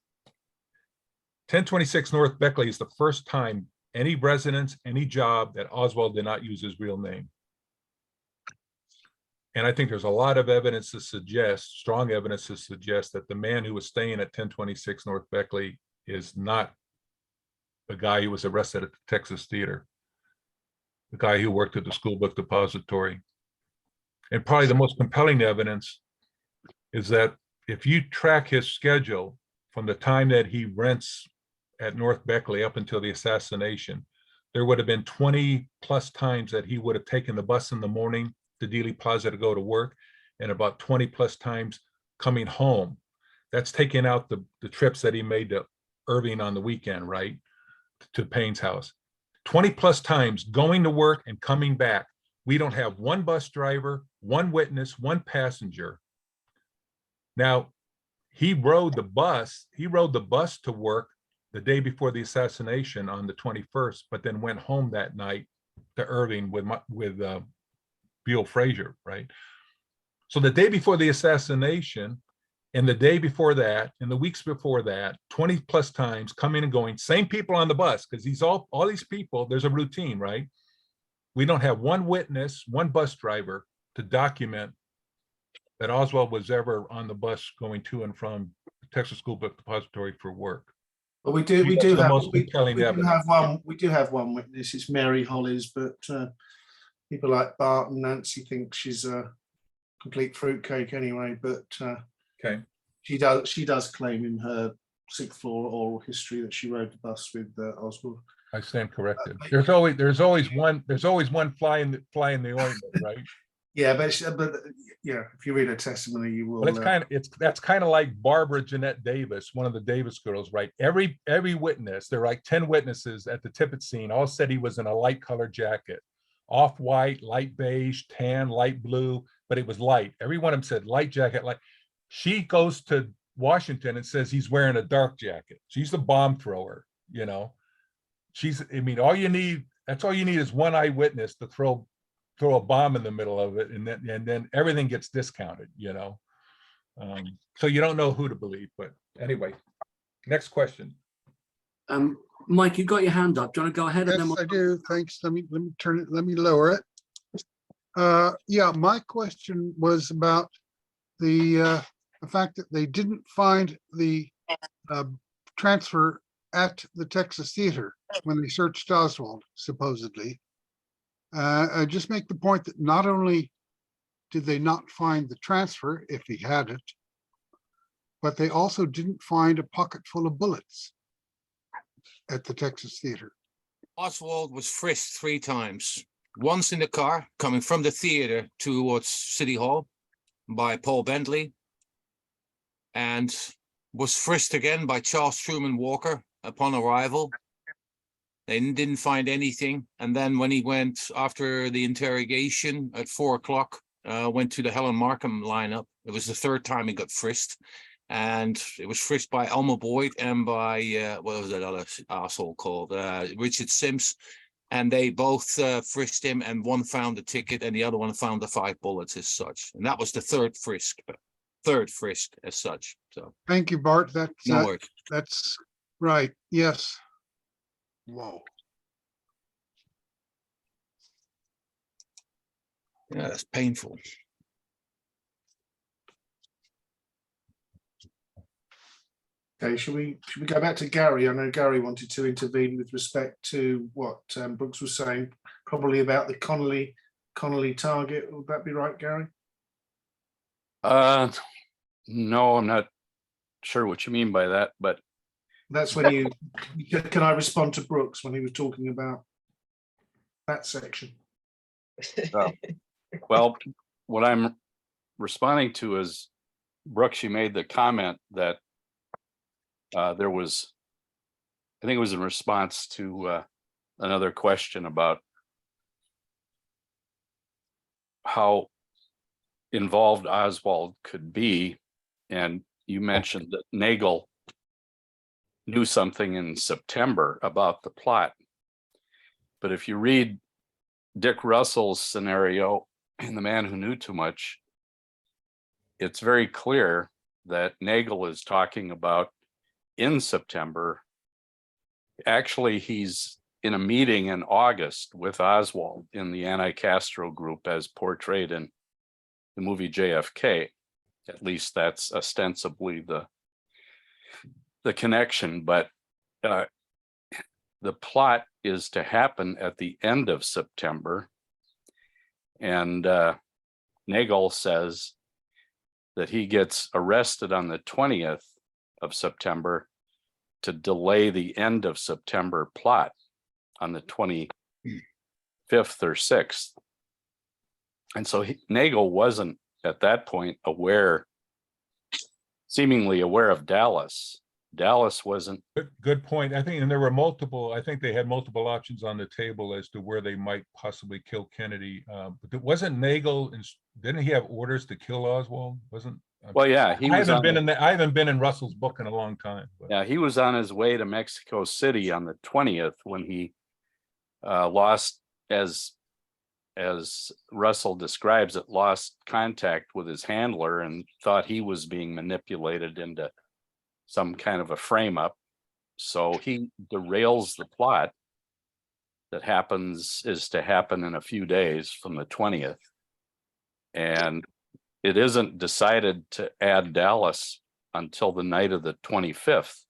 1026 North Beckley is the first time any residence, any job that Oswald did not use his real name. And I think there's a lot of evidence to suggest, strong evidence to suggest, that the man who was staying at 1026 North Beckley is not the guy who was arrested at the Texas Theater, the guy who worked at the school book depository. And probably the most compelling evidence is that if you track his schedule from the time that he rents at North Beckley up until the assassination, there would have been 20 plus times that he would have taken the bus in the morning to Dealey Plaza to go to work, and about 20 plus times coming home. That's taking out the trips that he made to Irving on the weekend, right? To Payne's house. 20 plus times going to work and coming back. We don't have one bus driver, one witness, one passenger. Now, he rode the bus to work the day before the assassination on the 21st, but then went home that night to Irving with Beale Frazier, right? So the day before the assassination and the day before that and the weeks before that, 20 plus times coming and going, same people on the bus, because all these people, there's a routine, right? We don't have one witness, one bus driver to document that Oswald was ever on the bus going to and from the Texas School Book Depository for work. Well, we do the have most compelling evidence. we do have one witness. It's Mary Hollis, but people like Bart and Nancy think she's a complete fruitcake anyway. But Okay. she does claim in her sixth floor oral history that she rode the bus with Oswald. I stand corrected. There's always one fly in the ointment, right? Yeah, but yeah, if you read her testimony, you will. Well, that's kind of like Barbara Jeanette Davis, one of the Davis girls, right? Every witness, there are like 10 witnesses at the Tippit scene, all said he was in a light colored jacket, off-white, light beige, tan, light blue, but it was light. Every one of them said light jacket, light. She goes to Washington and says he's wearing a dark jacket. She's the bomb thrower, you know. That's all you need is one eyewitness to throw a bomb in the middle of it, and then everything gets discounted, you know. So you don't know who to believe. But anyway, next question. Mike, you got your hand up. Do you want to go ahead? Yes, and then I do. Thanks. Let me turn it. Let me lower it. Yeah, my question was about the fact that they didn't find the transfer at the Texas Theater when they searched Oswald, supposedly. I just make the point that not only did they not find the transfer, if he had it, but they also didn't find a pocket full of bullets at the Texas Theater. Oswald was frisked 3 times. Once in the car coming from the theater towards City Hall by Paul Bentley, and was frisked again by Charles Truman Walker upon arrival. They didn't find anything. And then when he went after the interrogation at 4 o'clock, went to the Helen Markham lineup. It was the 3rd time he got frisked. And it was frisked by Elmer Boyd and by, what was that other asshole called? Richard Sims. And they both frisked him, and one found the ticket and the other one found the 5 bullets as such. And that was the third frisk as such. So Thank you, Bart. no worries. That's right. Yes. Whoa. Yeah, that's painful. Okay, should we go back to Gary? I know Gary wanted to intervene with respect to what Brooks was saying, probably about the Connolly target. Would that be right, Gary? No, I'm not sure what you mean by that, but That's when can I respond to Brooks when he was talking about that section? well, what I'm responding to is, Brooks, you made the comment that there was, I think it was in response to another question about how involved Oswald could be. And you mentioned that Nagel knew something in September about the plot. But if you read Dick Russell's scenario in The Man Who Knew Too Much, it's very clear that Nagel is talking about in September. Actually, he's in a meeting in August with Oswald in the anti-Castro group as portrayed in the movie JFK. At least that's ostensibly the connection, but the plot is to happen at the end of September. And Nagel says that he gets arrested on the 20th of September to delay the end of September plot on the 25th or 6th. And so Nagel wasn't at that point seemingly aware of Dallas. Dallas wasn't. Good point. I think, and there were multiple, I think they had multiple options on the table as to where they might possibly kill Kennedy. But wasn't Nagel, didn't he have orders to kill Oswald? Well, yeah, I haven't been in Russell's book in a long time. But. Yeah, he was on his way to Mexico City on the 20th when he lost, as Russell describes it, lost contact with his handler and thought he was being manipulated into some kind of a frame up. So he derails the plot that is to happen in a few days from the 20th. And it isn't decided to add Dallas until the night of the 25th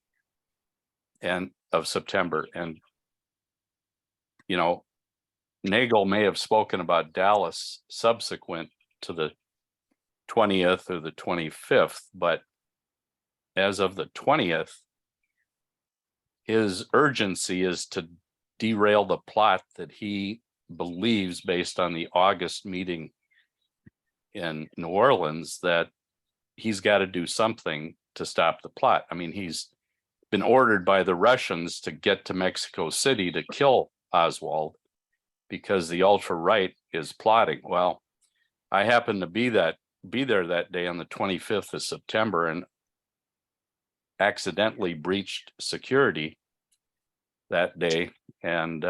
of September. And, you know, Nagel may have spoken about Dallas subsequent to the 20th or the 25th, but as of the 20th, his urgency is to derail the plot that he believes, based on the August meeting in New Orleans, that he's got to do something to stop the plot. I mean, he's been ordered by the Russians to get to Mexico City to kill Oswald because the ultra-right is plotting. Well, I happened to be there that day on the 25th of September and accidentally breached security that day. And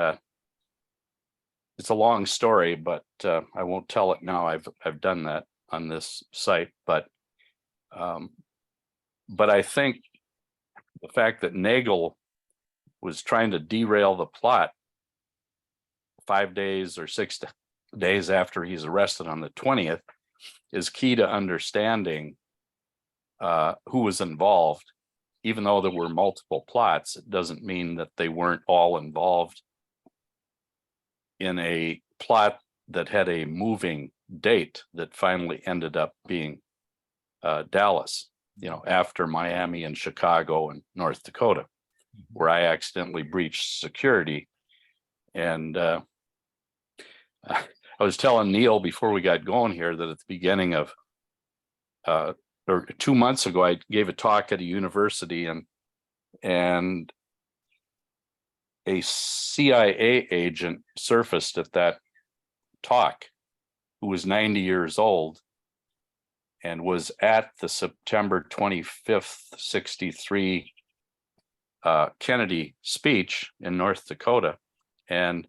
it's a long story, but I won't tell it now. I've done that on this site, but I think the fact that Nagel was trying to derail the plot 5 days or 6 days after he's arrested on the 20th is key to understanding who was involved. Even though there were multiple plots, it doesn't mean that they weren't all involved in a plot that had a moving date that finally ended up being Dallas, you know, after Miami and Chicago and North Dakota, where I accidentally breached security. And I was telling Neil before we got going here that at the beginning of or 2 months ago, I gave a talk at a university, and a CIA agent surfaced at that talk who was 90 years old and was at the September 25th, 63 Kennedy speech in North Dakota. And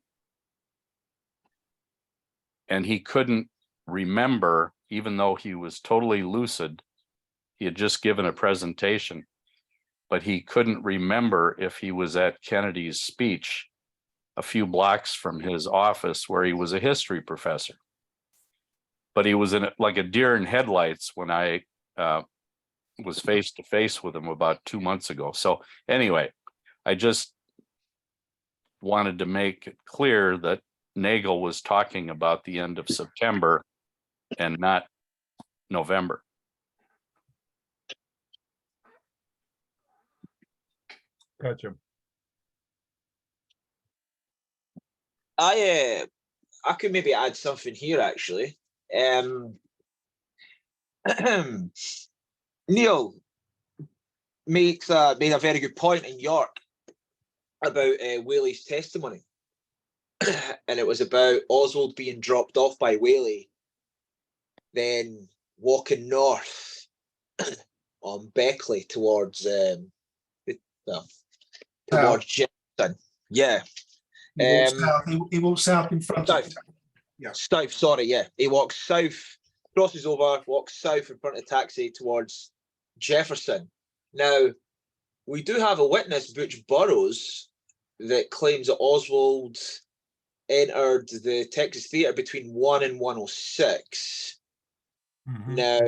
he couldn't remember, even though he was totally lucid. He had just given a presentation, but he couldn't remember if he was at Kennedy's speech a few blocks from his office where he was a history professor. But he was in it like a deer in headlights when I was face to face with him about 2 months ago. So anyway, I just wanted to make it clear that Nagel was talking about the end of September and not November. Gotcha. I could maybe add something here actually. Neil made a very good point in York about Whaley's testimony, and it was about Oswald being dropped off by Whaley, then walking north on Beckley towards towards Jefferson. Yeah. He walks south in front of South. Yeah. South, sorry, yeah. He walks south, crosses over, walks south in front of the taxi towards Jefferson. Now, we do have a witness, Butch Burroughs, that claims that Oswald entered the Texas Theatre between 1 and 1:06. Mm-hmm. Now,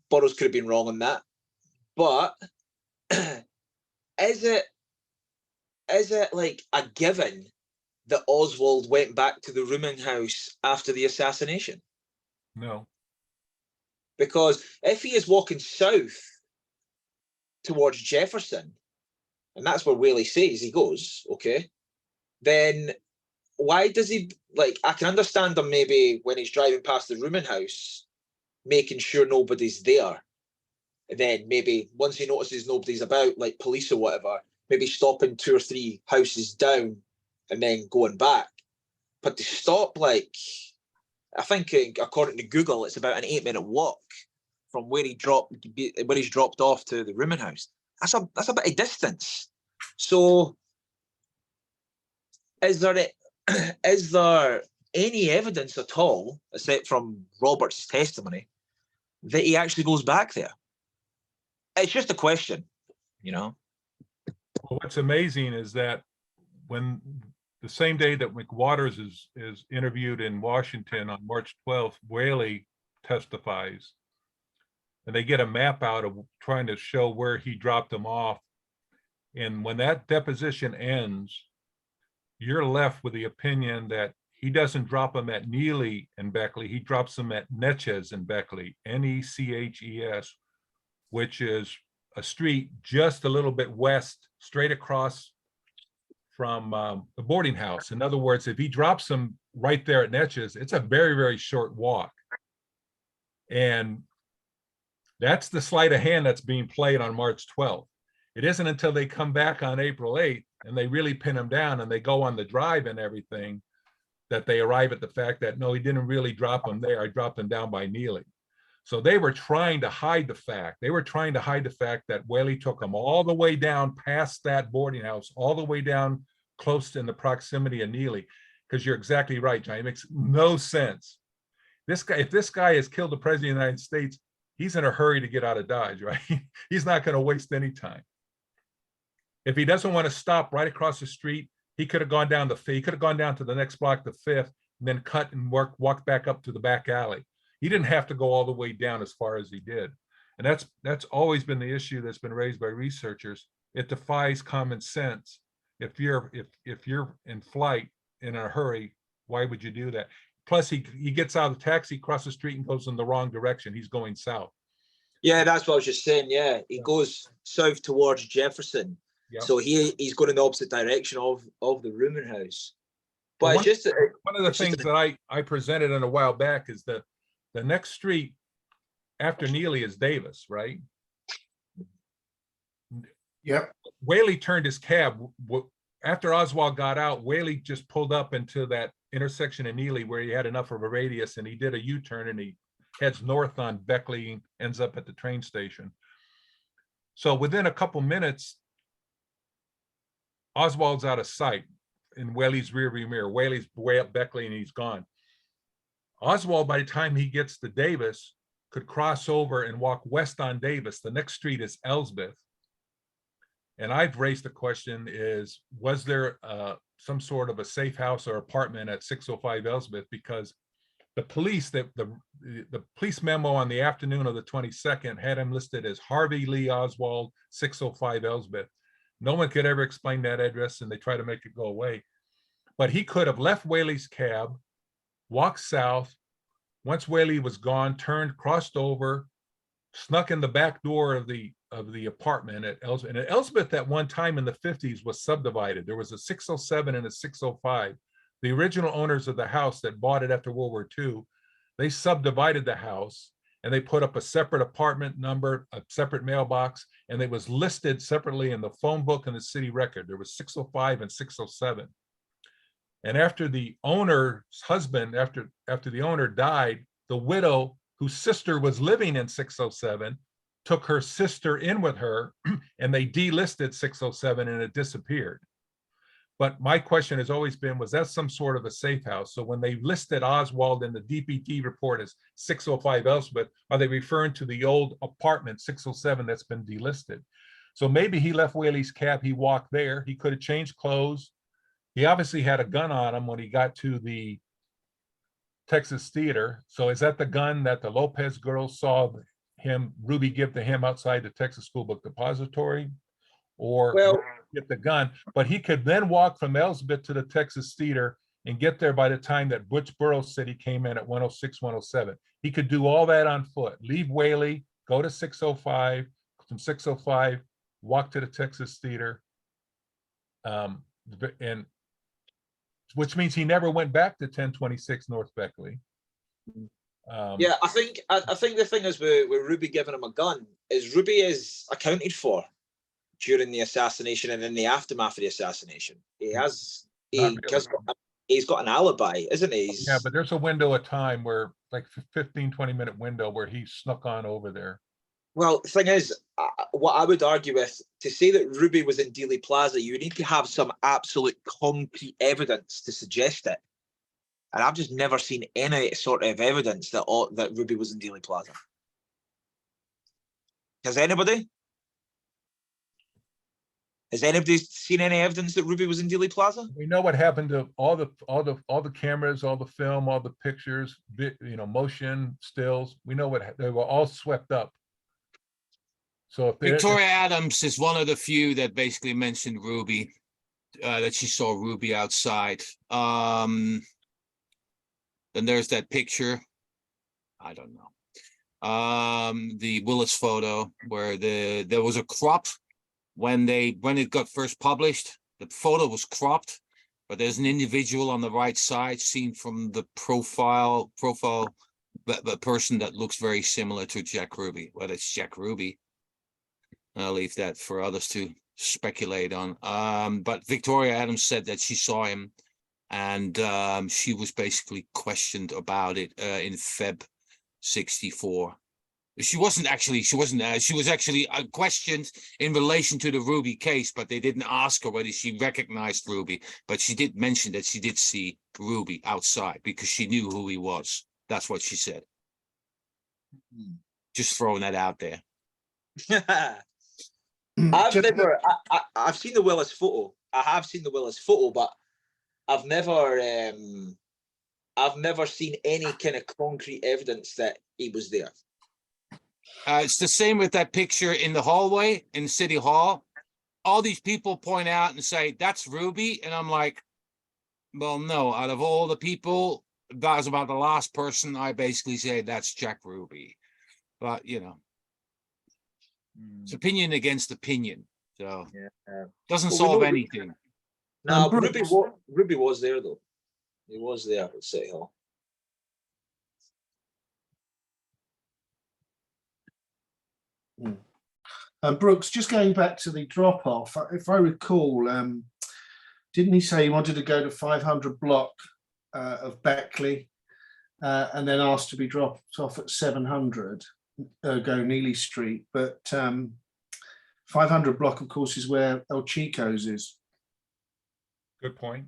Burroughs could have been wrong on that, but is it is it like a given that Oswald went back to the rooming house after the assassination? No. Because if he is walking south towards Jefferson, and that's where Whaley says he goes, okay, then why does he, like, I can understand him maybe when he's driving past the rooming house, making sure nobody's there. And then maybe once he notices nobody's about, like police or whatever, maybe stopping 2 or 3 houses down and then going back. But to stop, like, I think according to Google, it's about an 8-minute walk from where he's dropped off to the rooming house. That's a bit of distance. So is there any evidence at all, except from Robert's testimony, that he actually goes back there? It's just a question, you know. Well, what's amazing is that when the same day that McWaters is interviewed in Washington on March 12th, Whaley testifies, and they get a map out of trying to show where he dropped them off. And when that deposition ends, you're left with the opinion that he doesn't drop them at Neely and Beckley, he drops them at Neches and Beckley, Neches, which is a street just a little bit west, straight across from the boarding house. In other words, if he drops them right there at Neches, it's a very, very short walk. And that's the sleight of hand that's being played on March 12th. It isn't until they come back on April 8th and they really pin him down and they go on the drive and everything that they arrive at the fact that, no, he didn't really drop them there. I dropped them down by Neely. So they were trying to hide the fact. They were trying to hide the fact that Whaley took them all the way down past that boarding house, all the way down close to in the proximity of Neely. Because you're exactly right, John. It makes no sense. This guy, if this guy has killed the president of the United States, he's in a hurry to get out of Dodge, right? He's not going to waste any time. If he doesn't want to stop right across the street, he could have gone down to the next block, the 5th, and then cut and walk back up to the back alley. He didn't have to go all the way down as far as he did. And that's always been the issue that's been raised by researchers. It defies common sense. If you're in flight in a hurry, why would you do that? Plus, he gets out of the taxi, crosses the street, and goes in the wrong direction. He's going south. Yeah, that's what I was just saying. Yeah, he goes south towards Jefferson. Yep. So he's going in the opposite direction of the rooming house. But well, it's just one of the things that I presented in a while back is that the next street after Neely is Davis, right? Yep. Whaley turned his cab. After Oswald got out, Whaley just pulled up into that intersection in Neely where he had enough of a radius, and he did a U-turn and he heads north on Beckley, ends up at the train station. So within a couple minutes, Oswald's out of sight in Whaley's rearview mirror. Whaley's way up Beckley and he's gone. Oswald, by the time he gets to Davis, could cross over and walk west on Davis. The next street is Elsbeth. And I've raised the question is, was there some sort of a safe house or apartment at 605 Elsbeth? Because the police, the police memo on the afternoon of the 22nd had him listed as Harvey Lee Oswald, 605 Elsbeth. No one could ever explain that address, and they try to make it go away. But he could have left Whaley's cab, walked south. Once Whaley was gone, turned, crossed over, snuck in the back door of the apartment at Elsbeth. And at Elsbeth at one time in the 50s was subdivided. There was a 607 and a 605. The original owners of the house that bought it after World War II, they subdivided the house and they put up a separate apartment number, a separate mailbox, and it was listed separately in the phone book and the city record. There was 605 and 607. And after the owner's husband, after the owner died, the widow, whose sister was living in 607, took her sister in with her, and they delisted 607 and it disappeared. But my question has always been, was that some sort of a safe house? So when they listed Oswald in the DPT report as 605 Elsbeth, are they referring to the old apartment 607 that's been delisted? So maybe he left Whaley's cab, he walked there, he could have changed clothes. He obviously had a gun on him when he got to the Texas Theater. So is that the gun that the Lopez girls saw Ruby give to him outside the Texas School Book Depository? Or well, get the gun, but he could then walk from Elsbeth to the Texas Theater and get there by the time that Butch Burroughs said he came in at 106, 107. He could do all that on foot, leave Whaley, go to 605, from 605, walk to the Texas Theater. And which means he never went back to 1026 North Beckley. Yeah, I think the thing is with Ruby giving him a gun is Ruby is accounted for during the assassination and in the aftermath of the assassination. He's got an alibi, isn't he? Yeah, but there's a window of time where, like 15-20 minute window where he snuck on over there. Well, the thing is, what I would argue with, to say that Ruby was in Dealey Plaza, you need to have some absolute concrete evidence to suggest it. And I've just never seen any sort of evidence that Ruby was in Dealey Plaza. Has anybody? Has anybody seen any evidence that Ruby was in Dealey Plaza? We know what happened to all the cameras, all the film, all the pictures, motion, stills. We know what they were all swept up. So if Victoria Adams is one of the few that basically mentioned Ruby, that she saw Ruby outside. Then there's that picture. I don't know. The Willis photo where there was a crop when it got first published. The photo was cropped, but there's an individual on the right side seen from the profile, the person that looks very similar to Jack Ruby. Whether it's Jack Ruby, I'll leave that for others to speculate on. But Victoria Adams said that she saw him, and she was basically questioned about it in Feb 64. She was actually questioned in relation to the Ruby case, but they didn't ask her whether she recognized Ruby. But she did mention that she did see Ruby outside because she knew who he was. That's what she said. Just throwing that out there. I've seen the Willis photo. I have seen the Willis photo, but I've never seen any kind of concrete evidence that he was there. It's the same with that picture in the hallway in City Hall. All these people point out and say, that's Ruby. And I'm like, well, no, out of all the people, that was about the last person I basically say that's Jack Ruby. But, it's opinion against opinion. So doesn't solve anything. No, Ruby was there, though. He was there at City Hall. Brooks, just going back to the drop-off, if I recall, didn't he say he wanted to go to 500 block of Beckley and then asked to be dropped off at 700, go Neely Street, but 500 block, of course, is where El Chico's is. Good point.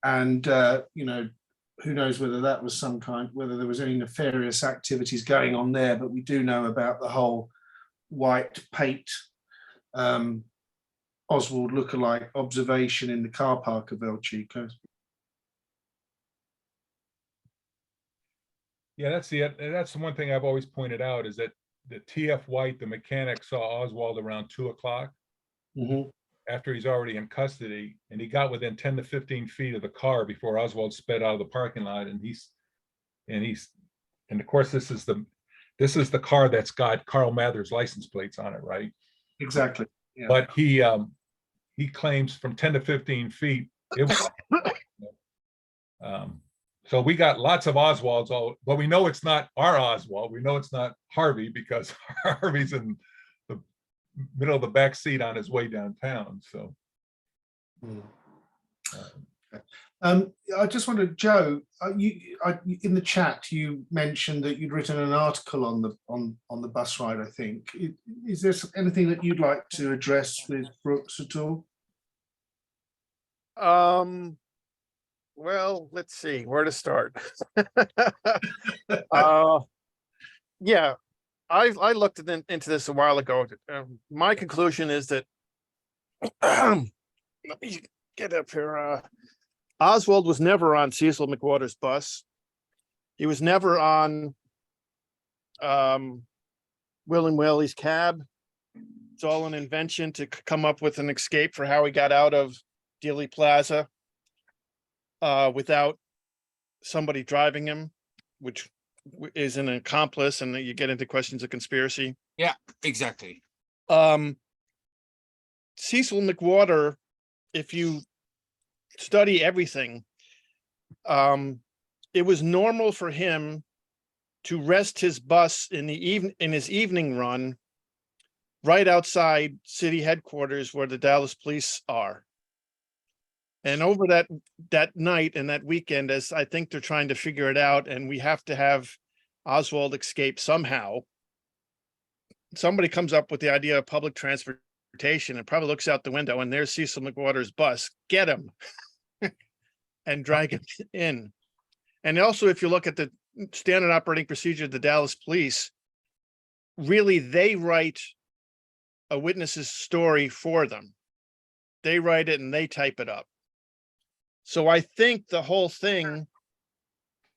And, who knows whether that was whether there was any nefarious activities going on there, but we do know about the whole white Pate Oswald lookalike observation in the car park of El Chico's. Yeah, that's the one thing I've always pointed out is that the TF White, the mechanic, saw Oswald around 2 o'clock after he's already in custody, and he got within 10 to 15 feet of the car before Oswald sped out of the parking lot. And of course, this is the car that's got Carl Mather's license plates on it, right? Exactly. Yeah. But he claims from 10 to 15 feet. It was, so we got lots of Oswalds, but we know it's not our Oswald. We know it's not Harvey because Harvey's in the middle of the back seat on his way downtown. So. I just wondered, Joe, in the chat you mentioned that you'd written an article on the bus ride. I think is there anything that you'd like to address with Brooks at all? Well, let's see where to start. Yeah, I looked into this a while ago. My conclusion is that let me get up here. Oswald was never on Cecil McWhorter's bus. He was never on Will and Whaley's cab. it's all an invention to come up with an escape for how he got out of Dealey Plaza without somebody driving him, which is an accomplice, and you get into questions of conspiracy. Yeah, exactly. Cecil McWhorter, if you study everything, it was normal for him to rest his bus in his evening run right outside city headquarters where the Dallas police are. And over that night and that weekend, as I think they're trying to figure it out, and we have to have Oswald escape somehow, somebody comes up with the idea of public transportation and probably looks out the window, and there's Cecil McWhorter's bus. Get him and drag him in. And also, if you look at the standard operating procedure of the Dallas police, really, they write a witness's story for them. They write it and they type it up. So I think the whole thing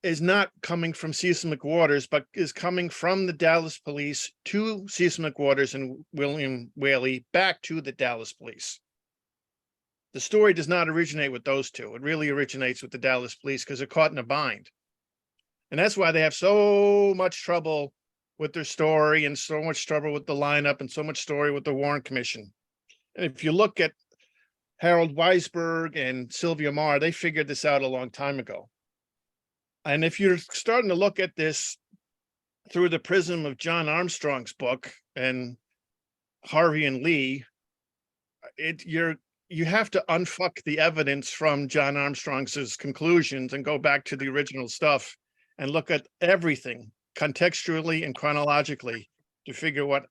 is not coming from Cecil McWhorter's, but is coming from the Dallas police to Cecil McWhorter's and William Whaley back to the Dallas police. The story does not originate with those two. It really originates with the Dallas police because they're caught in a bind. And that's why they have so much trouble with their story and so much trouble with the lineup and so much story with the Warren Commission. And if you look at Harold Weisberg and Sylvia Marr, they figured this out a long time ago. And if you're starting to look at this through the prism of John Armstrong's book and Harvey and Lee, you have to unfuck the evidence from John Armstrong's conclusions and go back to the original stuff and look at everything contextually and chronologically to figure what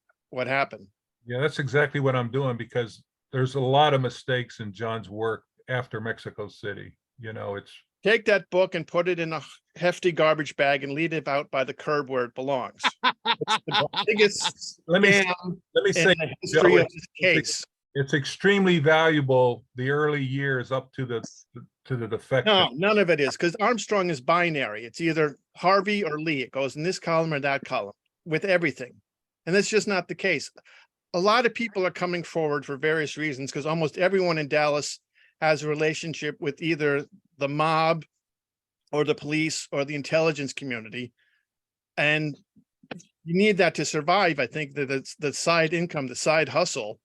happened. Yeah, that's exactly what I'm doing, because there's a lot of mistakes in John's work after Mexico City. You know, it's Take that book and put it in a hefty garbage bag and leave it out by the curb where it belongs. It's the biggest let me scam say, in the history of this case. it's extremely valuable, the early years up to the defective. No, none of it is, because Armstrong is binary. It's either Harvey or Lee. It goes in this column or that column with everything. And that's just not the case. A lot of people are coming forward for various reasons, because almost everyone in Dallas has a relationship with either the mob or the police or the intelligence community. And you need that to survive. I think that it's the side income, the side hustle.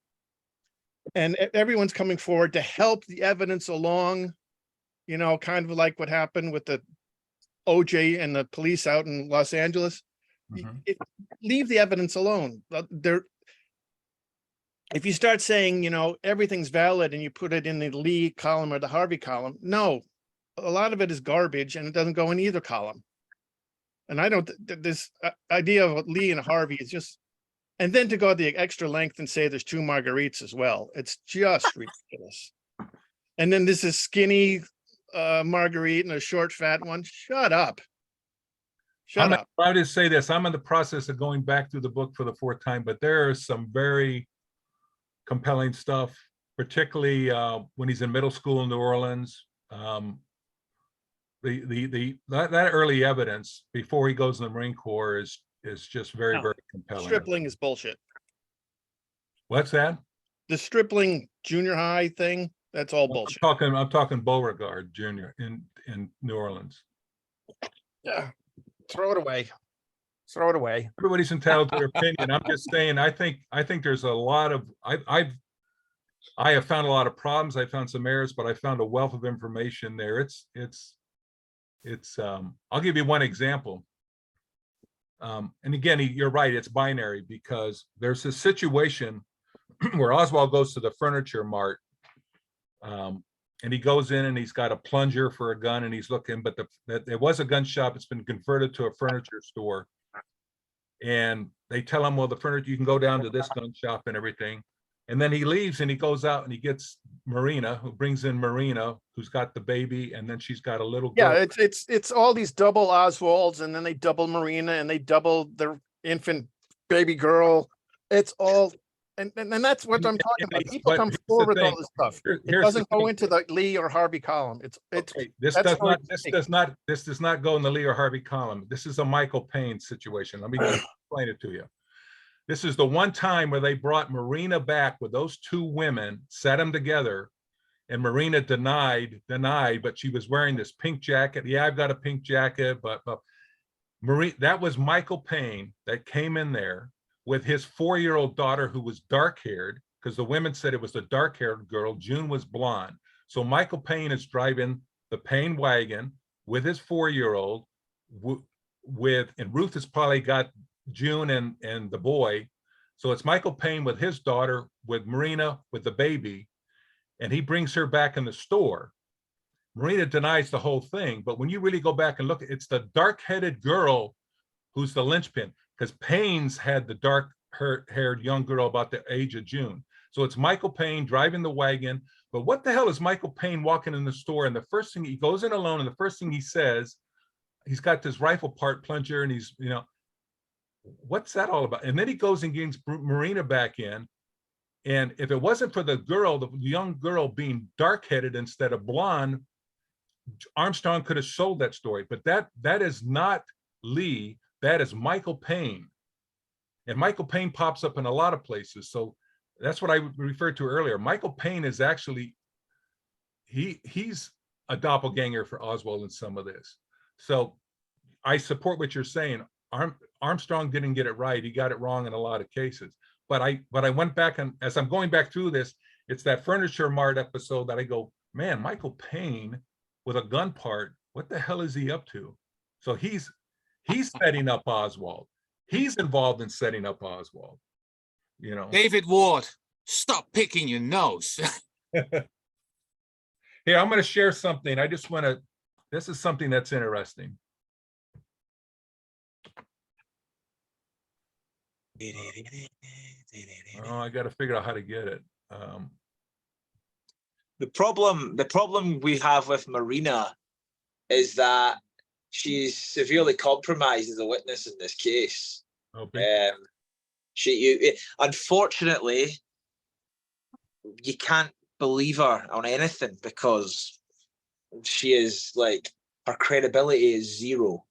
And everyone's coming forward to help the evidence along, you know, kind of like what happened with the OJ and the police out in Los Angeles. Leave the evidence alone. If you start saying, you know, everything's valid and you put it in the Lee column or the Harvey column, no, a lot of it is garbage and it doesn't go in either column. And I don't, this idea of Lee and Harvey is just, and then to go the extra length and say there's two Marguerites as well, it's just ridiculous. And then this is skinny Marguerite and a short fat one. Shut up. Shut up. I would say this, I'm in the process of going back through the book for the fourth time, but there is some very compelling stuff, particularly when he's in middle school in New Orleans. That early evidence before he goes in the Marine Corps is just very, very compelling. Stripling is bullshit. What's that? The stripling junior high thing, that's all bullshit. I'm talking Beauregard Jr. in New Orleans. Yeah, throw it away. Throw it away. Everybody's entitled to their opinion. I'm just saying, I think there's a lot of, I have found a lot of problems. I found some errors, but I found a wealth of information there. I'll give you one example. And again, you're right, it's binary, because there's a situation where Oswald goes to the furniture mart, and he goes in and he's got a plunger for a gun and he's looking, but there was a gun shop. It's been converted to a furniture store. And they tell him, well, the furniture, you can go down to this gun shop and everything. And then he leaves and he goes out and he gets Marina, who brings in Marina, who's got the baby, and then she's got a little girl. Yeah, it's all these double Oswalds, and then they double Marina, and they double their infant baby girl. It's all, and that's what I'm talking about. People come forward with all this stuff. It doesn't go into the Lee or Harvey column. Okay, this does not go in the Lee or Harvey column. This is a Michael Payne situation. Let me explain it to you. This is the one time where they brought Marina back with those two women, sat them together, and Marina denied, but she was wearing this pink jacket. Yeah, I've got a pink jacket, but Marina, that was Michael Payne that came in there with his 4-year-old daughter who was dark-haired, because the women said it was the dark-haired girl. June was blonde. So Michael Payne is driving the Payne wagon with his 4-year-old, and Ruth has probably got June and the boy. So it's Michael Payne with his daughter, with Marina, with the baby, and he brings her back in the store. Marina denies the whole thing, but when you really go back and look, it's the dark-headed girl who's the linchpin, because Payne's had the dark-haired young girl about the age of June. So it's Michael Payne driving the wagon. But what the hell is Michael Payne walking in the store? And the first thing, he goes in alone, and the first thing he says, he's got this rifle part plunger, and he's, you know, what's that all about? And then he goes and brings Marina back in. And if it wasn't for the girl, the young girl being dark-headed instead of blonde, Armstrong could have sold that story. But that is not Lee, that is Michael Payne. And Michael Payne pops up in a lot of places. So that's what I referred to earlier. Michael Payne is actually, he's a doppelganger for Oswald in some of this. So I support what you're saying. Armstrong didn't get it right. He got it wrong in a lot of cases. But I went back, and as I'm going back through this, it's that Furniture Mart episode that I go, man, Michael Payne with a gun part, what the hell is he up to? So he's setting up Oswald. He's involved in setting up Oswald. You know, David Ward, stop picking your nose. Here, I'm going to share something. I just want to, this is something that's interesting. Oh, I got to figure out how to get it. The problem we have with Marina is that she's severely compromised as a witness in this case. Okay. Unfortunately, you can't believe her on anything because she is like, her credibility is zero.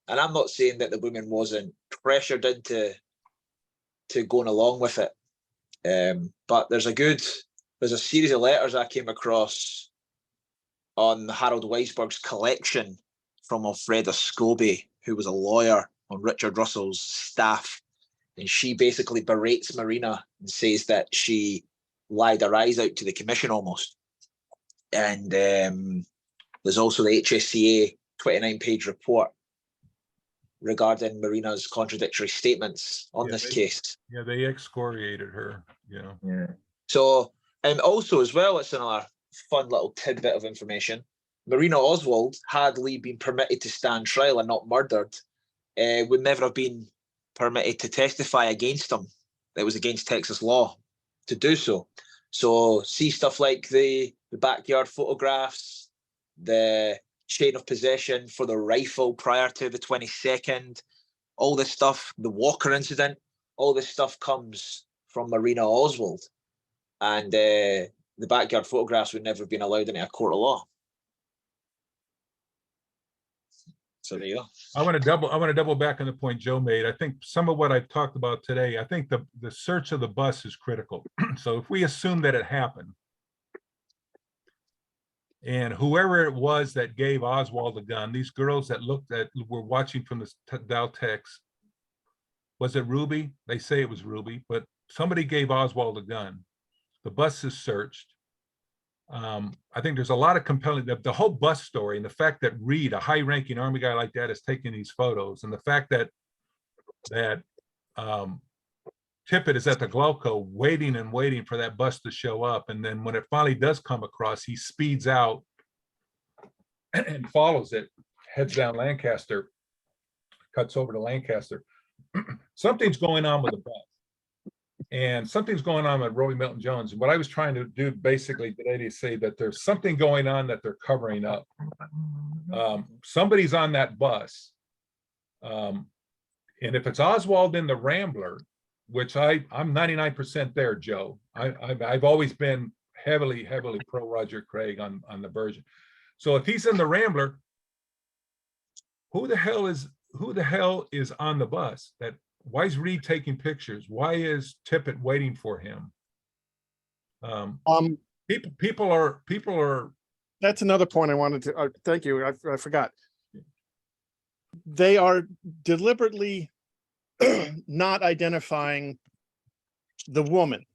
And I'm not saying that the woman wasn't pressured into going along with it. But there's a series of letters I came across on Harold Weisberg's collection from Alfreda Scobie, who was a lawyer on Richard Russell's staff. And she basically berates Marina and says that she lied her eyes out to the commission almost. And there's also the HSCA 29-page report regarding Marina's contradictory statements on this case. Yeah, they excoriated her, you know. Yeah. So, and also as well, it's another fun little tidbit of information. Marina Oswald, had Lee been permitted to stand trial and not murdered, would never have been permitted to testify against him. It was against Texas law to do so. So see stuff like the backyard photographs, the chain of possession for the rifle prior to the 22nd, all this stuff, the Walker incident, all this stuff comes from Marina Oswald. And the backyard photographs would never have been allowed into a court of law. So there you go. I want to double back on the point Joe made. I think some of what I've talked about today, I think the search of the bus is critical. So if we assume that it happened, and whoever it was that gave Oswald a gun, these girls that were watching from the Dow text, was it Ruby? They say it was Ruby, but somebody gave Oswald a gun. The bus is searched. I think there's a lot of compelling, the whole bus story, and the fact that Reed, a high-ranking Army guy like that, is taking these photos, and the fact that Tippett is at the Glowco waiting and waiting for that bus to show up, and then when it finally does come across, he speeds out and follows it, heads down Lancaster, cuts over to Lancaster. Something's going on with the bus. And something's going on with Roy Milton Jones. And what I was trying to do basically today to say that there's something going on that they're covering up. Somebody's on that bus. And if it's Oswald in the Rambler, which I'm 99% there, Joe. I've always been heavily pro Roger Craig on the version. So if he's in the Rambler, who the hell is on the bus? That why is Reed taking pictures? Why is Tippett waiting for him? People are. That's another point I wanted to, thank you, I forgot. They are deliberately not identifying the woman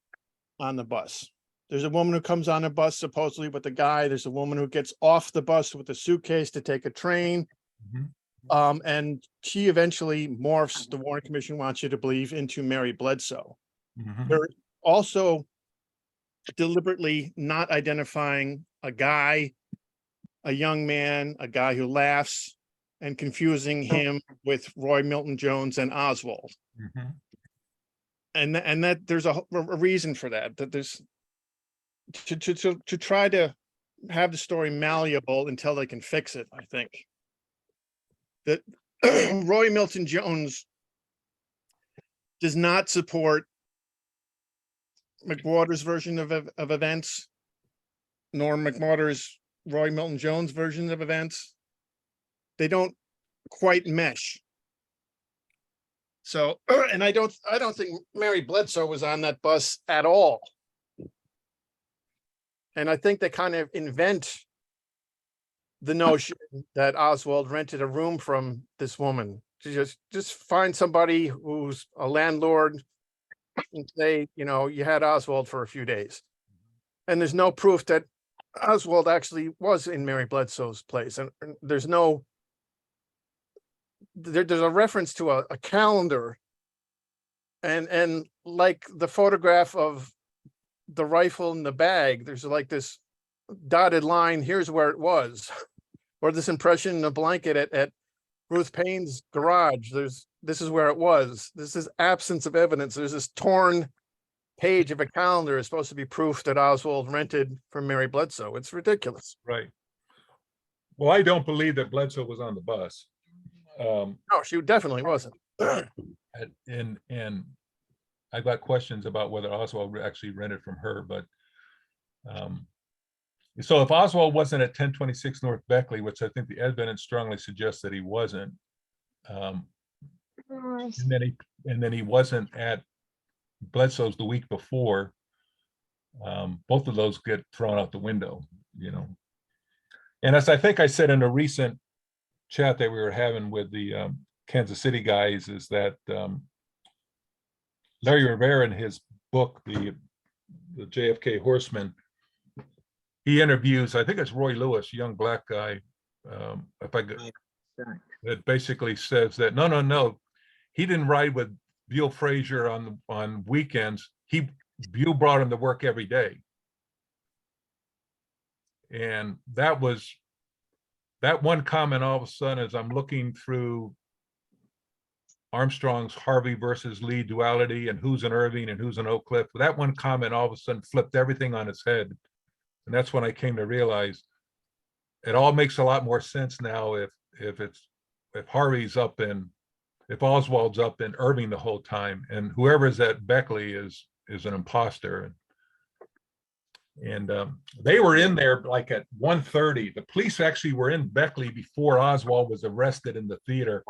on the bus. There's a woman who comes on a bus supposedly with a guy. There's a woman who gets off the bus with a suitcase to take a train. And she eventually morphs, the Warren Commission wants you to believe, into Mary Bledsoe. They're also deliberately not identifying a guy, a young man, a guy who laughs, and confusing him with Roy Milton Jones and Oswald. And that there's a reason for that, that there's to try to have the story malleable until they can fix it. I think that Roy Milton Jones does not support McWhorter's version of events, nor McWhorter's Roy Milton Jones version of events. They don't quite mesh. So, and I don't think Mary Bledsoe was on that bus at all. And I think they kind of invent the notion that Oswald rented a room from this woman to just find somebody who's a landlord and say, you know, you had Oswald for a few days. And there's no proof that Oswald actually was in Mary Bledsoe's place. And there's a reference to a calendar and like the photograph of the rifle in the bag, there's like this dotted line, here's where it was, or this impression in a blanket at Ruth Payne's garage, this is where it was. This is absence of evidence. There's this torn page of a calendar is supposed to be proof that Oswald rented from Mary Bledsoe. It's ridiculous. Right. Well, I don't believe that Bledsoe was on the bus. No, she definitely wasn't. And I've got questions about whether Oswald actually rented from her, but so if Oswald wasn't at 1026 North Beckley, which I think the evidence strongly suggests that he wasn't, and then he wasn't at Bledsoe's the week before, both of those get thrown out the window, you know. And as I think I said in a recent chat that we were having with the Kansas City guys, is that Larry Rivera in his book, the JFK Horseman, he interviews, I think it's Roy Lewis, young black guy, if I could, that basically says that no, he didn't ride with Buell Frazier on weekends. Buell brought him to work every day, and that one comment. All of a sudden, as I'm looking through Armstrong's Harvey versus Lee duality and who's in Irving and who's in Oak Cliff, that one comment all of a sudden flipped everything on its head. And that's when I came to realize it all makes a lot more sense now if Harvey's up in, if Oswald's up in Irving the whole time, and whoever's at Beckley is an imposter. And they were in there like at 1:30. The police actually were in Beckley before Oswald was arrested in the theater.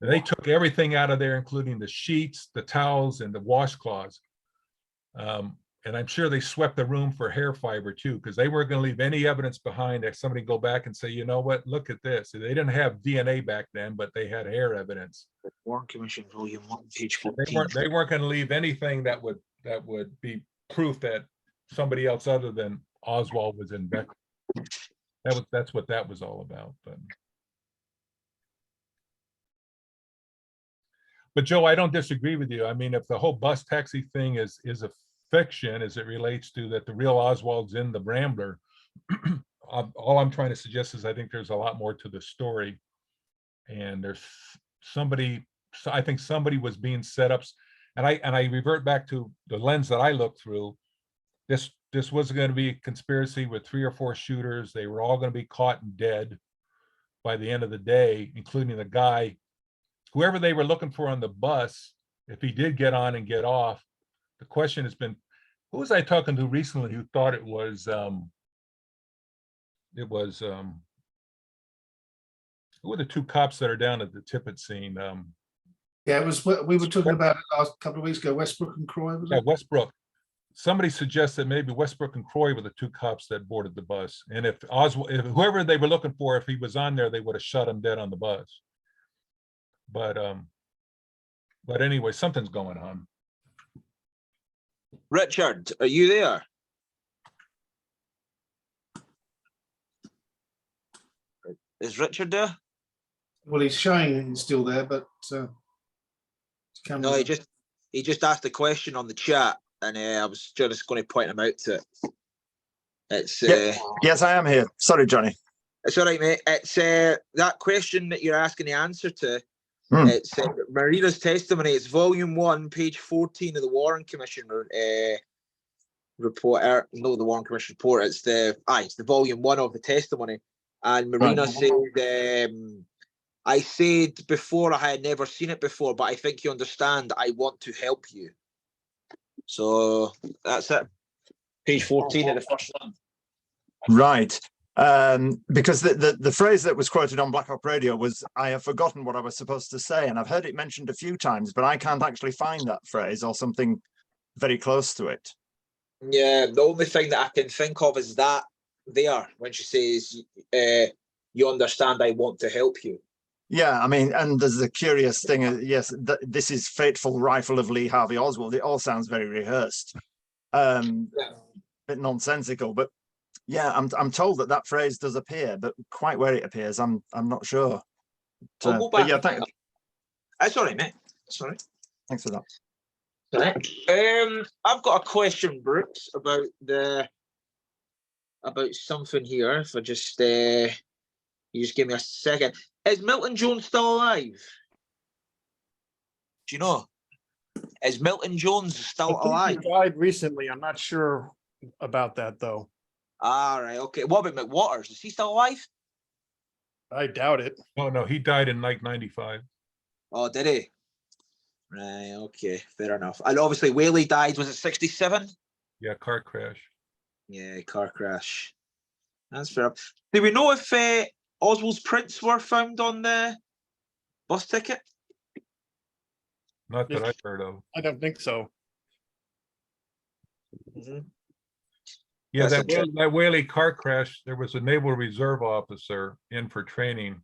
And they took everything out of there, including the sheets, the towels, and the washcloths. And I'm sure they swept the room for hair fiber too, because they weren't going to leave any evidence behind that somebody go back and say, you know what, look at this. They didn't have DNA back then, but they had hair evidence. Warren Commission Volume 1, page 14. They weren't going to leave anything that would be proof that somebody else other than Oswald was in Beckley. That's what that was all about. But Joe, I don't disagree with you. I mean, if the whole bus taxi thing is a fiction as it relates to that the real Oswald's in the Rambler, all I'm trying to suggest is I think there's a lot more to the story, and there's I think somebody was being set up, and I revert back to the lens that I looked through. This was going to be a conspiracy with 3 or 4 shooters. They were all going to be caught and dead by the end of the day, including the guy, whoever they were looking for on the bus. If he did get on and get off, the question has been, who was I talking to recently who thought it was who were the 2 cops that are down at the Tippett scene? Yeah, it was, we were talking about it last couple of weeks ago, Westbrook and Croy, was Yeah, it? Westbrook. Somebody suggested maybe Westbrook and Croy were the two cops that boarded the bus. And if Oswald, if whoever they were looking for, if he was on there, they would have shot him dead on the bus. But anyway, something's going on. Richard, are you there? Is Richard there? Well, he's showing he's still there, but No, camera's he just asked a question on the chat, and I was just going to point him out to it. It's Yes, I am here. Sorry, Johnny. it's all right, mate. It's that question that you're asking the answer to. Hmm. It's Marina's testimony. It's volume 1, page 14 of the Warren Commission report. No, the Warren Commission report. It's the volume 1 of the testimony. And Marina said, I said before I had never seen it before, but I think you understand. I want to help you. So that's it. Page 14 of the first one. Right. Because the phrase that was quoted on Black Op Radio was, I have forgotten what I was supposed to say. And I've heard it mentioned a few times, but I can't actually find that phrase or something very close to it. Yeah, the only thing that I can think of is that there, when she says, you understand, I want to help you. Yeah, I mean, and there's a curious thing. Yes, this is Fateful Rifle of Lee Harvey Oswald. It all sounds very rehearsed, bit nonsensical. But yeah, I'm told that phrase does appear, but quite where it appears, I'm not sure. I'll go back. But yeah, That's all right, mate. Sorry. thanks for that. Right. I've got a question, Brooks, about something here. If I just you just give me a second. Is Milton Jones still alive? Do you know? Is Milton Jones still alive? He died recently. I'm not sure about that though. All right, okay. What about McWaters? Is he still alive? I doubt it. No, he died in like 95. Oh, did he? Right, okay, fair enough. And obviously Whaley died, was it 67? Yeah, car crash. Yeah, car crash. That's fair enough. Do we know if Oswald's prints were found on the bus ticket? Not that I've heard of. I don't think so. Yeah, That's that Whaley car crash, there was a Naval Reserve officer in for training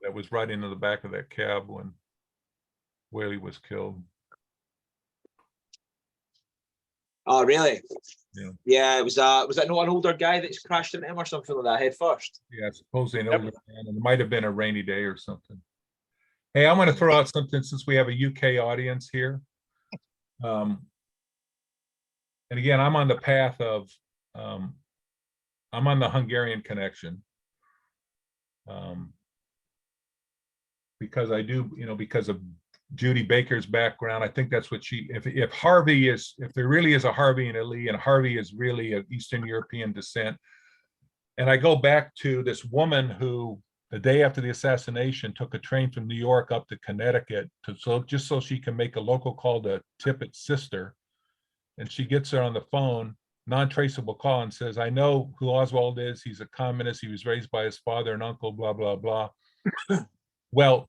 that was riding in the back of that cab when Whaley was killed. Oh, really? Yeah. Yeah, was that not an older guy that's crashed into him or something like that, head first? Yeah, supposedly an older man, and it might have been a rainy day or something. Hey, I'm going to throw out something since we have a UK audience here. And again, I'm on the path of, I'm on the Hungarian connection. Because I do, because of Judy Baker's background, I think that's what if Harvey is, if there really is a Harvey and a Lee, and Harvey is really of Eastern European descent. And I go back to this woman who, the day after the assassination, took a train from New York up to Connecticut just so she can make a local call to Tippett's sister. And she gets her on the phone, non-traceable call, and says, I know who Oswald is. He's a communist. He was raised by his father and uncle, blah, blah, blah. Well,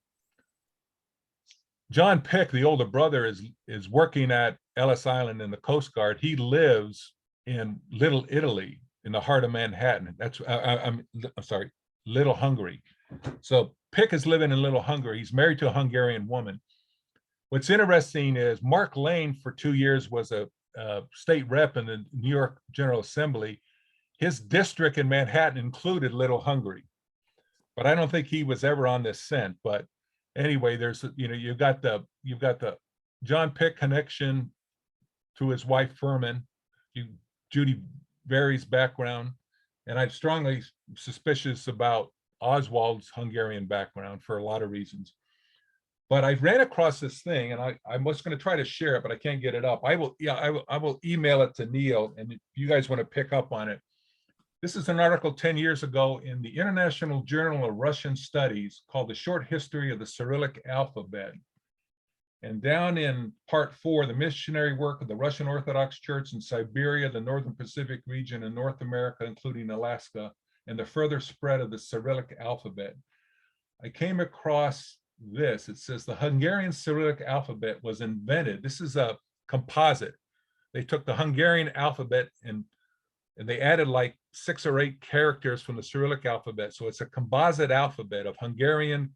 John Pick, the older brother, is working at Ellis Island in the Coast Guard. He lives in Little Italy, in the heart of Manhattan. That's I'm sorry, Little Hungary. So Pick is living in Little Hungary. He's married to a Hungarian woman. What's interesting is Mark Lane for 2 years was a state rep in the New York General Assembly. His district in Manhattan included Little Hungary, but I don't think he was ever on this scent. But anyway, there's, you've got the John Pick connection to his wife Furman, Judy Berry's background, and I'm strongly suspicious about Oswald's Hungarian background for a lot of reasons. But I ran across this thing, and I was going to try to share it, but I can't get it up. I will email it to Neil, and if you guys want to pick up on it. This is an article 10 years ago in the International Journal of Russian Studies called The Short History of the Cyrillic Alphabet. And down in part 4, the missionary work of the Russian Orthodox Church in Siberia, the Northern Pacific region, and North America, including Alaska, and the further spread of the Cyrillic alphabet. I came across this. It says the Hungarian Cyrillic alphabet was invented. This is a composite. They took the Hungarian alphabet and they added like 6 or 8 characters from the Cyrillic alphabet. So it's a composite alphabet of Hungarian,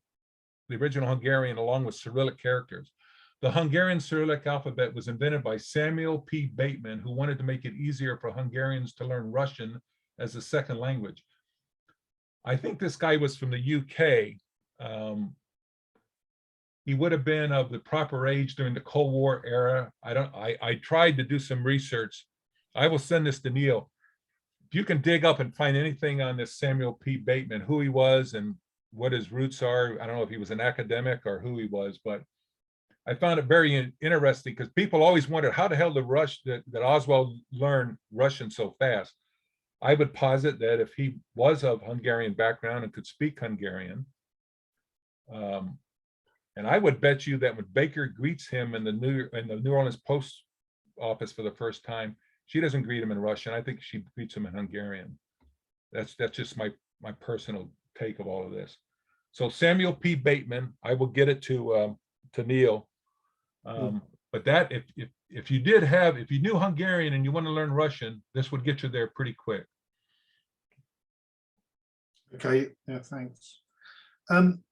the original Hungarian, along with Cyrillic characters. The Hungarian Cyrillic alphabet was invented by Samuel P. Bateman, who wanted to make it easier for Hungarians to learn Russian as a second language. I think this guy was from the UK. He would have been of the proper age during the Cold War era. I tried to do some research. I will send this to Neil. If you can dig up and find anything on this Samuel P. Bateman, who he was and what his roots are. I don't know if he was an academic or who he was, but I found it very interesting because people always wondered how the hell that Oswald learned Russian so fast. I would posit that if he was of Hungarian background and could speak Hungarian, and I would bet you that when Baker greets him in the New Orleans post office for the first time, she doesn't greet him in Russian. I think she greets him in Hungarian. That's just my personal take of all of this. So Samuel P. Bateman, I will get it to Neil. But that if you knew Hungarian and you want to learn Russian, this would get you there pretty quick. Okay, yeah, thanks.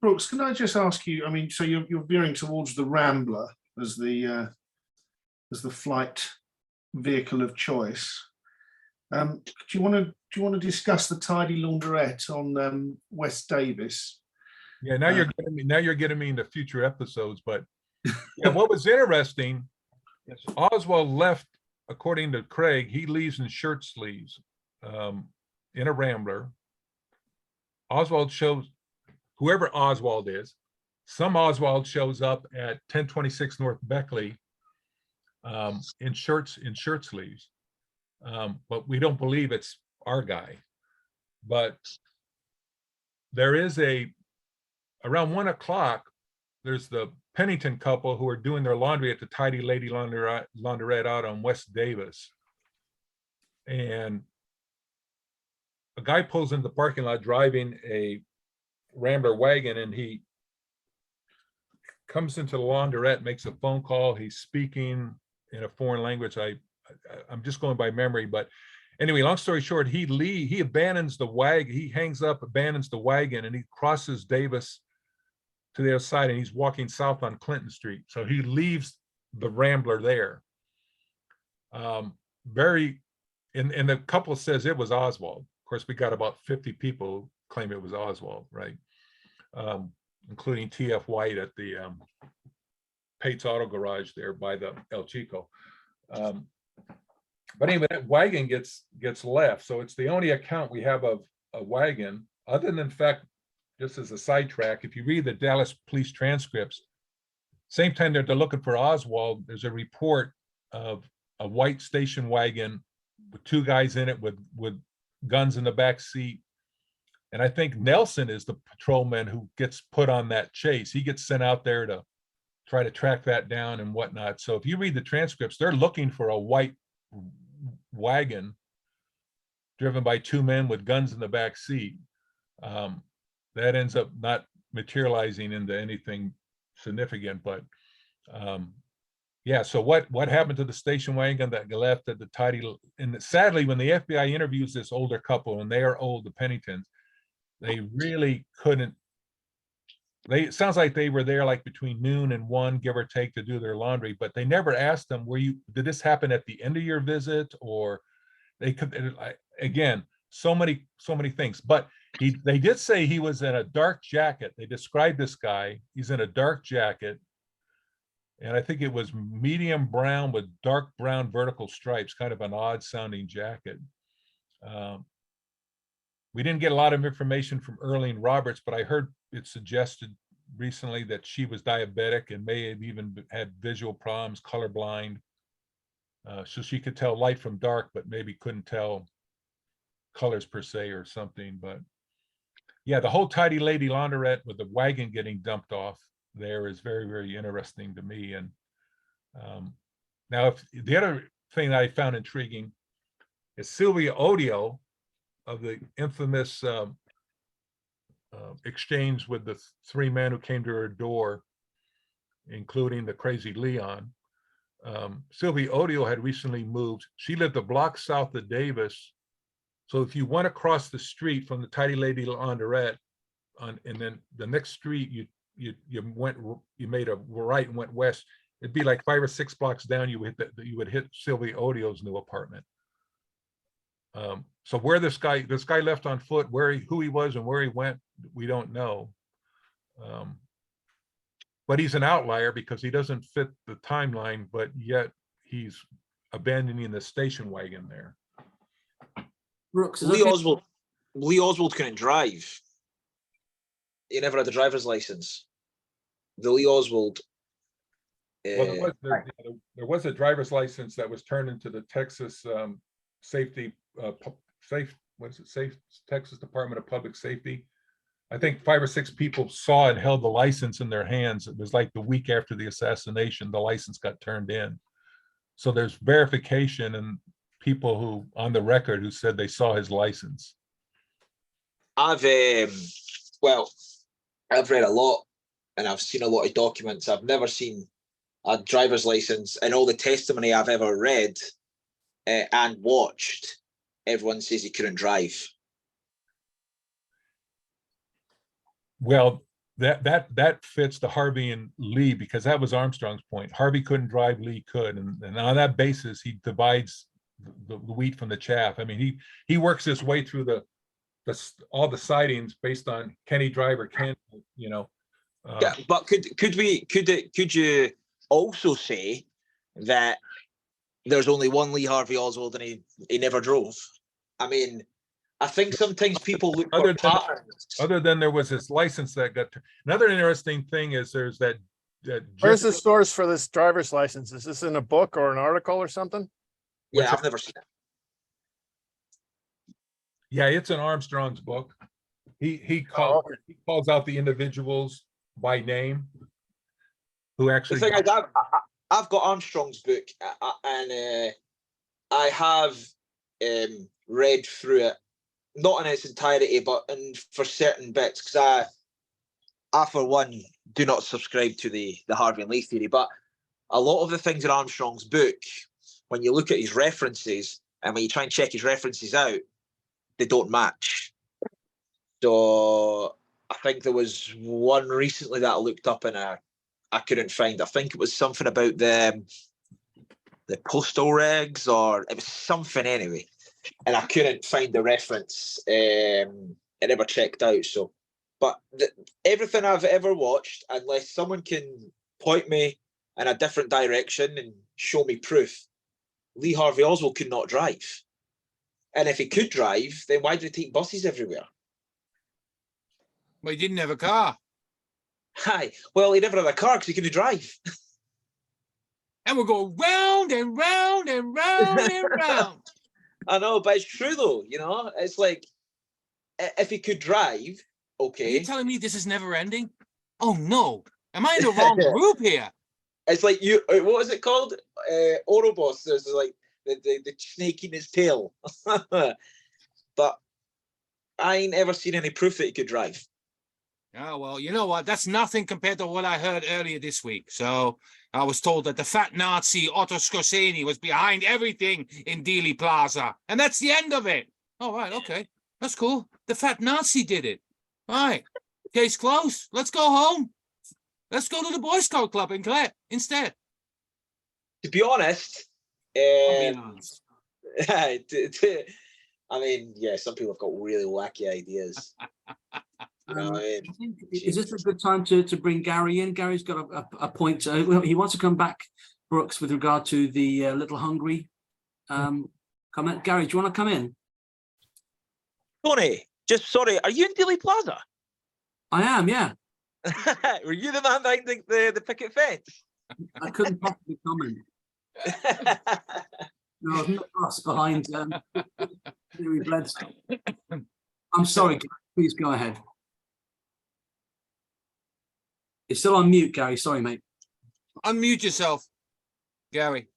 Brooks, can I just ask you, I mean, so you're veering towards the Rambler as the flight vehicle of choice. Do you want to discuss the tidy laundrette on West Davis? Yeah, now you're getting me into future episodes, but yeah, what was interesting is Oswald left, according to Craig, he leaves in shirt sleeves in a Rambler. Oswald shows, whoever Oswald is, some Oswald shows up at 1026 North Beckley in shirt sleeves. But we don't believe it's our guy. But there is around 1 o'clock, there's the Pennington couple who are doing their laundry at the Tidy Lady Laundrette out on West Davis. And a guy pulls into the parking lot driving a Rambler wagon, and he comes into the laundrette, makes a phone call. He's speaking in a foreign language. I'm just going by memory, but anyway, long story short, he abandons the wagon. He hangs up, abandons the wagon, and he crosses Davis to the other side, and he's walking south on Clinton Street. So he leaves the Rambler there. And the couple says it was Oswald. Of course, we got about 50 people who claim it was Oswald, right? Including T.F. White at the Pate's Auto Garage there by the El Chico. But anyway, that wagon gets left. So it's the only account we have of a wagon, other than, in fact, just as a sidetrack, if you read the Dallas police transcripts, same time they're looking for Oswald, there's a report of a white station wagon with 2 guys in it with guns in the back seat. And I think Nelson is the patrolman who gets put on that chase. He gets sent out there to try to track that down and whatnot. So if you read the transcripts, they're looking for a white wagon driven by 2 men with guns in the back seat. That ends up not materializing into anything significant, but yeah. So what happened to the station wagon that left at the Tidy? And sadly, when the FBI interviews this older couple, and they are old, the Penningtons, they really couldn't. It sounds like they were there like between noon and 1, give or take, to do their laundry, but they never asked them, did this happen at the end of your visit? Or they could, again, so many things. But they did say he was in a dark jacket. They described this guy. He's in a dark jacket. And I think it was medium brown with dark brown vertical stripes, kind of an odd sounding jacket. We didn't get a lot of information from Earlene Roberts, but I heard it suggested recently that she was diabetic and may have even had visual problems, colorblind. So she could tell light from dark, but maybe couldn't tell colors per se or something. But yeah, the whole Tidy Lady Laundrette with the wagon getting dumped off there is very, very interesting to me. And now, if the other thing that I found intriguing is Sylvia Odio of the infamous exchange with the three men who came to her door, including the crazy Leon. Sylvie Odio had recently moved. She lived a block south of Davis. So if you went across the street from the Tidy Lady Laundrette, and then the next street you made a right and went west, it'd be like 5 or 6 blocks down. You would hit Sylvie Odio's new apartment. So where this guy left on foot, who he was and where he went, we don't know. But he's an outlier because he doesn't fit the timeline, but yet he's abandoning the station wagon there. Brooks, Lee Oswald couldn't drive. He never had a driver's license. The Lee Oswald. Well, there was a driver's license that was turned into the Texas Texas Department of Public Safety. I think 5 or 6 people saw and held the license in their hands. It was like the week after the assassination, the license got turned in. So there's verification and people who on the record who said they saw his license. I've read a lot and I've seen a lot of documents. I've never seen a driver's license, and all the testimony I've ever read and watched, everyone says he couldn't drive. Well, that fits the Harvey and Lee, because that was Armstrong's point. Harvey couldn't drive, Lee could, and on that basis, he divides the wheat from the chaff. I mean, he works his way through all the sightings based on can he drive or can't, you know. Yeah, but could you also say that there's only one Lee Harvey Oswald and he never drove? I mean, I think sometimes people look for patterns. Other than there was this license that got. Another interesting thing is there's that. Where's the source for this driver's license? Is this in a book or an article or something? Yeah, I've never seen it. Yeah, it's in Armstrong's book. He calls out the individuals by name who actually. The thing is, I've got Armstrong's book, and I have read through it, not in its entirety, but for certain bits, because I for one do not subscribe to the Harvey and Lee theory. But a lot of the things in Armstrong's book, when you look at his references and when you try and check his references out, they don't match. So I think there was one recently that I looked up and I couldn't find. I think it was something about the postal regs, or it was something anyway, and I couldn't find the reference. I never checked out. So, but everything I've ever watched, unless someone can point me in a different direction and show me proof, Lee Harvey Oswald could not drive. And if he could drive, then why did he take buses everywhere? Well, he didn't have a car. Hi. Well, he never had a car because he couldn't drive. And we'll go round and round and round and round. I know, but it's true though. You know, it's like if he could drive, okay. Are you telling me this is never ending? Oh no! Am I in the wrong group here? It's like what was it called? Ouroboros. There's like the snake in his tail. But I ain't ever seen any proof that he could drive. Oh, well, you know what? That's nothing compared to what I heard earlier this week. So I was told that the fat Nazi Otto Skorzeny was behind everything in Dealey Plaza. And that's the end of it. All right, okay. That's cool. The fat Nazi did it. All right. Case closed. Let's go home. Let's go to the Boy Scout Club in Clare instead. To be honest, I'll be honest. I mean, yeah, some people have got really wacky ideas. You know what I mean? Is this a good time to bring Gary in? Gary's got a point. He wants to come back, Brooks, with regard to the Little Hungry comment. Gary, do you want to come in? Tony, just sorry, are you in Dealey Plaza? I am, yeah. Were you the man behind the picket fence? I couldn't possibly comment. No, I was not us behind Louis Bledstone. I'm sorry, Gary. Please go ahead. You're still on mute, Gary. Sorry, mate. Unmute yourself, Gary.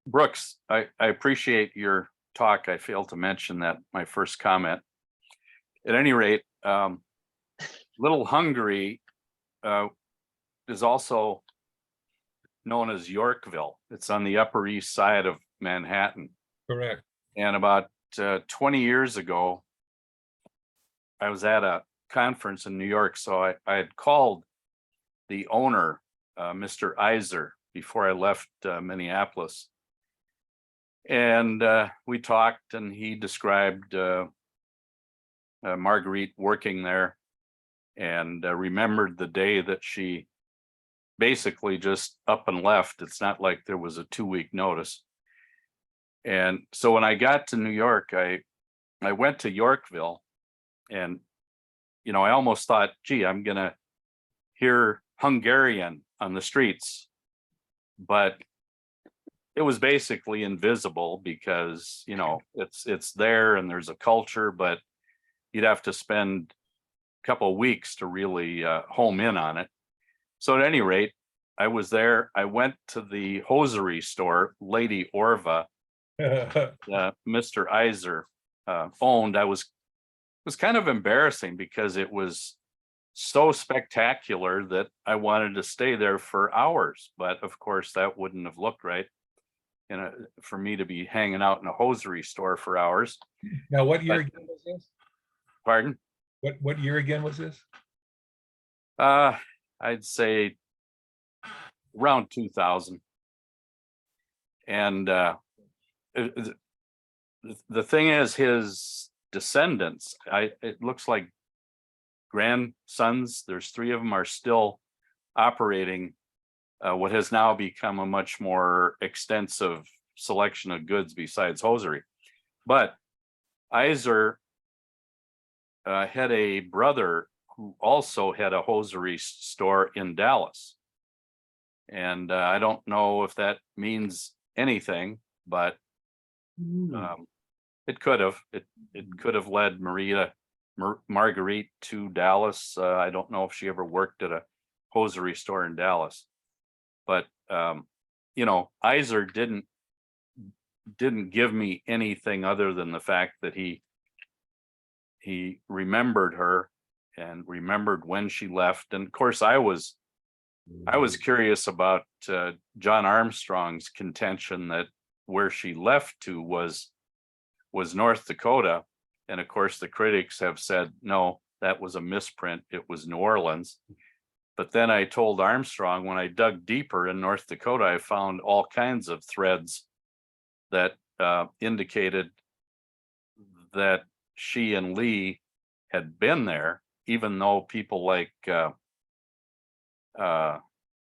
Brooks, I appreciate your talk. I failed to mention that my first comment. At any rate, Little Hungary is also known as Yorkville. It's on the Upper East Side of Manhattan. Correct. And about 20 years ago, I was at a conference in New York. So I had called the owner, Mr. Iser, before I left Minneapolis. And we talked, and he described Marguerite working there, and remembered the day that she basically just up and left. It's not like there was a 2-week notice. And so when I got to New York, I went to Yorkville, and, you know, I almost thought, gee, I'm going to hear Hungarian on the streets, but it was basically invisible because, you know, it's there and there's a culture, but you'd have to spend a couple of weeks to really home in on it. So at any rate, I was there. I went to the hosiery store, Lady Orva, Mr. Iser owned. It was kind of embarrassing because it was so spectacular that I wanted to stay there for hours, but of course that wouldn't have looked right. And for me to be hanging out in a hosiery store for hours. Now, what year again was this? Pardon? What year again was this? I'd say around 2000. And the thing is, his descendants, it looks like grandsons, there's 3 of them are still operating what has now become a much more extensive selection of goods besides hosiery. But Iser had a brother who also had a hosiery store in Dallas. And I don't know if that means anything, but it could have. It could have led Marguerite to Dallas. I don't know if she ever worked at a hosiery store in Dallas. But you know, Iser didn't give me anything other than the fact that he remembered her and remembered when she left. And of course, I was curious about John Armstrong's contention that where she left to was North Dakota. And of course, the critics have said, no, that was a misprint. It was New Orleans. But then I told Armstrong, when I dug deeper in North Dakota, I found all kinds of threads that indicated that she and Lee had been there, even though people like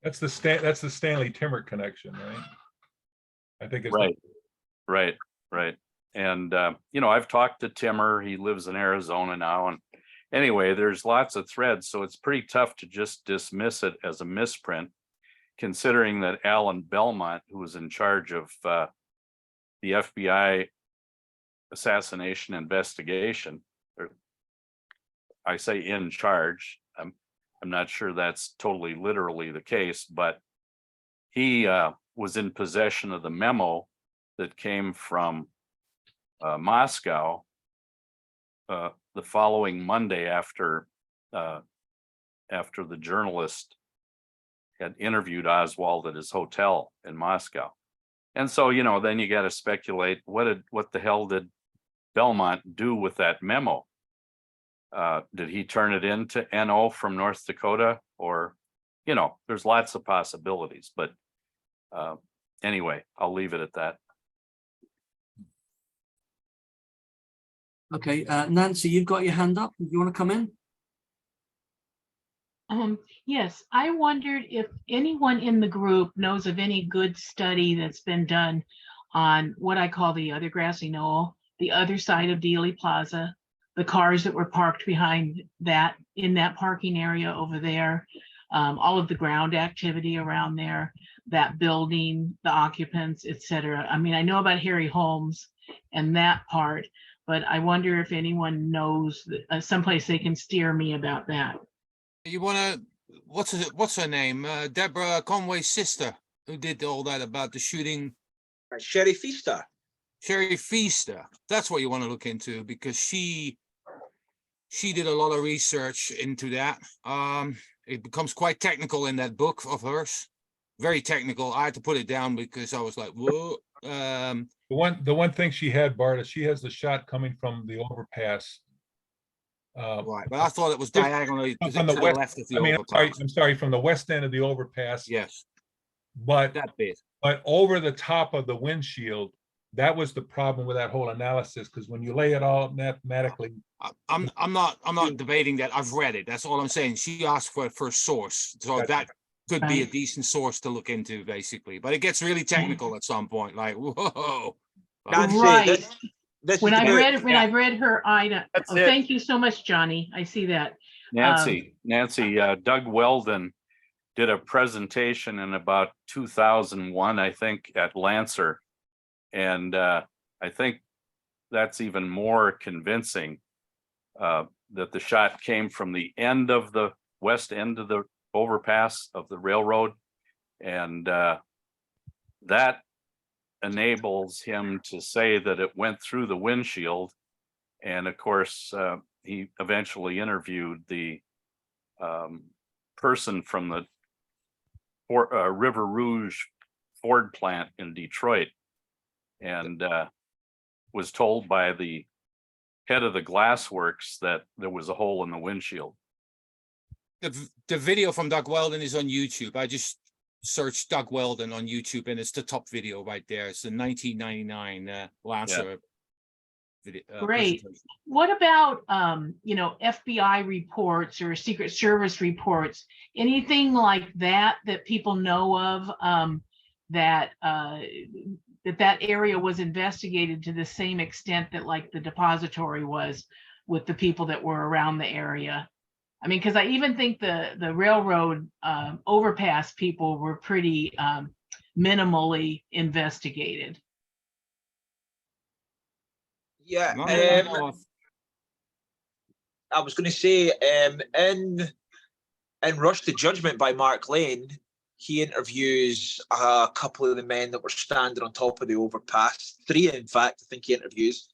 that's the Stanley Timmer connection, right? I think it's right. And you know, I've talked to Timmer. He lives in Arizona now, and anyway, there's lots of threads, so it's pretty tough to just dismiss it as a misprint, considering that Alan Belmont, who was in charge of the FBI assassination investigation, or I say in charge, I'm not sure that's totally literally the case, but he was in possession of the memo that came from Moscow the following Monday after the journalist had interviewed Oswald at his hotel in Moscow. And so, you know, then you got to speculate, what the hell did Belmont do with that memo? Did he turn it into NO from North Dakota? Or, you know, there's lots of possibilities, but anyway, I'll leave it at that. Okay, Nancy, you've got your hand up. You want to come in? Yes, I wondered if anyone in the group knows of any good study that's been done on what I call the other grassy knoll, the other side of Dealey Plaza, the cars that were parked behind that, in that parking area over there, all of the ground activity around there, that building, the occupants, etc. I mean, I know about Harry Holmes and that part, but I wonder if anyone knows someplace they can steer me about that. You wanna, what's her name? Deborah Conway's sister, who did all that about the shooting. Sherry Feaster. Sherry Feaster. That's what you want to look into, because she she did a lot of research into that. It becomes quite technical in that book of hers. Very technical. I had to put it down because I was like, whoa. The one thing she had, Bart, is she has the shot coming from the overpass. Right, but I thought it was diagonally to From the the west, left of the I mean, overpass. I'm sorry, from the west end of the overpass. Yes, But that bit. But over the top of the windshield, that was the problem with that whole analysis, because when you lay it all mathematically. I'm not debating that. I've read it. That's all I'm saying. She asked for a first source, so Gotcha. that could be a Right. decent source to look into, basically. But it gets really technical at some point. Like, whoa. Nancy, Right. this When is I the read book. when I read her item, That's oh, it. thank you so much, Johnny. I see that. Nancy, Doug Weldon did a presentation in about 2001, I think, at Lancer. And I think that's even more convincing that the shot came from the end of the west end of the overpass of the railroad. And that enables him to say that it went through the windshield. And of course, he eventually interviewed the person from the River Rouge Ford plant in Detroit, and was told by the head of the glassworks that there was a hole in the windshield. The video from Doug Weldon is on YouTube. I just searched Doug Weldon on YouTube, and it's the top video right there. It's the 1999 Lancer video. Great. Presentation. What about FBI reports or Secret Service reports? Anything like that that people know of, that that area was investigated to the same extent that like the depository was with the people that were around the area? I mean, because I even think the railroad overpass people were pretty minimally investigated. Yeah, Not that I know of. I was going to say, in Rush to Judgment by Mark Lane, he interviews a couple of the men that were standing on top of the overpass. 3, in fact, I think he interviews.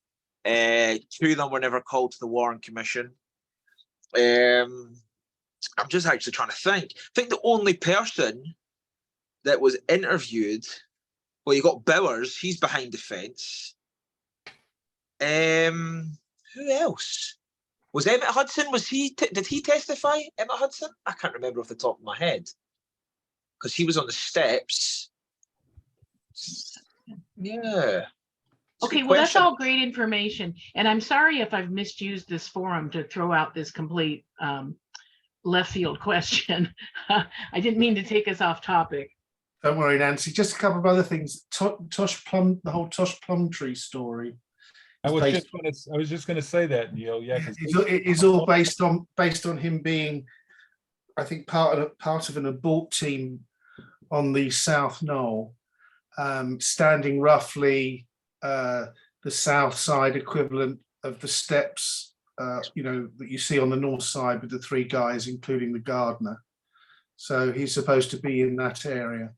2 of them were never called to the Warren Commission. I'm just actually trying to think. I think the only person that was interviewed, well, you got Bowers, he's behind the fence. Who else? Was Emmett Hudson? Did he testify? Emmett Hudson? I can't remember off the top of my head because he was on the steps. Yeah. Okay, well, that's all great information. And I'm sorry if I've misused this forum to throw out this complete left field question. I didn't mean to take us off topic. Don't worry, Nancy. Just a couple of other things. Tosh Plum, the whole Tosh Plumtree story. I was just going to say that, Neil. Yeah, because it's all based on him being, I think, part of an abort team on the South Knoll, standing roughly the south side equivalent of the steps, that you see on the north side with the 3 guys, including the gardener. So he's supposed to be in that area.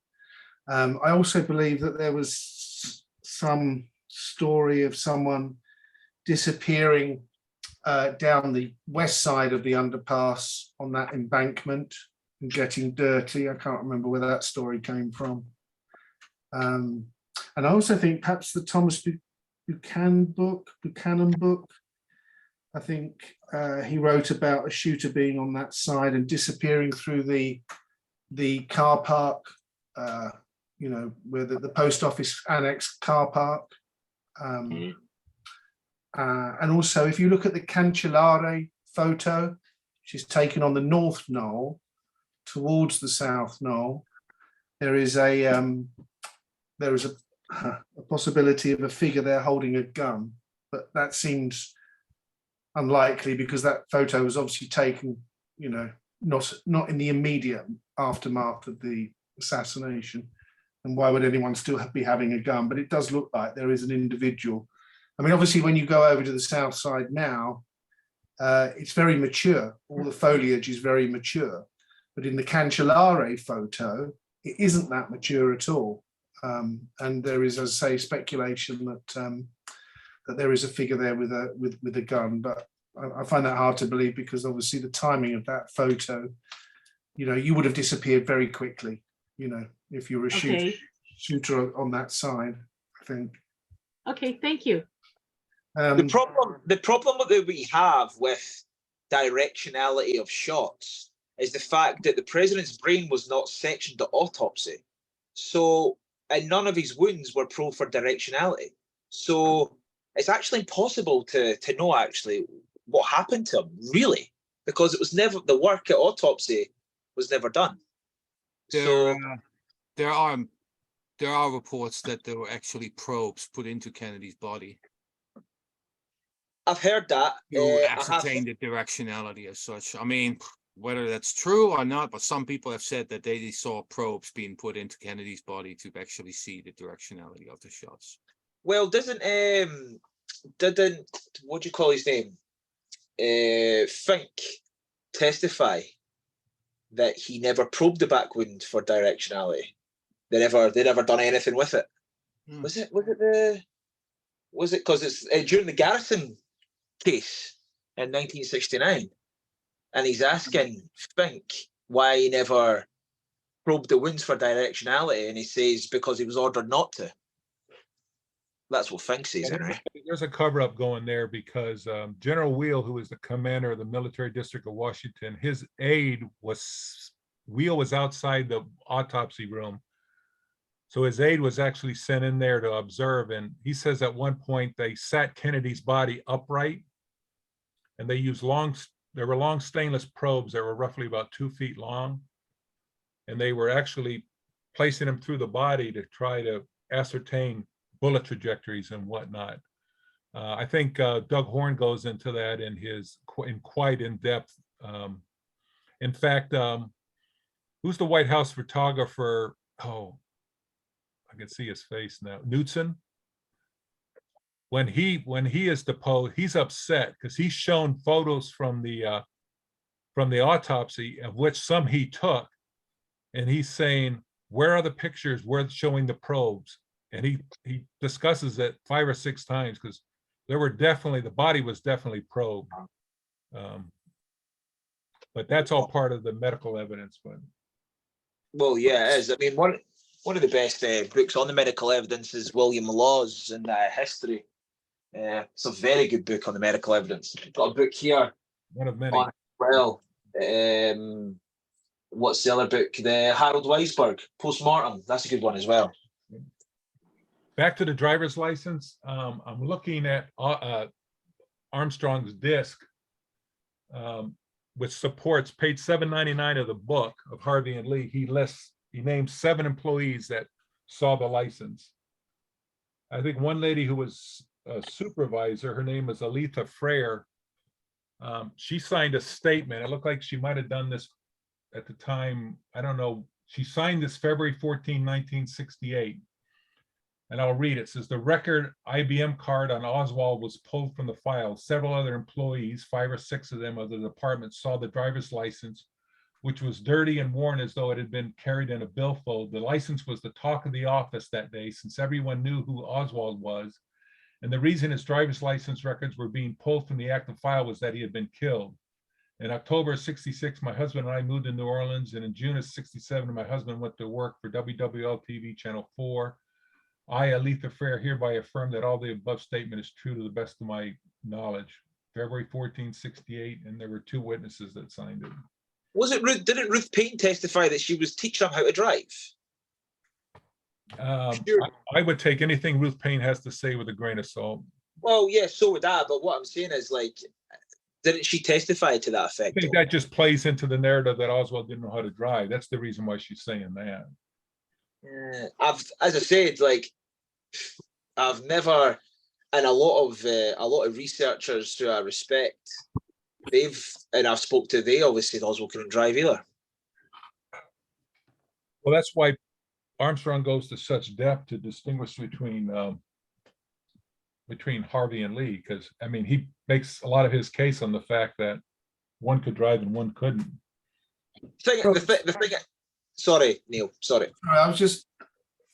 I also believe that there was some story of someone disappearing down the west side of the underpass on that embankment and getting dirty. I can't remember where that story came from. And I also think perhaps the Thomas Buchanan book, I think he wrote about a shooter being on that side and disappearing through the car park, where the post office annex car park. And also, if you look at the Cancellara photo, which is taken on the North Knoll towards the South Knoll, there is a possibility of a figure there holding a gun, but that seems unlikely because that photo was obviously taken, not in the immediate aftermath of the assassination. And why would anyone still be having a gun? But it does look like there is an individual. I mean, obviously, when you go over to the south side now, it's very mature. All the foliage is very mature. But in the Cancellara photo, it isn't that mature at all. And there is, as I say, speculation that that there is a figure there with a gun. But I find that hard to believe, because obviously the timing of that photo, you know, you would have disappeared very quickly, you know, if you were a Okay, shooter on that side, I think. okay, thank you. The problem that we have with directionality of shots is the fact that the president's brain was not sectioned at autopsy. So, and none of his wounds were probed for directionality. So it's actually impossible to know actually what happened to him, really, because it was never, the work at autopsy was never done. So There are reports that there were actually probes put into Kennedy's body I've heard that. to ascertain the directionality as such. I mean, whether that's true or not, but some people have said that they saw probes being put into Kennedy's body to actually see the directionality of the shots. Well, didn't what do you call his name? Fink testify that he never probed the back wound for directionality. They never done anything with it. Was it because it's during the Garrison case in 1969, and he's asking Fink why he never probed the wounds for directionality, and he says because he was ordered not to. That's what Fink says, anyway. There's a cover-up going there because General Wheel, who is the commander of the military district of Washington, his aide Wheel was outside the autopsy room. So his aide was actually sent in there to observe. And he says at one point they sat Kennedy's body upright, and they used there were long stainless probes that were roughly about 2 feet long. And they were actually placing him through the body to try to ascertain bullet trajectories and whatnot. I think Doug Horn goes into that in quite in depth. In fact, who's the White House photographer? Oh, I can see his face now. Knudsen. When he is deposed, he's upset because he's shown photos from the autopsy, of which some he took, and he's saying, "Where are the pictures worth showing the probes?" And he discusses it 5 or 6 times because the body was definitely probed. But that's all part of the medical evidence. But Well, yeah, it is. I mean, one of the best books on the medical evidence is William Law's in History. It's a very good book on the medical evidence. I've got a book here. one of many. On well, what's the other book? The Harold Weisberg Postmortem. That's a good one as well. Back to the driver's license. I'm looking at Armstrong's disc, which supports page 799 of the book of Harvey and Lee. He names 7 employees that saw the license. I think one lady who was a supervisor, her name is Aletha Frere. She signed a statement. It looked like she might have done this at the time. I don't know. She signed this February 14, 1968. And I'll read it. It says, the record IBM card on Oswald was pulled from the file. Several other employees, 5 or 6 of them of the department, saw the driver's license, which was dirty and worn as though it had been carried in a billfold. The license was the talk of the office that day, since everyone knew who Oswald was. And the reason his driver's license records were being pulled from the active file was that he had been killed. In October of '66, my husband and I moved to New Orleans. And in June of '67, my husband went to work for WWL TV Channel 4. I, Aletha Frere, hereby affirm that all the above statement is true to the best of my knowledge. February 14, '68, and there were 2 witnesses that signed it. Was it Ruth? Didn't Ruth Payne testify that she was teaching him how to drive? I would take anything Ruth Payne has to say with a grain of salt. Well, yeah, so would I. But what I'm saying is, like, didn't she testify to that effect? I think that just plays into the narrative that Oswald didn't know how to drive. That's the reason why she's saying that. As I said, like, I've never, and a lot of researchers who I respect, I've spoke to, they obviously said Oswald couldn't drive either. Well, that's why Armstrong goes to such depth to distinguish between Harvey and Lee, because I mean he makes a lot of his case on the fact that one could drive and one couldn't. The thing. Sorry, Neil. Sorry. I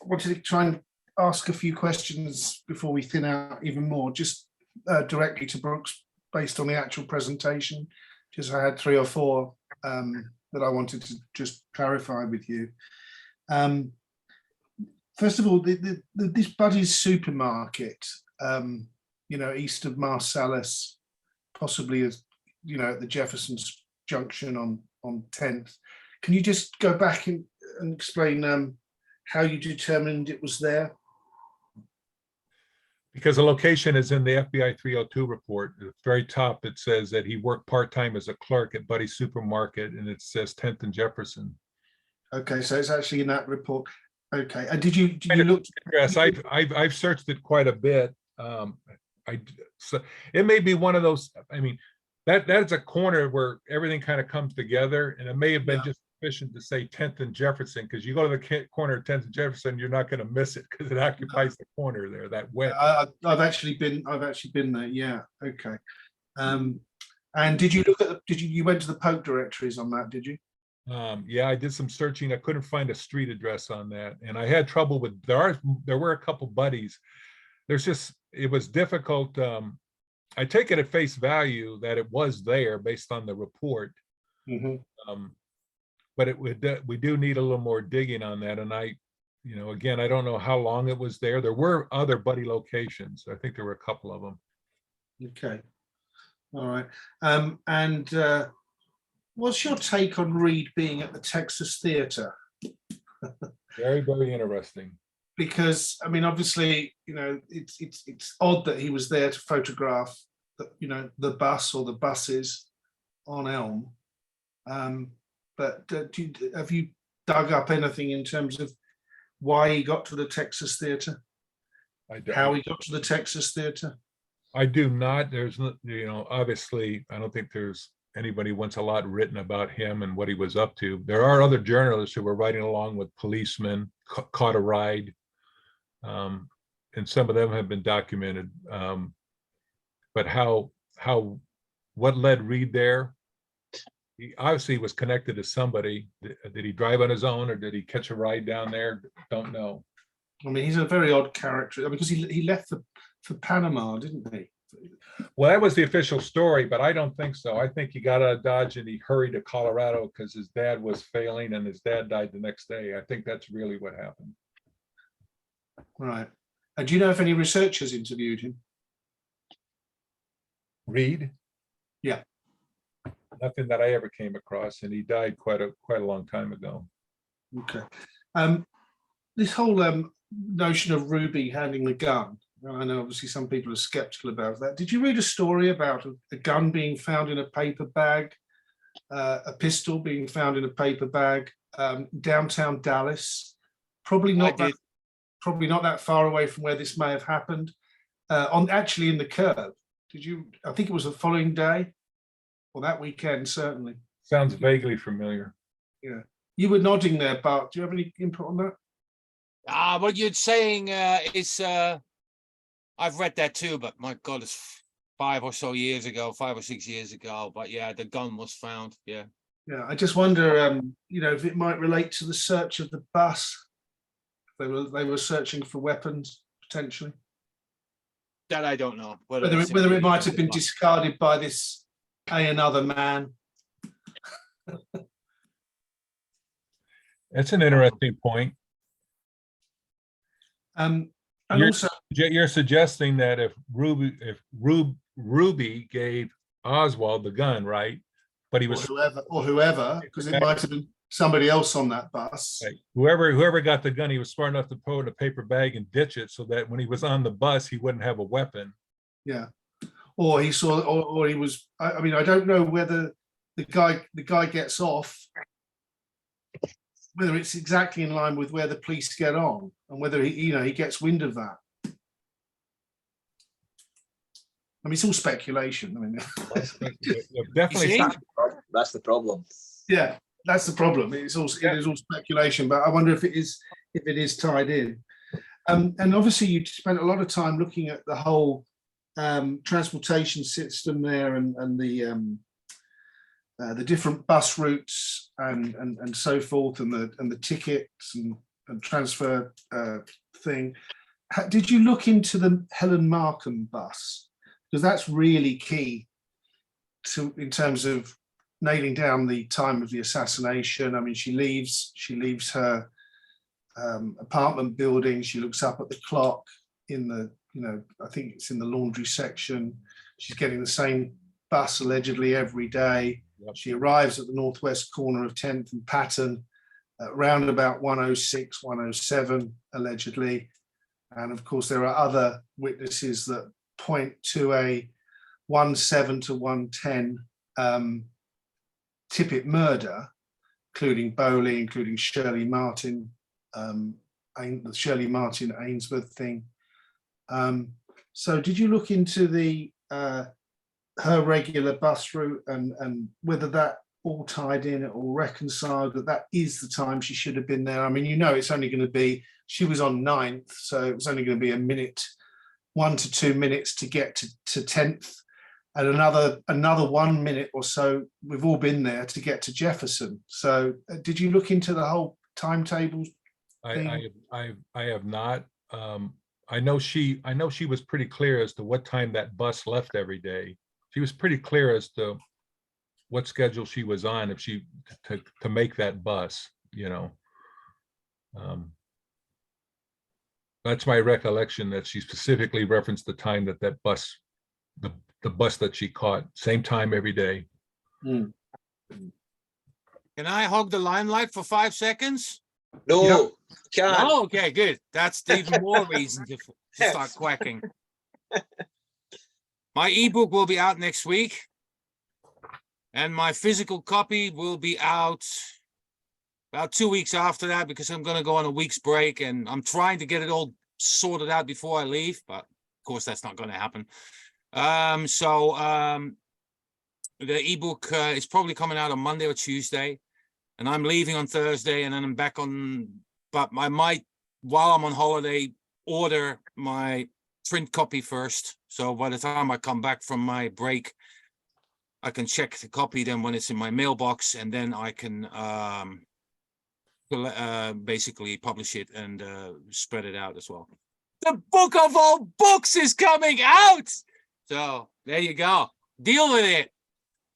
wanted to try and ask a few questions before we thin out even more, just directly to Brooks. based on the actual presentation. Just I had 3 or 4 that I wanted to just clarify with you. First of all, this Buddy's supermarket, you know, east of Marsalis, possibly as you know, at the Jefferson's Junction on 10th. Can you just go back and explain how you determined it was there? Because the location is in the FBI 302 report. At the very top, it says that he worked part-time as a clerk at Buddy's Supermarket, and it says 10th and Jefferson. Okay, so it's actually in that report. Okay, and did you look? Yes, I've searched it quite a bit. So it may be one of those. I mean, that's a corner where everything kind of comes together, and it may have been just sufficient to say 10th and Jefferson, because you go to the corner of 10th and Jefferson, you're not going to miss it because it occupies the corner there. That wet. I've actually been there. Yeah. Okay. And did you look at you went to the Polk directories on that? Did you? Yeah, I did some searching. I couldn't find a street address on that, and I had trouble with there were a couple buddies. It was difficult. I take it at face value that it was there based on the report. Mm-hmm. But we do need a little more digging on that. And again, I don't know how long it was there. There were other Buddy locations. I think there were a couple of them. Okay. All right. And what's your take on Reed being at the Texas Theater? Very, very interesting. Because I mean, obviously, you know, it's odd that he was there to photograph, the bus or the buses on Elm. But have you dug up anything in terms of why he got to the Texas Theater? How he got to the Texas Theater? I do not. There's, obviously, I don't think there's anybody wants a lot written about him and what he was up to. There are other journalists who were writing along with policemen, caught a ride. And some of them have been documented. But what led Reed there? He obviously was connected to somebody. Did he drive on his own, or did he catch a ride down there? Don't know. I mean, he's a very odd character because he left for Panama, didn't he? Well, that was the official story, but I don't think so. I think he got out of Dodge and he hurried to Colorado because his dad was failing and his dad died the next day. I think that's really what happened. Right. And do you know if any researchers interviewed him? Reed? Yeah. Nothing that I ever came across, and he died quite a long time ago. Okay. This whole notion of Ruby handing the gun, I know obviously some people are skeptical about that. Did you read a story about a gun being found in a paper bag, a pistol being found in a paper bag, downtown Dallas? Probably not that far away from where this may have happened. Actually in the curb. Did you? I think it was the following day, or that weekend certainly. Sounds vaguely familiar. Yeah, you were nodding there, Bart. Do you have any input on that? What you're saying is, I've read that too, but my God, it's 5 or 6 years ago. But yeah, the gun was found. Yeah. Yeah, I just wonder, if it might relate to the search of the bus. They were searching for weapons potentially. That I don't know. Whether it might have been discarded by this another man. That's an interesting point. And you're suggesting that if Ruby gave Oswald the gun, right? But he was whoever, because it might have been somebody else on that bus. Right. Whoever got the gun, he was smart enough to put it in a paper bag and ditch it so that when he was on the bus, he wouldn't have a weapon. Yeah. Or he saw, or he was. I mean, I don't know whether the guy gets off, whether it's exactly in line with where the police get on, and whether he gets wind of that. I mean, it's all speculation. I mean, definitely. That's the problem. Yeah, that's the problem. It is all speculation, but I wonder if it is tied in. And obviously, you spent a lot of time looking at the whole transportation system there, and the different bus routes and so forth, and the tickets and transfer thing. Did you look into the Helen Markham bus? Because that's really key in terms of nailing down the time of the assassination. I mean, she leaves her apartment building. She looks up at the clock in the, I think it's in the laundry section. She's getting the same bus allegedly every day. Yep. She arrives at the northwest corner of 10th and Patton around about 106, 107 allegedly. And of course, there are other witnesses that point to a 17 to 110 Tippett murder, including Bowley, including Shirley Martin, the Shirley Martin Ainsworth thing. So did you look into the her regular bus route and whether that all tied in or reconciled, that is the time she should have been there? I mean, it's only going to be, she was on 9th, so it was only going to be a minute, 1 to 2 minutes to get to 10th, and another 1 minute or so, we've all been there to get to Jefferson. So did you look into the whole timetable thing? I have not. I know she was pretty clear as to what time that bus left every day. She was pretty clear as to what schedule she was on if she to make that bus, That's my recollection, that she specifically referenced the time that bus, the bus that she caught, same time every day. Hmm. Can I hog the limelight for 5 seconds? No, can't. Oh, okay, good. That's even more reason to start quacking. My ebook will be out next week, and my physical copy will be out about 2 weeks after that, because I'm going to go on a week's break, and I'm trying to get it all sorted out before I leave, but of course that's not going to happen. The ebook is probably coming out on Monday or Tuesday, and I'm leaving on Thursday, and then I'm back on, but I might, while I'm on holiday, order my print copy first. So by the time I come back from my break, I can check the copy then when it's in my mailbox, and then I can basically publish it and spread it out as well. The book of all books is coming out. So there you go. Deal with it.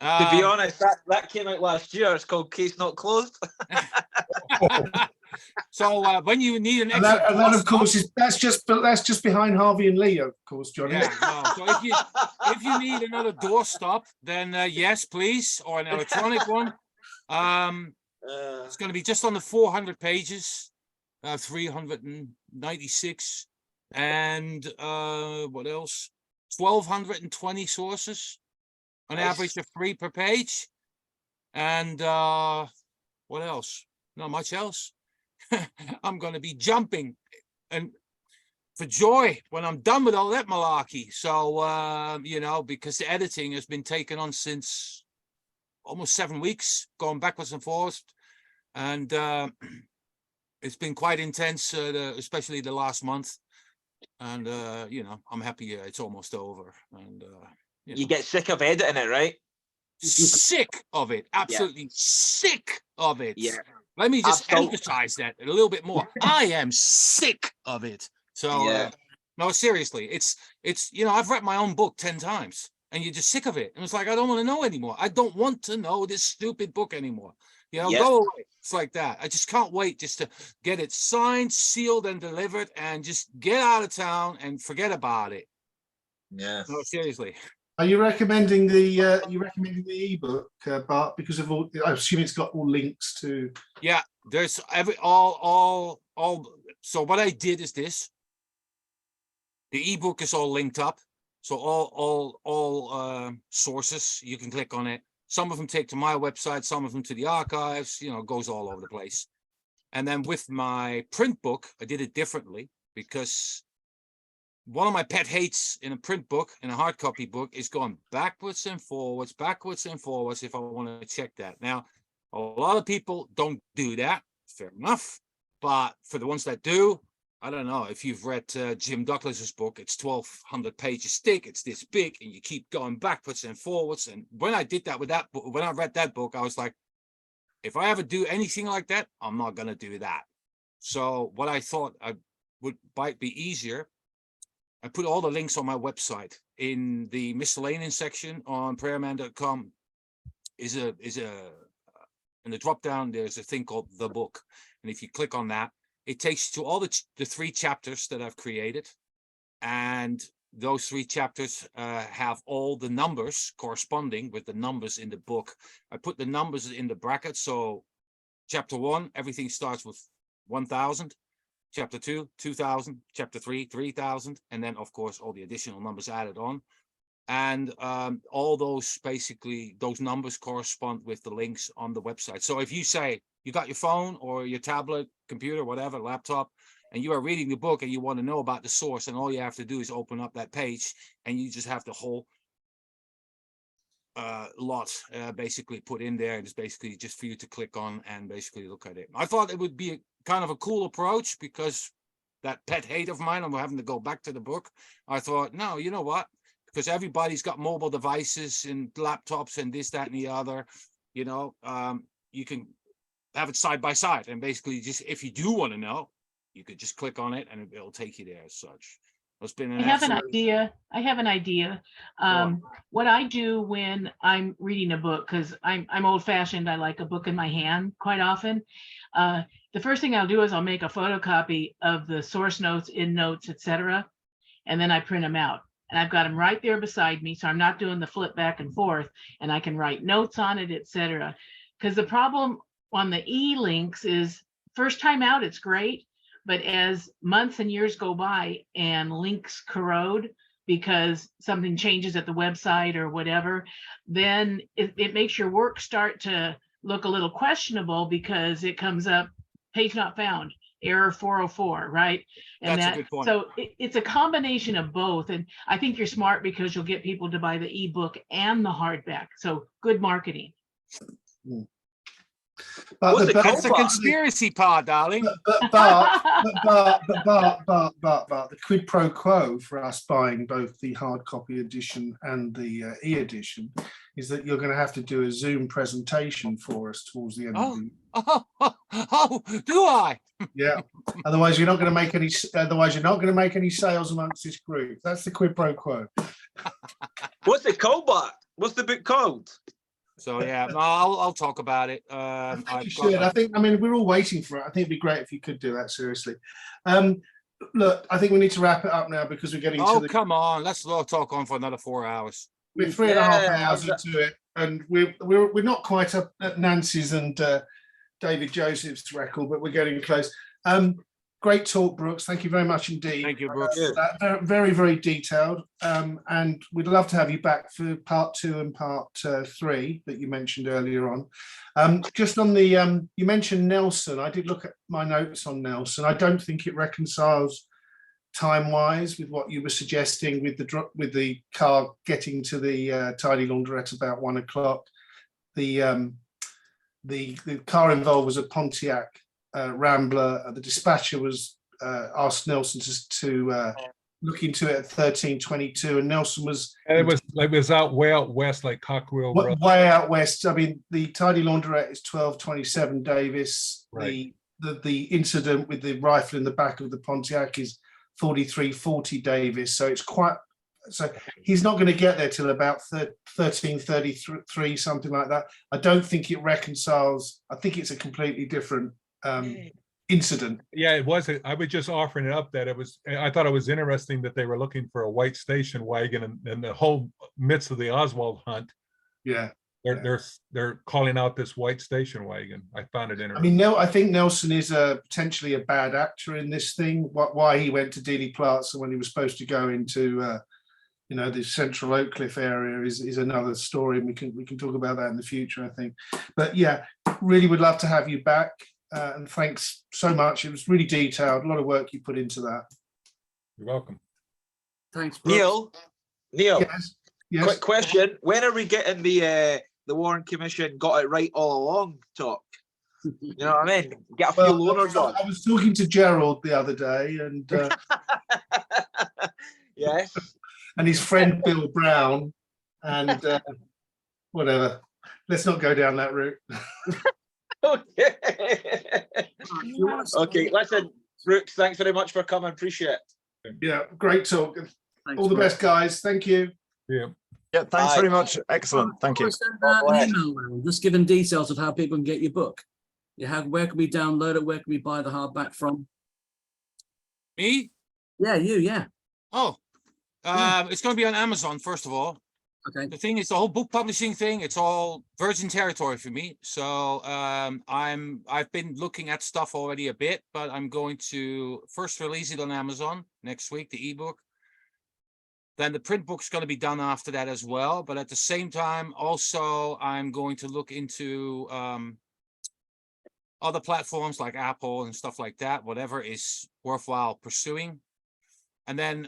To be honest, that came out last year. It's called Case Not Closed. So when you need an and extra, that of course that's just behind Harvey and Leo, of course, Johnny. yeah, no. So if you need another doorstop, then yes, please, or an electronic one. It's going to be just under 400 pages, 396, and what else? 1,220 sources, an average of 3 per page, and what else? Not much else. I'm going to be jumping and for joy when I'm done with all that malarkey. So because the editing has been taken on since almost 7 weeks, going backwards and forwards, and it's been quite intense, especially the last month. And I'm happy it's almost over. And you get sick of editing it, right? Sick of it, absolutely sick of it. Yeah. Let me just emphasize that a little bit more. I am sick of it. So no, seriously, it's I've read my own book 10 times, and you're just sick of it. And it's like, I don't want to know anymore. I don't want to know this stupid book anymore. Go away. It's like that. I just can't wait just to get it signed, sealed, and delivered, and just get out of town and forget about it. Yeah. No, seriously. Are you recommending the ebook, Bart? Because of all, I assume it's got all links to. Yeah, there's all. So what I did is this. The ebook is all linked up, so all sources, you can click on it. Some of them take to my website, some of them to the archives. It goes all over the place. And then with my print book, I did it differently, because one of my pet hates in a print book, in a hard copy book, is going backwards and forwards if I want to check that. Now, a lot of people don't do that, fair enough. But for the ones that do, I don't know, if you've read Jim Douglas's book, it's 1,200 pages thick, it's this big, and you keep going backwards and forwards. And when I did that with that book, when I read that book, I was like, if I ever do anything like that, I'm not going to do that. So what I thought might be easier, I put all the links on my website. in the miscellaneous section on prayerman.com is a in the drop down, there's a thing called the book. And if you click on that, it takes you to all the 3 chapters that I've created. And those 3 chapters have all the numbers corresponding with the numbers in the book. I put the numbers in the brackets. So chapter 1, everything starts with 1,000. Chapter 2, 2,000. Chapter 3, 3,000. And then, of course, all the additional numbers added on. And all those, basically, those numbers correspond with the links on the website. So if you say you got your phone or your tablet, computer, whatever, laptop, and you are reading the book and you want to know about the source, and all you have to do is open up that page and you just have the whole lot basically put in there. It's basically just for you to click on and basically look at it. I thought it would be a kind of a cool approach, because that pet hate of mine, I'm having to go back to the book. I thought, no, you know what? Because everybody's got mobile devices and laptops and this, that, and the other, you know, you can have it side by side. And basically, just if you do want to know, you could just click on it and it'll take you there as such. It's been an I have an absolute- idea. I have an idea. What I do when I'm reading a book, because I'm old fashioned, I like a book in my hand quite often. The first thing I'll do is I'll make a photocopy of the source notes, endnotes, etc. And then I print them out. And I've got them right there beside me, so I'm not doing the flip back and forth, and I can write notes on it, etc. Because the problem on the e-links is first time out, it's great, but as months and years go by and links corrode because something changes at the website or whatever, then it makes your work start to look a little questionable, because it comes up page not found, error 404, right? And That's a good point. so it's a combination of both. And I think you're smart, because you'll get people to buy the ebook and the hardback. So good marketing. But What's the That's a conspiracy pod, darling. but the quid pro quo for us buying both the hard copy edition and the e-edition is that you're going to have to do a Zoom presentation for us towards the end of the Oh, do I? yeah. Otherwise, you're not going to make any. Otherwise, you're not going to make any sales amongst this group. That's the quid pro quo. What's it called, Bart? What's the book called? So yeah, no, I'll talk about it. I think you I've should. got, I mean, we're all waiting for it. I think it'd be great if you could do that seriously. Look, I think we need to wrap it up now, because we're getting oh, to the. come on, let's not talk on for another 4 hours. We're 3.5 hours into it, and we're not quite up at Nancy's and David Joseph's record, but we're getting close. Great talk, Brooks. Thank you very much indeed. Thank you, Brooks. Very, very detailed. And we'd love to have you back for part 2 and part 3 that you mentioned earlier on. Just on the, you mentioned Nelson. I did look at my notes on Nelson. I don't think it reconciles time-wise with what you were suggesting with the car getting to the tidy laundrette about 1 o'clock. The car involved was a Pontiac Rambler. The dispatcher was asked Nelson to look into it at 13:22, and Nelson was. And it was out way out west, like Cockrell Road. Way out west. I mean, the tidy laundrette is 12:27 Davis. Right. The incident with the rifle in the back of the Pontiac is 43:40 Davis. So it's quite. So he's not going to get there till about 13:33, something like that. I don't think it reconciles. I think it's a completely different incident. Yeah, it was. I was just offering it up that it was. I thought it was interesting that they were looking for a white station wagon in the whole midst of the Oswald hunt. Yeah, they're calling out this white station wagon. I found it interesting. I mean, I think Nelson is potentially a bad actor in this thing. Why he went to Dealey Plaza when he was supposed to go into the central Oak Cliff area is another story, and we can talk about that in the future, I think. But yeah, really would love to have you back. And thanks so much. It was really detailed. A lot of work you put into that. You're welcome. Thanks, Brooks. Neil. Yes. Quick question: when are we getting the Warren Commission got it right all along talk? You know what I mean? Get a few loners on. I was talking to Gerald the other day, and yes, and his friend Bill Brown, and whatever. Let's not go down that route. Okay. Okay, listen, Brooks, thanks very much for coming. Appreciate it. Yeah, great talk. Thanks, All the Brooks. best, guys. Thank you. Yeah. Yeah, thanks Aye. very much. Excellent. Thank you. Send an email around, just giving details of how people can get your book. Where can we download it? Where can we buy the hardback from? Me? Yeah, you, yeah. Oh, Yeah. it's going to be on Amazon, first of all. Okay. The thing is, the whole book publishing thing, it's all virgin territory for me. So I've been looking at stuff already a bit, but I'm going to first release it on Amazon next week, the ebook. Then the print book's going to be done after that as well. But at the same time, also, I'm going to look into other platforms like Apple and stuff like that, whatever is worthwhile pursuing. And then